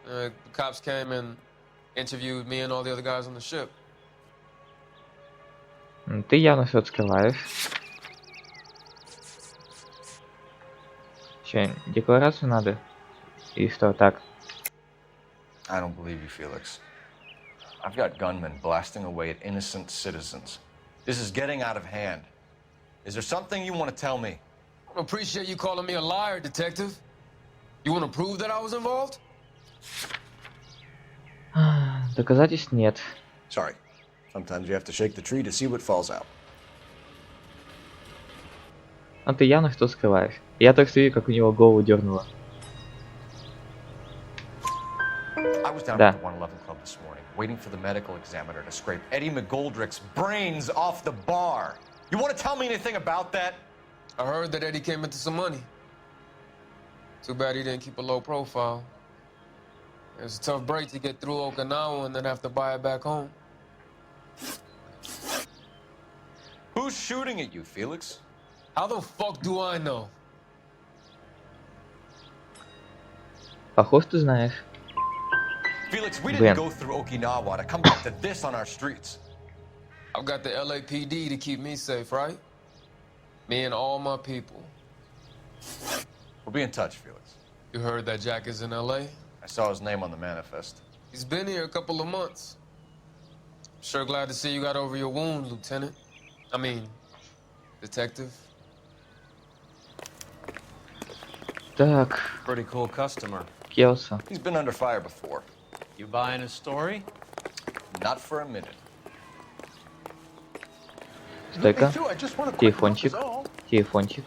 The cops came and interviewed me and all the other guys on the ship. Ты явно все скрываешь. Че, декларацию надо? И что, так? I don't believe you, Felix. I've got gunmen blasting away at innocent citizens. This is getting out of hand. Is there something you want to tell me? I don't appreciate you calling me a liar, detective. You want to prove that I was involved? Доказательств нет. Sorry. Sometimes you have to shake the tree to see what falls out. А ты явно что скрываешь. Я так смотрю, как у него голову дернуло. I was down Да. at the 111 Club this morning, waiting for the medical examiner to scrape Eddie McGoldrick's brains off the bar. You want to tell me anything about that? I heard that Eddie came into some money. Too bad he didn't keep a low profile. It's a tough break to get through Okinawa and then have to buy it back home. Who's shooting at you, Felix? How the fuck do I know? Похож, ты знаешь. Felix, we didn't go through Okinawa to come back to this on our streets. I've got the LAPD to keep me safe, right? Me and all my people. We'll be in touch, Felix. You heard that Jack is in LA? I saw his name on the manifest. He's been here a couple of months. Sure glad to see you got over your wound, Lieutenant. I mean, Detective. Так. Pretty cool customer. Келса. He's been under fire before. You buying his story? Not for a minute. Стойка. Телефончик. Телефончик.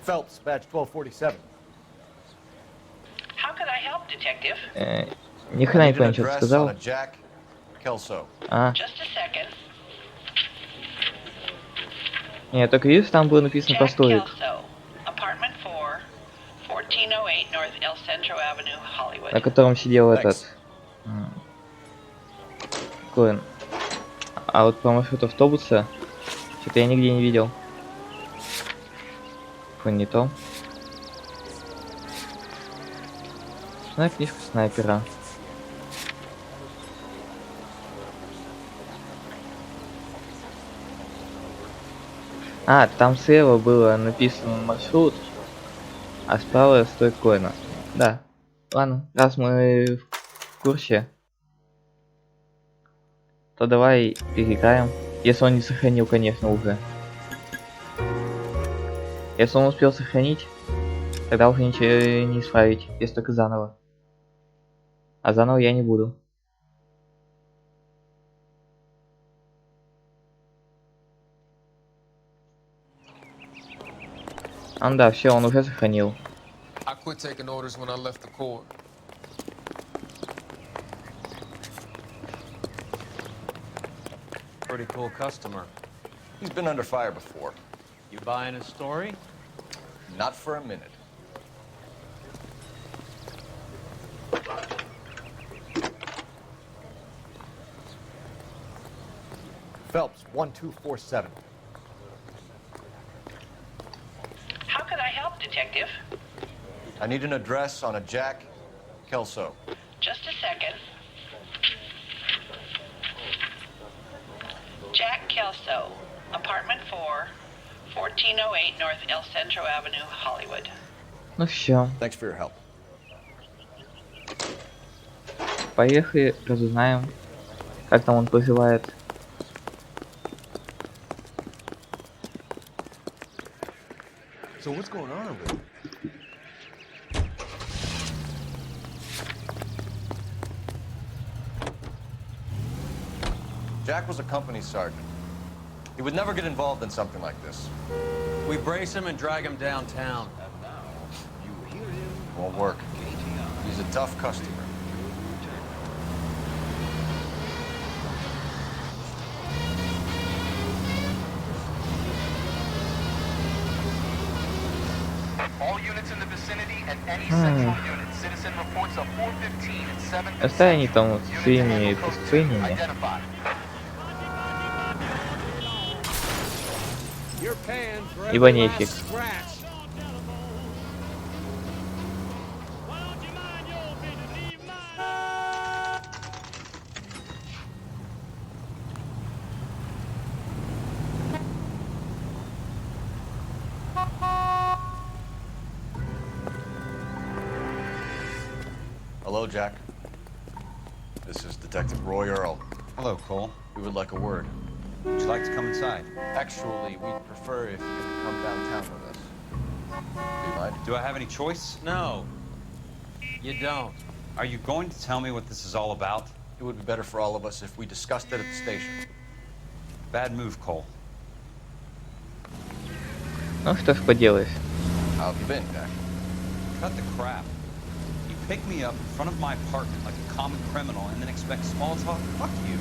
Phelps, badge 1247. How can I help, detective? Ни хрена не понял, что ты сказал. Jack Kelso. А. Just a second. Нет, только видишь, там было написано постовик. Kelso, apartment 4, 1408 North El Centro Avenue, Hollywood. На котором сидел этот... Коэн. А вот по маршруту автобуса что-то я нигде не видел. Не то. Знаю книжку снайпера. А, там слева было написано маршрут, а справа стоит Коэна. Да. Ладно, раз мы в курсе, то давай переиграем. Если он не сохранил, конечно, уже. Если он успел сохранить, тогда уже ничего не исправить, если только заново. А заново я не буду. Да, все, он уже сохранил. I quit taking orders when I left the Corps. Pretty cool customer. He's been under fire before. You buying his story? Not for a minute. Phelps, 1247. How can I help, Detective? I need an address on a Jack Kelso. Just a second. Jack Kelso, apartment 4, 1408 North El Centro Avenue, Hollywood. Ну все. Thanks for your help. Поехали, разузнаем, как там он поживает. So what's going on over there? Jack was a company sergeant. He would never get involved in something like this. We brace him and drag him downtown. Won't work. He's a tough customer. All units in the vicinity and any central unit. Citizen reports of 415 and 7. Оставь они там своими преступлениями. Ибо нефиг. Hello, Jack. This is Detective Roy Earl. Hello, Cole. We would like a word. Would you like to come inside? Actually, we'd prefer if you could come downtown with us. Do you mind? Do I have any choice? No. You don't. Are you going to tell me what this is all about? It would be better for all of us if we discussed it at the station. Bad move, Cole. Ну что ж поделаешь. How have you been, Jack? Cut the crap. You pick me up in front of my apartment like a common criminal and then expect small talk? Fuck you.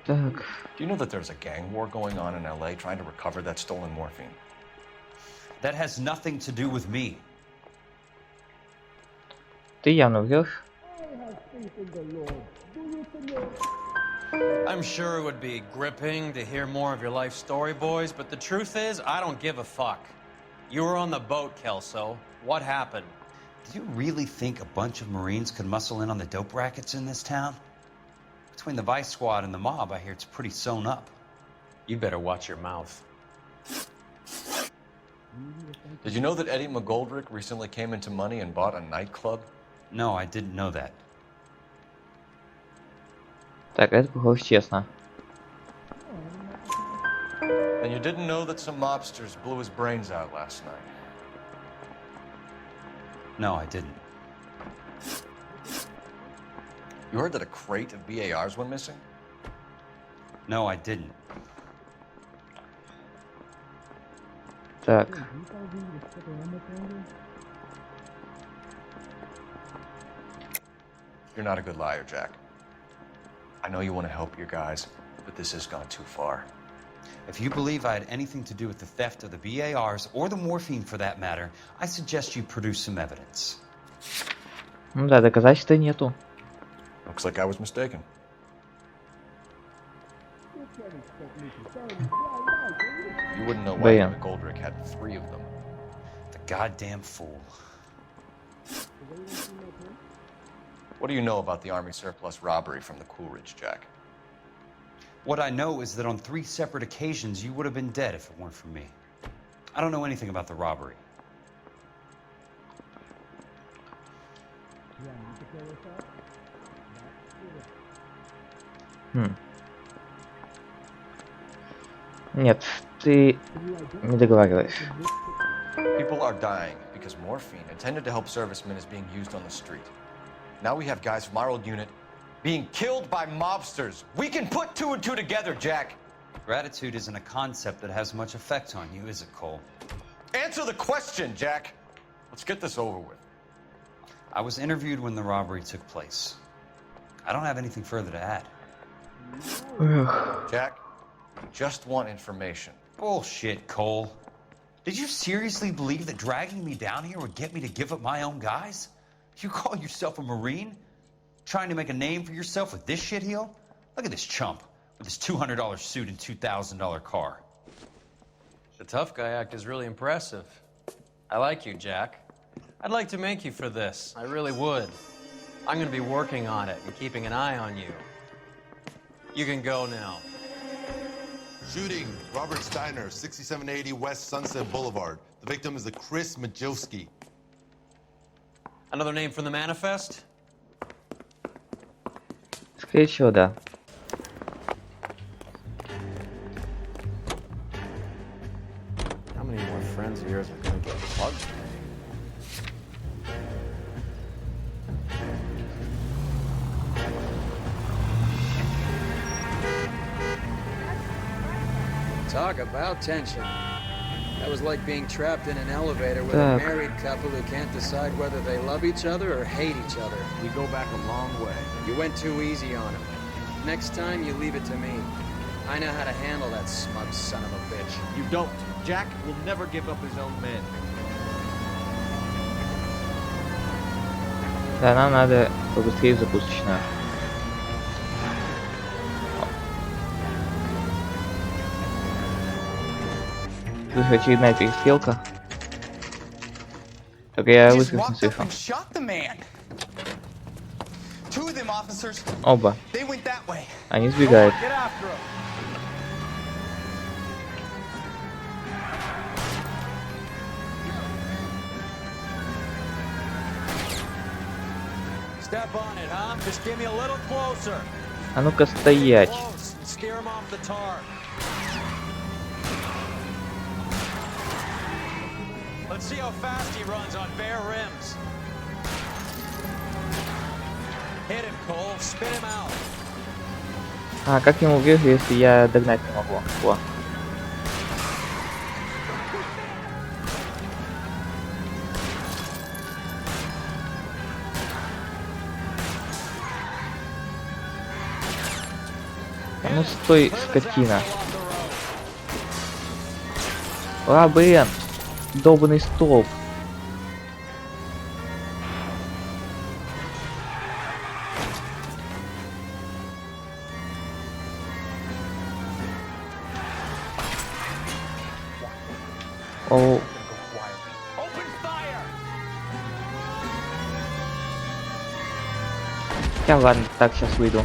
Do you know that there's a gang war going on in LA trying to recover that stolen morphine? That has nothing to do with me. Ты явно врешь. I'm sure it would be gripping to hear more of your life story, boys, but the truth is, I don't give a fuck. You were on the boat, Kelso. What happened? Do you really think a bunch of Marines could muscle in on the dope rackets in this town? Between the Vice Squad and the mob, I hear it's pretty sewn up. You better watch your mouth. Did you know that Eddie McGoldrick recently came into money and bought a nightclub? No, I didn't know that. Так, это похоже честно. And you didn't know that some mobsters blew his brains out last night? No, I didn't. You heard that a crate of BARs went missing? No, I didn't. Так. You're not a good liar, Jack. I know you want to help your guys, but this has gone too far. If you believe I had anything to do with the theft of the BARs, or the morphine for that matter, I suggest you produce some evidence. Ну да, доказательств нету. Looks like I was mistaken. You wouldn't know why Блин. McGoldrick had 3 of them. The goddamn fool. What do you know about the Army surplus robbery from the Coolidge, Jack? What I know is that on 3 separate occasions, you would have been dead if it weren't for me. I don't know anything about the robbery. Нет, ты не договариваешь. People are dying because morphine intended to help servicemen is being used on the street. Now we have guys from our old unit being killed by mobsters. We can put two and two together, Jack. Gratitude isn't a concept that has much effect on you, is it, Cole? Answer the question, Jack. Let's get this over with. I was interviewed when the robbery took place. I don't have anything further to add. Jack, we just want information. Bullshit, Cole. Did you seriously believe that dragging me down here would get me to give up my own guys? You call yourself a Marine? Trying to make a name for yourself with this shitheel? Look at this chump with his $200 suit and $2,000 car. The tough guy act is really impressive. I like you, Jack. I'd like to make you for this. I really would. I'm going to be working on it and keeping an eye on you. You can go now. Shooting, Robert Steiner, 6780 West Sunset Boulevard. The victim is a Chris Majowski. Another name from the manifest? Скорее всего, да. How many more friends of yours are going to get plugged? Talk about tension. That was like being trapped in an elevator with a married couple who can't decide whether they love each other or hate each other. We go back a long way. You went too easy on him. Next time, you leave it to me. I know how to handle that smug son of a bitch. You don't. Jack will never give up his own men. Да, нам надо побыстрее в закусочную. Тут очередная перестрелка. Только я выстрелов не слышал. Оба. Они сбегают. Step on it, huh? Just give me a little closer. А ну-ка стоять. Close and scare him off the tar. Let's see how fast he runs on bare rims. Hit him, Cole. Spin him out. А как ему вверх, если я догнать не могу? Во. А ну стой, скотина. Блин, долбаный столб. О. Я ладно, так сейчас выйду.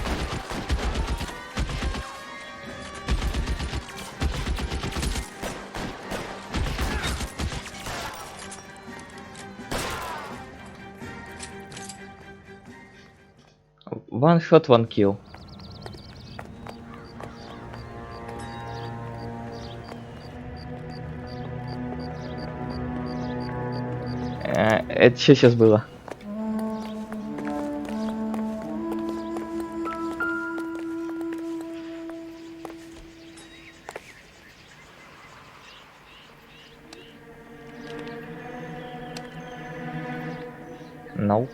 One shot, one kill. Это что сейчас было? No.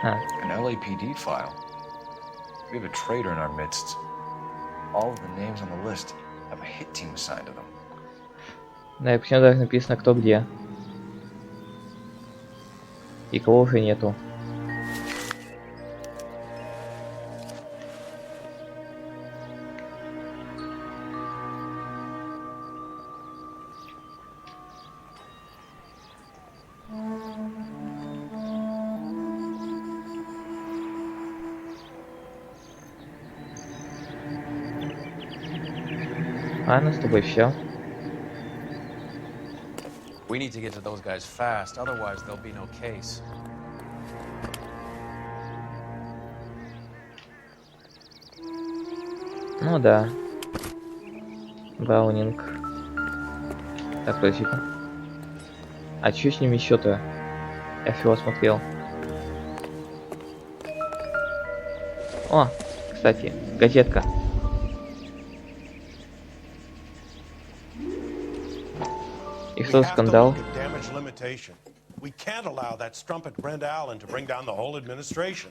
An LAPD file. We have a traitor in our midst. All of the names on the list have a hit team assigned to them. Да, и почему так написано кто где. И кого уже нету. Ладно, с тобой все. We need to get to those guys fast, otherwise there'll be no case. Ну да. Браунинг. Так, подожди-ка. А чё с ними еще-то? Я всего смотрел. О, кстати, газетка. И что за скандал? We can't allow that strumpet Brenda Allen to bring down the whole administration.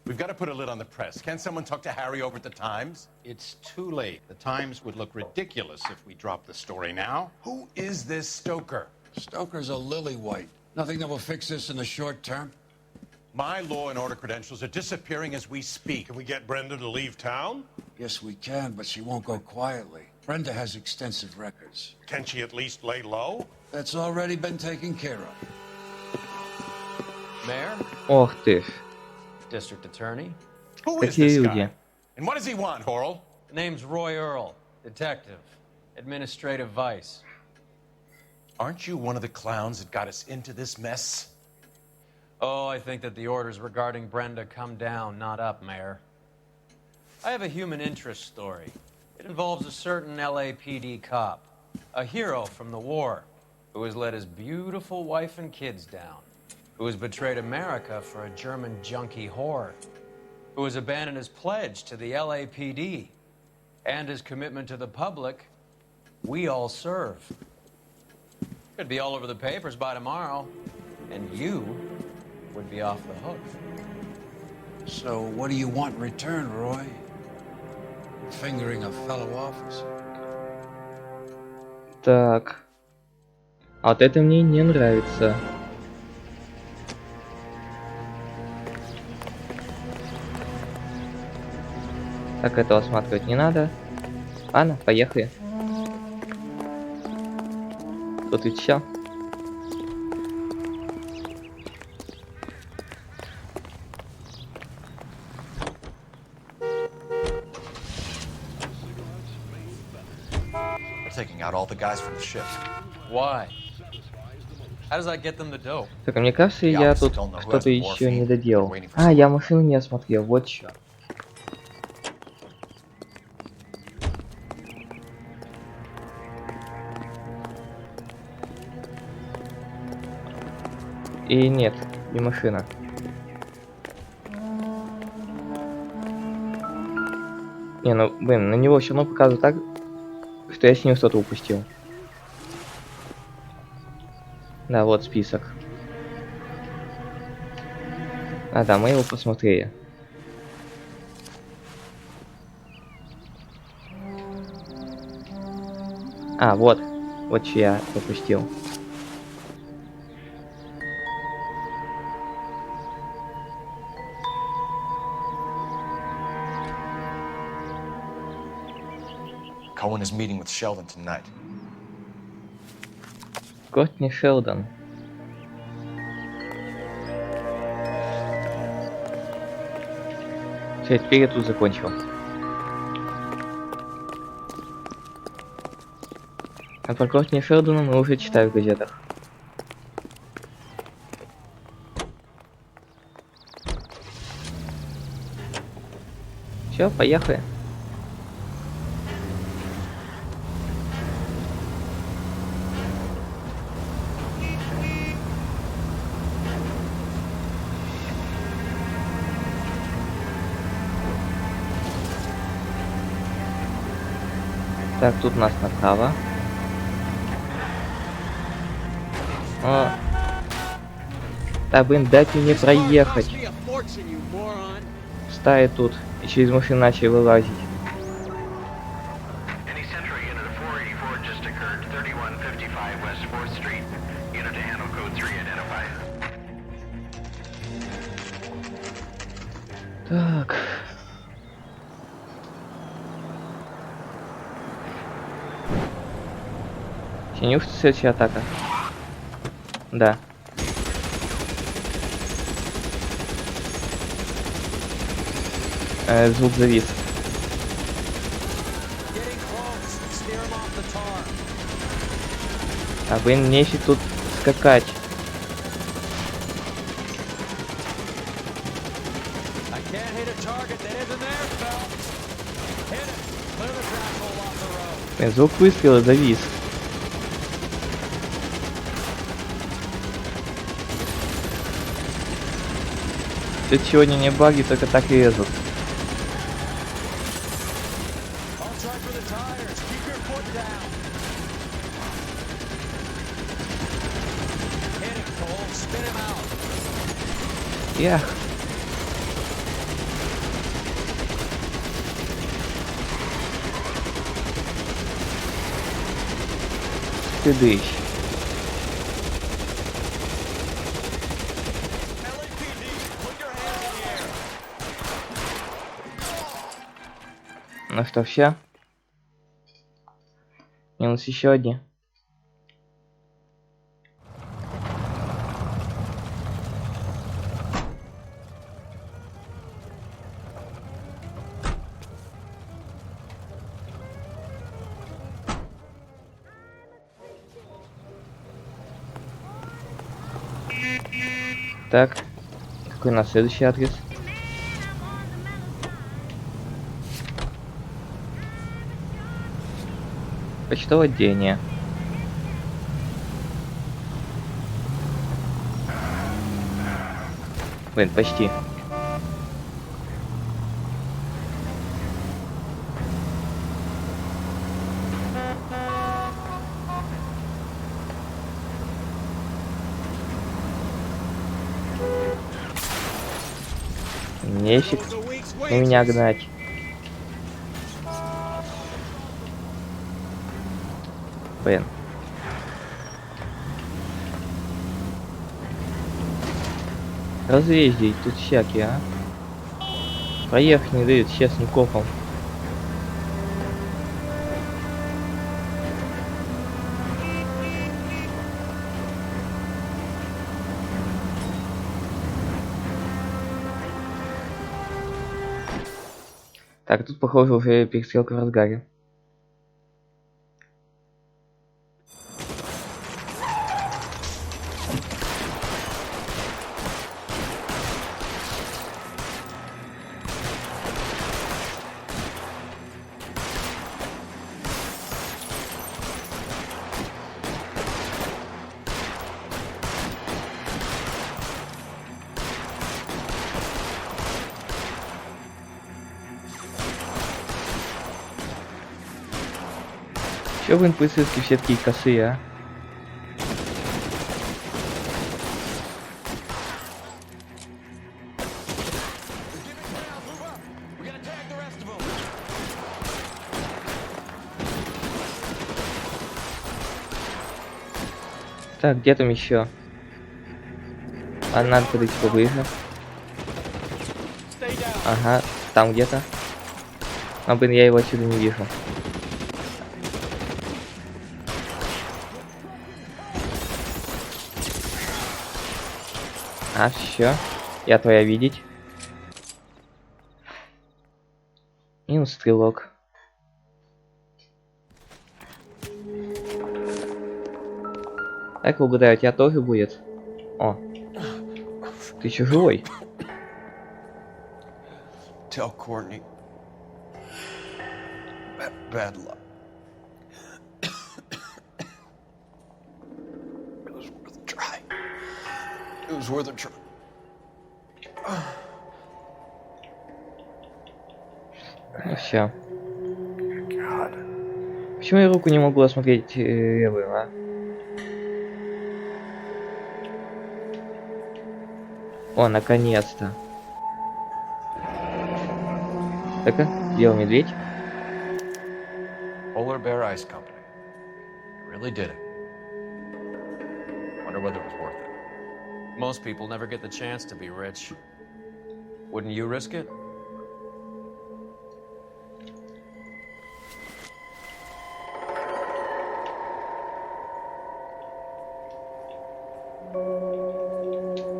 We've got to put a lid on the press. Can't someone talk to Harry over at the Times? It's too late. The Times would look ridiculous if we dropped the story now. Who is this Stoker? Stoker's a lily-white. Nothing that will fix this in the short term. My law and order credentials are disappearing as we speak. Can we get Brenda to leave town? Yes, we can, but she won't go quietly. Brenda has extensive records. Can she at least lay low? That's already been taken care of. Mayor? Ох ты ж. District Attorney? Who is Какие this люди? guy? And what does he want, Horrell? The name's Roy Earl, detective, administrative vice. Aren't you one of the clowns that got us into this mess? Oh, I think that the orders regarding Brenda come down, not up, Mayor. I have a human interest story. It involves a certain LAPD cop, a hero from the war, who has let his beautiful wife and kids down, who has betrayed America for a German junkie whore, who has abandoned his pledge to the LAPD and his commitment to the public. We all serve. Could be all over the papers by tomorrow, and you would be off the hook. So what do you want in return, Roy? Fingering a fellow officer. Так. А вот это мне не нравится. Так, этого осматривать не надо. Ладно, поехали. Тут ведь все. Taking out all the guys from the ship. Why? How does that get them the dope? Так, а мне кажется, я тут что-то еще не доделал. А, я машину не осмотрел, вот что. И нет, не машина. Не, ну, блин, на него все равно показывают так, что я с ним что-то упустил. Да, вот список. А, да, мы его посмотрели. А, вот. Вот что я пропустил. Cohen is meeting with Sheldon tonight. Кортни Шелдон. Все, теперь я тут закончил. А про Кортни Шелдона мы уже читали в газетах. Все, поехали. Так, тут у нас направо. О. Да, блин, дайте мне проехать. Стая тут. И через машину начали вылазить. Так. Неужто следующая атака? Да. Звук завис. А блин, мне еще тут скакать. Блин, звук выстрела завис. Что-то сегодня не баги, только так и лезут. Ях. Ты дышь. Ну что, все? Минус еще одни. Так, какой у нас следующий адрес? Почтовое отделение. Блин, почти. Нефиг у меня гнать. Блин. Развездей тут всякие, а. Проехать не дают честным копом. Так, тут, похоже, уже перестрелка в разгаре. Чё, блин, полицейские все такие косые, а? Так, где там еще? А надо подойти поближе. Ага, там где-то. А, блин, я его отсюда не вижу. А, все. Я твоя видеть. Минус стрелок. Так, угадаю, у тебя тоже будет. О. Ты еще живой. Tell Courtney. Bad luck. It was worth a try. It was worth a try. Ну все. Почему я руку не могу осмотреть левую, а? О, наконец-то. Так-ка, делал медведь. Polar Bear Ice Company. You really did it. Wonder whether it was worth it. Most people never get the chance to be rich. Wouldn't you risk it?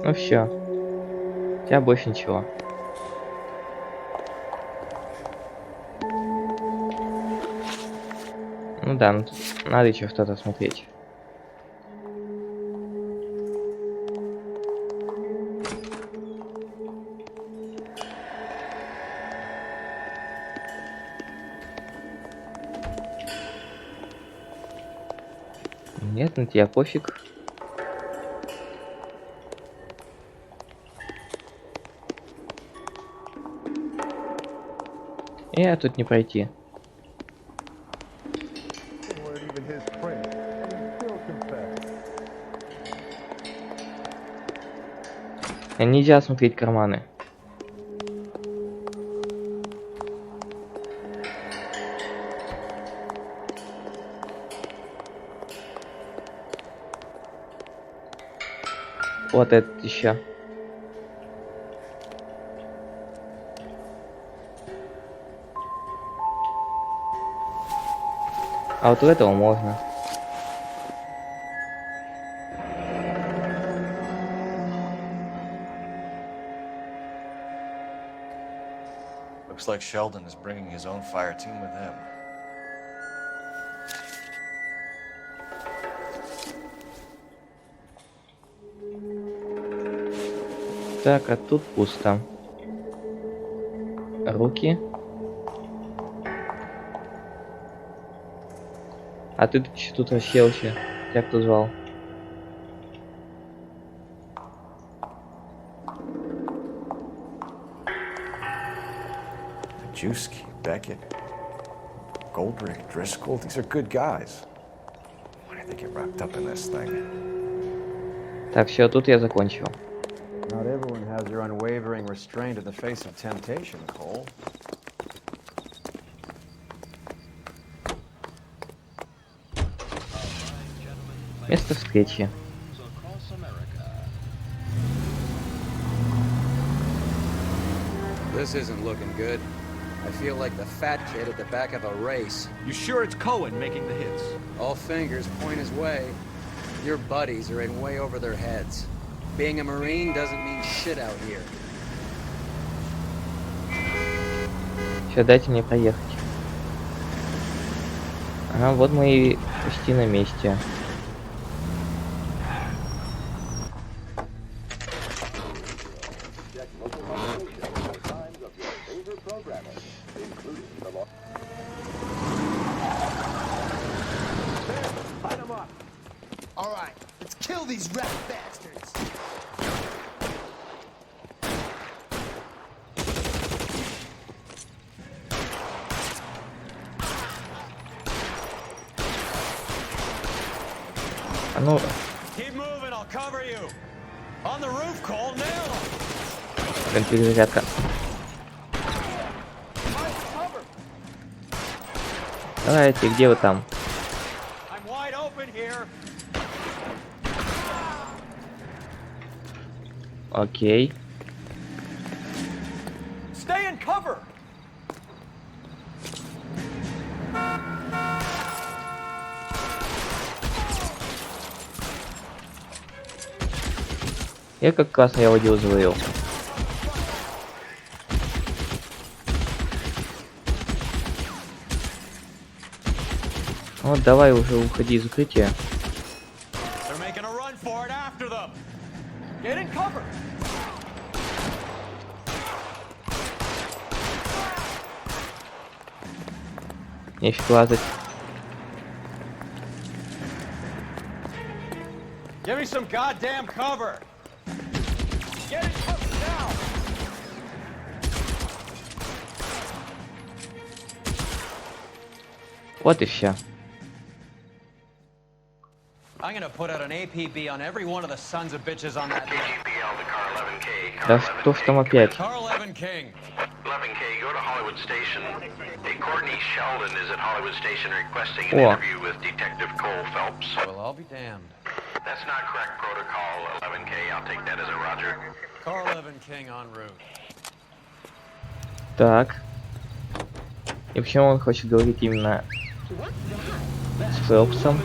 Ну все. У тебя больше ничего. Ну да, ну, надо еще что-то смотреть. Нет, на тебя пофиг. Тут не пройти. Нельзя смотреть карманы. Вот этот еще. А вот у этого можно. Looks like Sheldon is bringing his own fire team with him. Так, а тут пусто. Руки. А ты что тут расселся? Тебя кто звал? Juski, Beckett, Goldrick, Driscoll, these are good guys. Why did they get wrapped up in this thing? Так, все, тут я закончил. Not everyone has your unwavering restraint in the face of temptation, Cole. Место встречи. This isn't looking good. I feel like the fat kid at the back of a race. You sure it's Cohen making the hits? All fingers point his way. Your buddies are in way over their heads. Being a Marine doesn't mean shit out here. Все, дайте мне проехать. Ага, вот мы и почти на месте. All right, let's kill these rat bastards. А ну, Keep moving, I'll cover you. On the roof, Cole, nail him. блин, перезарядка. Давайте, где вы там? I'm wide open here. Окей. Stay in cover. Я как классно я водил завоевал. Вот давай уже уходи из укрытия. They're making a run for it after them. Get in cover. Нефиг лазать. Give me some goddamn cover. Get in cover now. Вот и все. I'm gonna put out an APB on every one of the sons of bitches on that list. Да что ж там опять? Car 11 King. 11K, go to Hollywood Station. Hey, Courtney Sheldon is at Hollywood Station requesting an О. interview with Detective Cole Phelps. Well, I'll be damned. That's not correct protocol, 11K. I'll take that as a roger. Car 11 King en route. Так. И почему он хочет говорить именно с Фелпсом?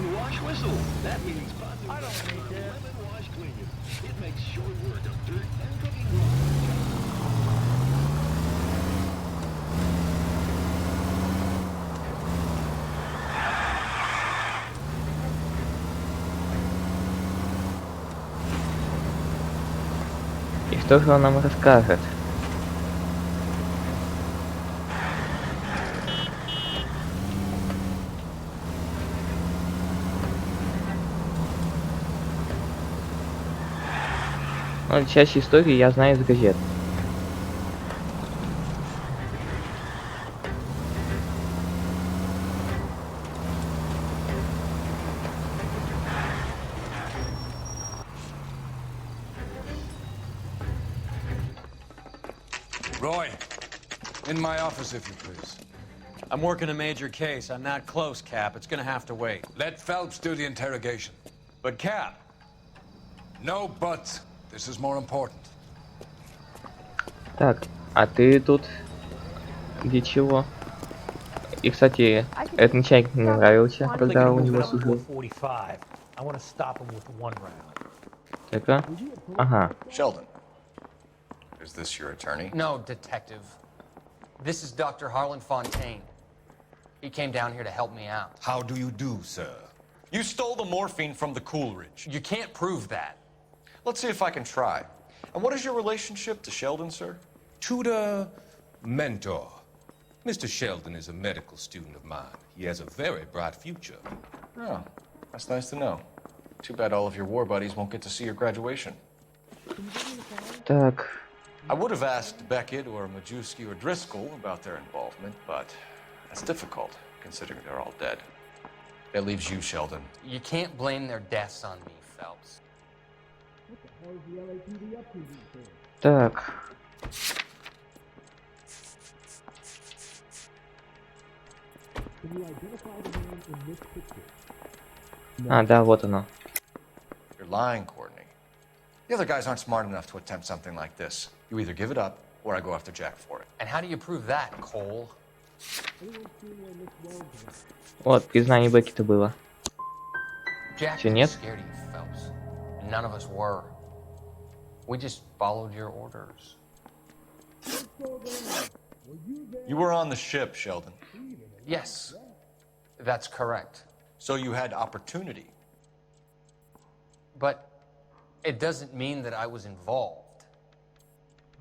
Что же он нам расскажет? Ну, часть истории я знаю из газет. Roy, in my office, if you please. I'm working a major case. I'm not close, Cap. It's gonna have to wait. Let Phelps do the interrogation. But, Cap... No buts. This is more important. Так, а ты тут для чего? И, кстати, этот начальник мне нравился, когда у него служил. Так-ка. Ага. Sheldon, is this your attorney? No, detective. This is Dr. Harlan Fontaine. He came down here to help me out. How do you do, sir? You stole the morphine from the Coolidge. You can't prove that. Let's see if I can try. And what is your relationship to Sheldon, sir? Tutor, mentor. Mr. Sheldon is a medical student of mine. He has a very bright future. Oh, that's nice to know. Too bad all of your war buddies won't get to see your graduation. Так. I would have asked Beckett or Majewski or Driscoll about their involvement, but that's difficult, considering they're all dead. That leaves you, Sheldon. You can't blame their deaths on me, Phelps. Так. А, да, вот оно. You're lying, Courtney. The other guys aren't smart enough to attempt something like this. You either give it up, or I go after Jack for it. And how do you prove that, Cole? Вот, признание Беккета было. Jack Чё, was нет? scared of you, Phelps. And none of us were. We just followed your orders. You were on the ship, Sheldon. Yes, that's correct. So you had opportunity. But it doesn't mean that I was involved.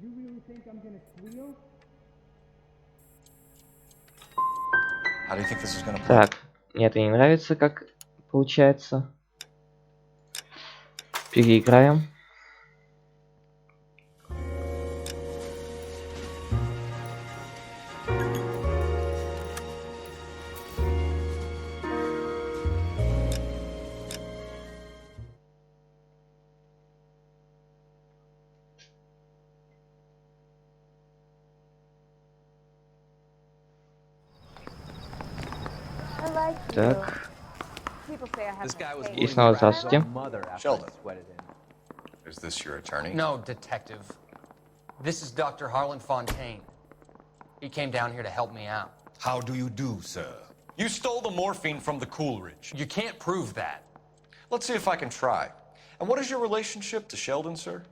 You really think I'm gonna squeal? How do you think this is gonna play? Так, мне это не нравится, как получается. Переиграем. Так. И снова здравствуйте. Sheldon, is this your attorney? No, detective. This is Dr. Harlan Fontaine. He came down here to help me out. How do you do, sir? You stole the morphine from the Coolidge. You can't prove that. Let's see if I can try. And what is your relationship to Sheldon, sir?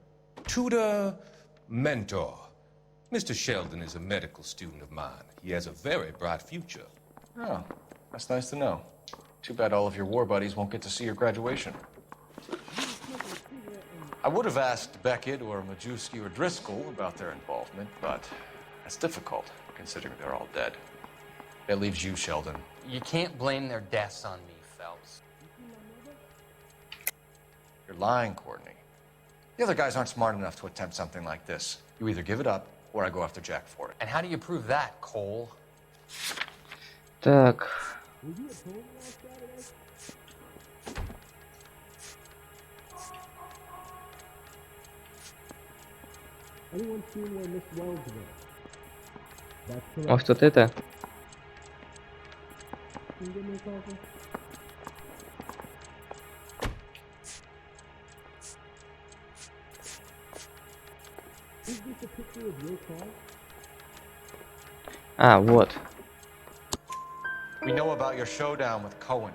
Tutor, mentor. Mr. Sheldon is a medical student of mine. He has a very bright future. Oh, that's nice to know. Too bad all of your war buddies won't get to see your graduation. I would have asked Beckett or Majewski or Driscoll about their involvement, but that's difficult, considering they're all dead. That leaves you, Sheldon. You can't blame their deaths on me, Phelps. You're lying, Courtney. The other guys aren't smart enough to attempt something like this. You either give it up, or I go after Jack for it. And how do you prove that, Cole? Так. Anyone seen where Miss Wells went? That's correct. Может, вот это? Can you give me a coffee? Is this a picture of your car? А, вот. We know about your showdown with Cohen.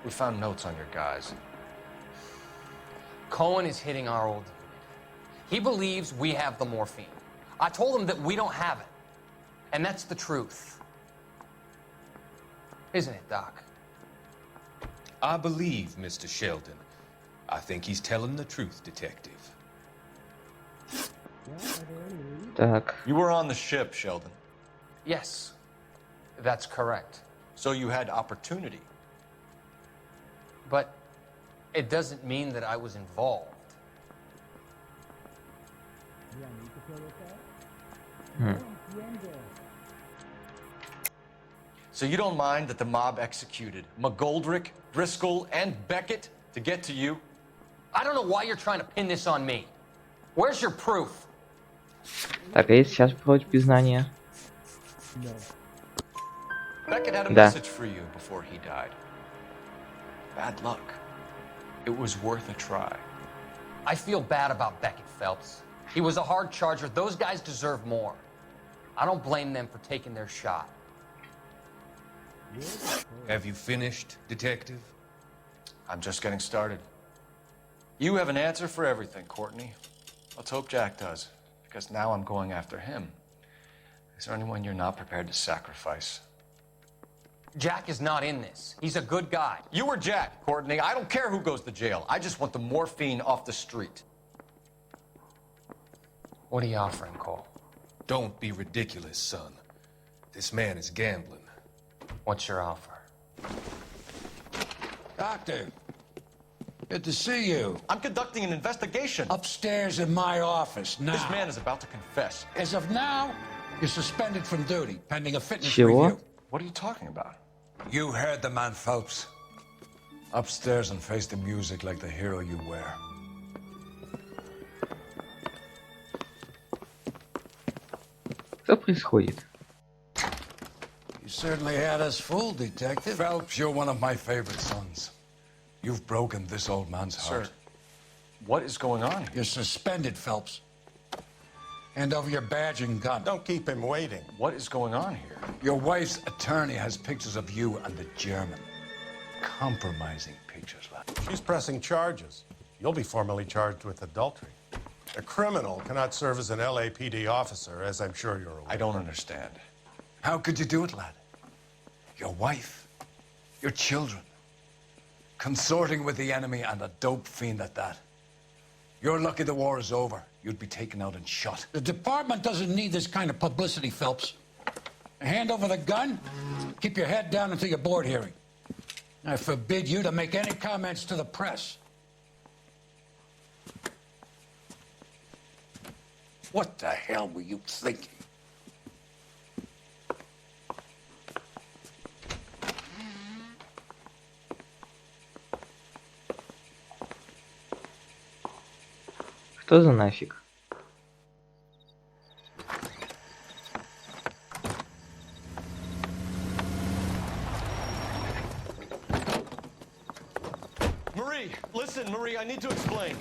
We found notes on your guys. Cohen is hitting our old dude. He believes we have the morphine. I told him that we don't have it. And that's the truth. Isn't it, Doc? I believe Mr. Sheldon. I think he's telling the truth, Detective. Так. You were on the ship, Sheldon. Yes, that's correct. So you had opportunity. But it doesn't mean that I was involved. So you don't mind that the mob executed McGoldrick, Driscoll, and Beckett to get to you? I don't know why you're trying to pin this on me. Where's your proof? Так, а если сейчас проходит признание? Beckett had a Да. message for you before he died. Bad luck. It was worth a try. I feel bad about Beckett, Phelps. He was a hard charger. Those guys deserve more. I don't blame them for taking their shot. Have you finished, Detective? I'm just getting started. You have an answer for everything, Courtney. Let's hope Jack does, because now I'm going after him. Is there anyone you're not prepared to sacrifice? Jack is not in this. He's a good guy. You or Jack, Courtney. I don't care who goes to jail. I just want the morphine off the street. What are you offering, Cole? Don't be ridiculous, son. This man is gambling. What's your offer? Doctor, good to see you. I'm conducting an investigation. Upstairs in my office now. This man is about to confess. As of now, you're suspended from duty, pending a fitness Чего? review. What are you talking about? You heard the man, Phelps. Upstairs and face the music like the hero you were. Что происходит? You certainly had us fooled, Detective. Phelps, you're one of my favorite sons. You've broken this old man's heart. Sir, what is going on here? You're suspended, Phelps. Hand over your badge and gun. Don't keep him waiting. What is going on here? Your wife's attorney has pictures of you and the German. Compromising pictures, lad. She's pressing charges. You'll be formally charged with adultery. A criminal cannot serve as an LAPD officer, as I'm sure you're aware. I don't understand. How could you do it, lad? Your wife, your children, consorting with the enemy and a dope fiend at that. You're lucky the war is over. You'd be taken out and shot. The department doesn't need this kind of publicity, Phelps. Hand over the gun, keep your head down until your board hearing. I forbid you to make any comments to the press. What the hell were you thinking? Что за нафиг? Marie, listen, Marie, I need to explain.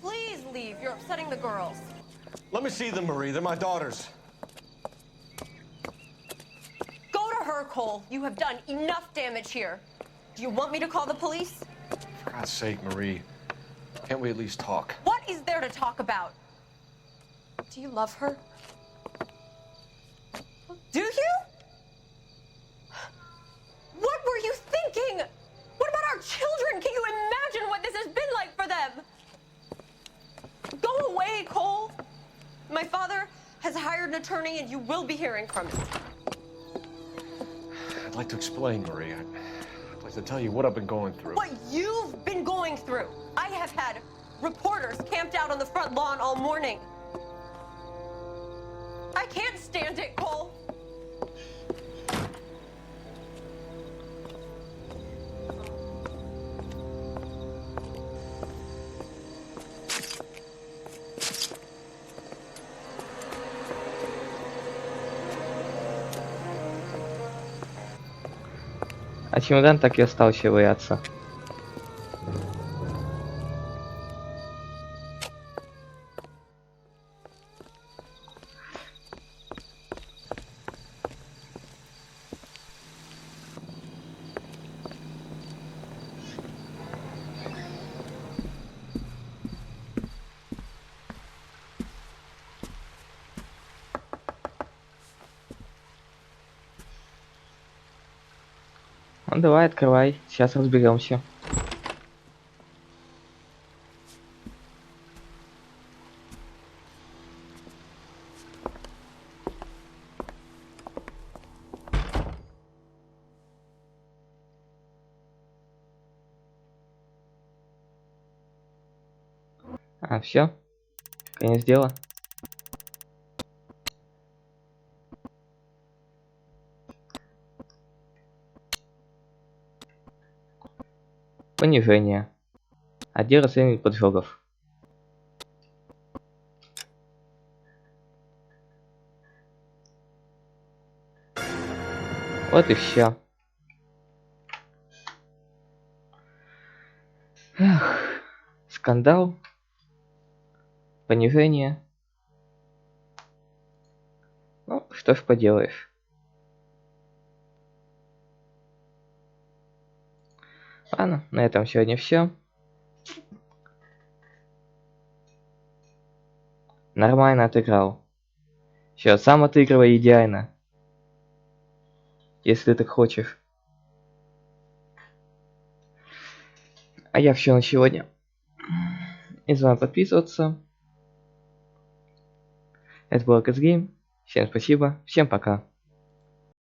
Please leave. You're upsetting the girls. Let me see them, Marie. They're my daughters. Go to her, Cole. You have done enough damage here. Do you want me to call the police? For God's sake, Marie, can't we at least talk? What is there to talk about? Do you love her? Do you? What were you thinking? What about our children? Can you imagine what this has been like for them? Go away, Cole. My father has hired an attorney and you will be hearing from him. I'd like to explain, Marie. I'd like to tell you what I've been going through. What you've been going through. I have had reporters camped out on the front lawn all morning. I can't stand it, Cole. А чемодан так и остался валяться. Ну давай, открывай, сейчас разберемся. А, все. Конец дела. Понижение. Отдел расследований поджогов. Вот и все. Эх, скандал. Понижение. Ну, что ж поделаешь. Ладно, на этом сегодня все. Нормально отыграл. Все, сам отыгрывай идеально. Если ты так хочешь. А я все на сегодня. Не забывай подписываться. Это был Game. Всем спасибо. Всем пока.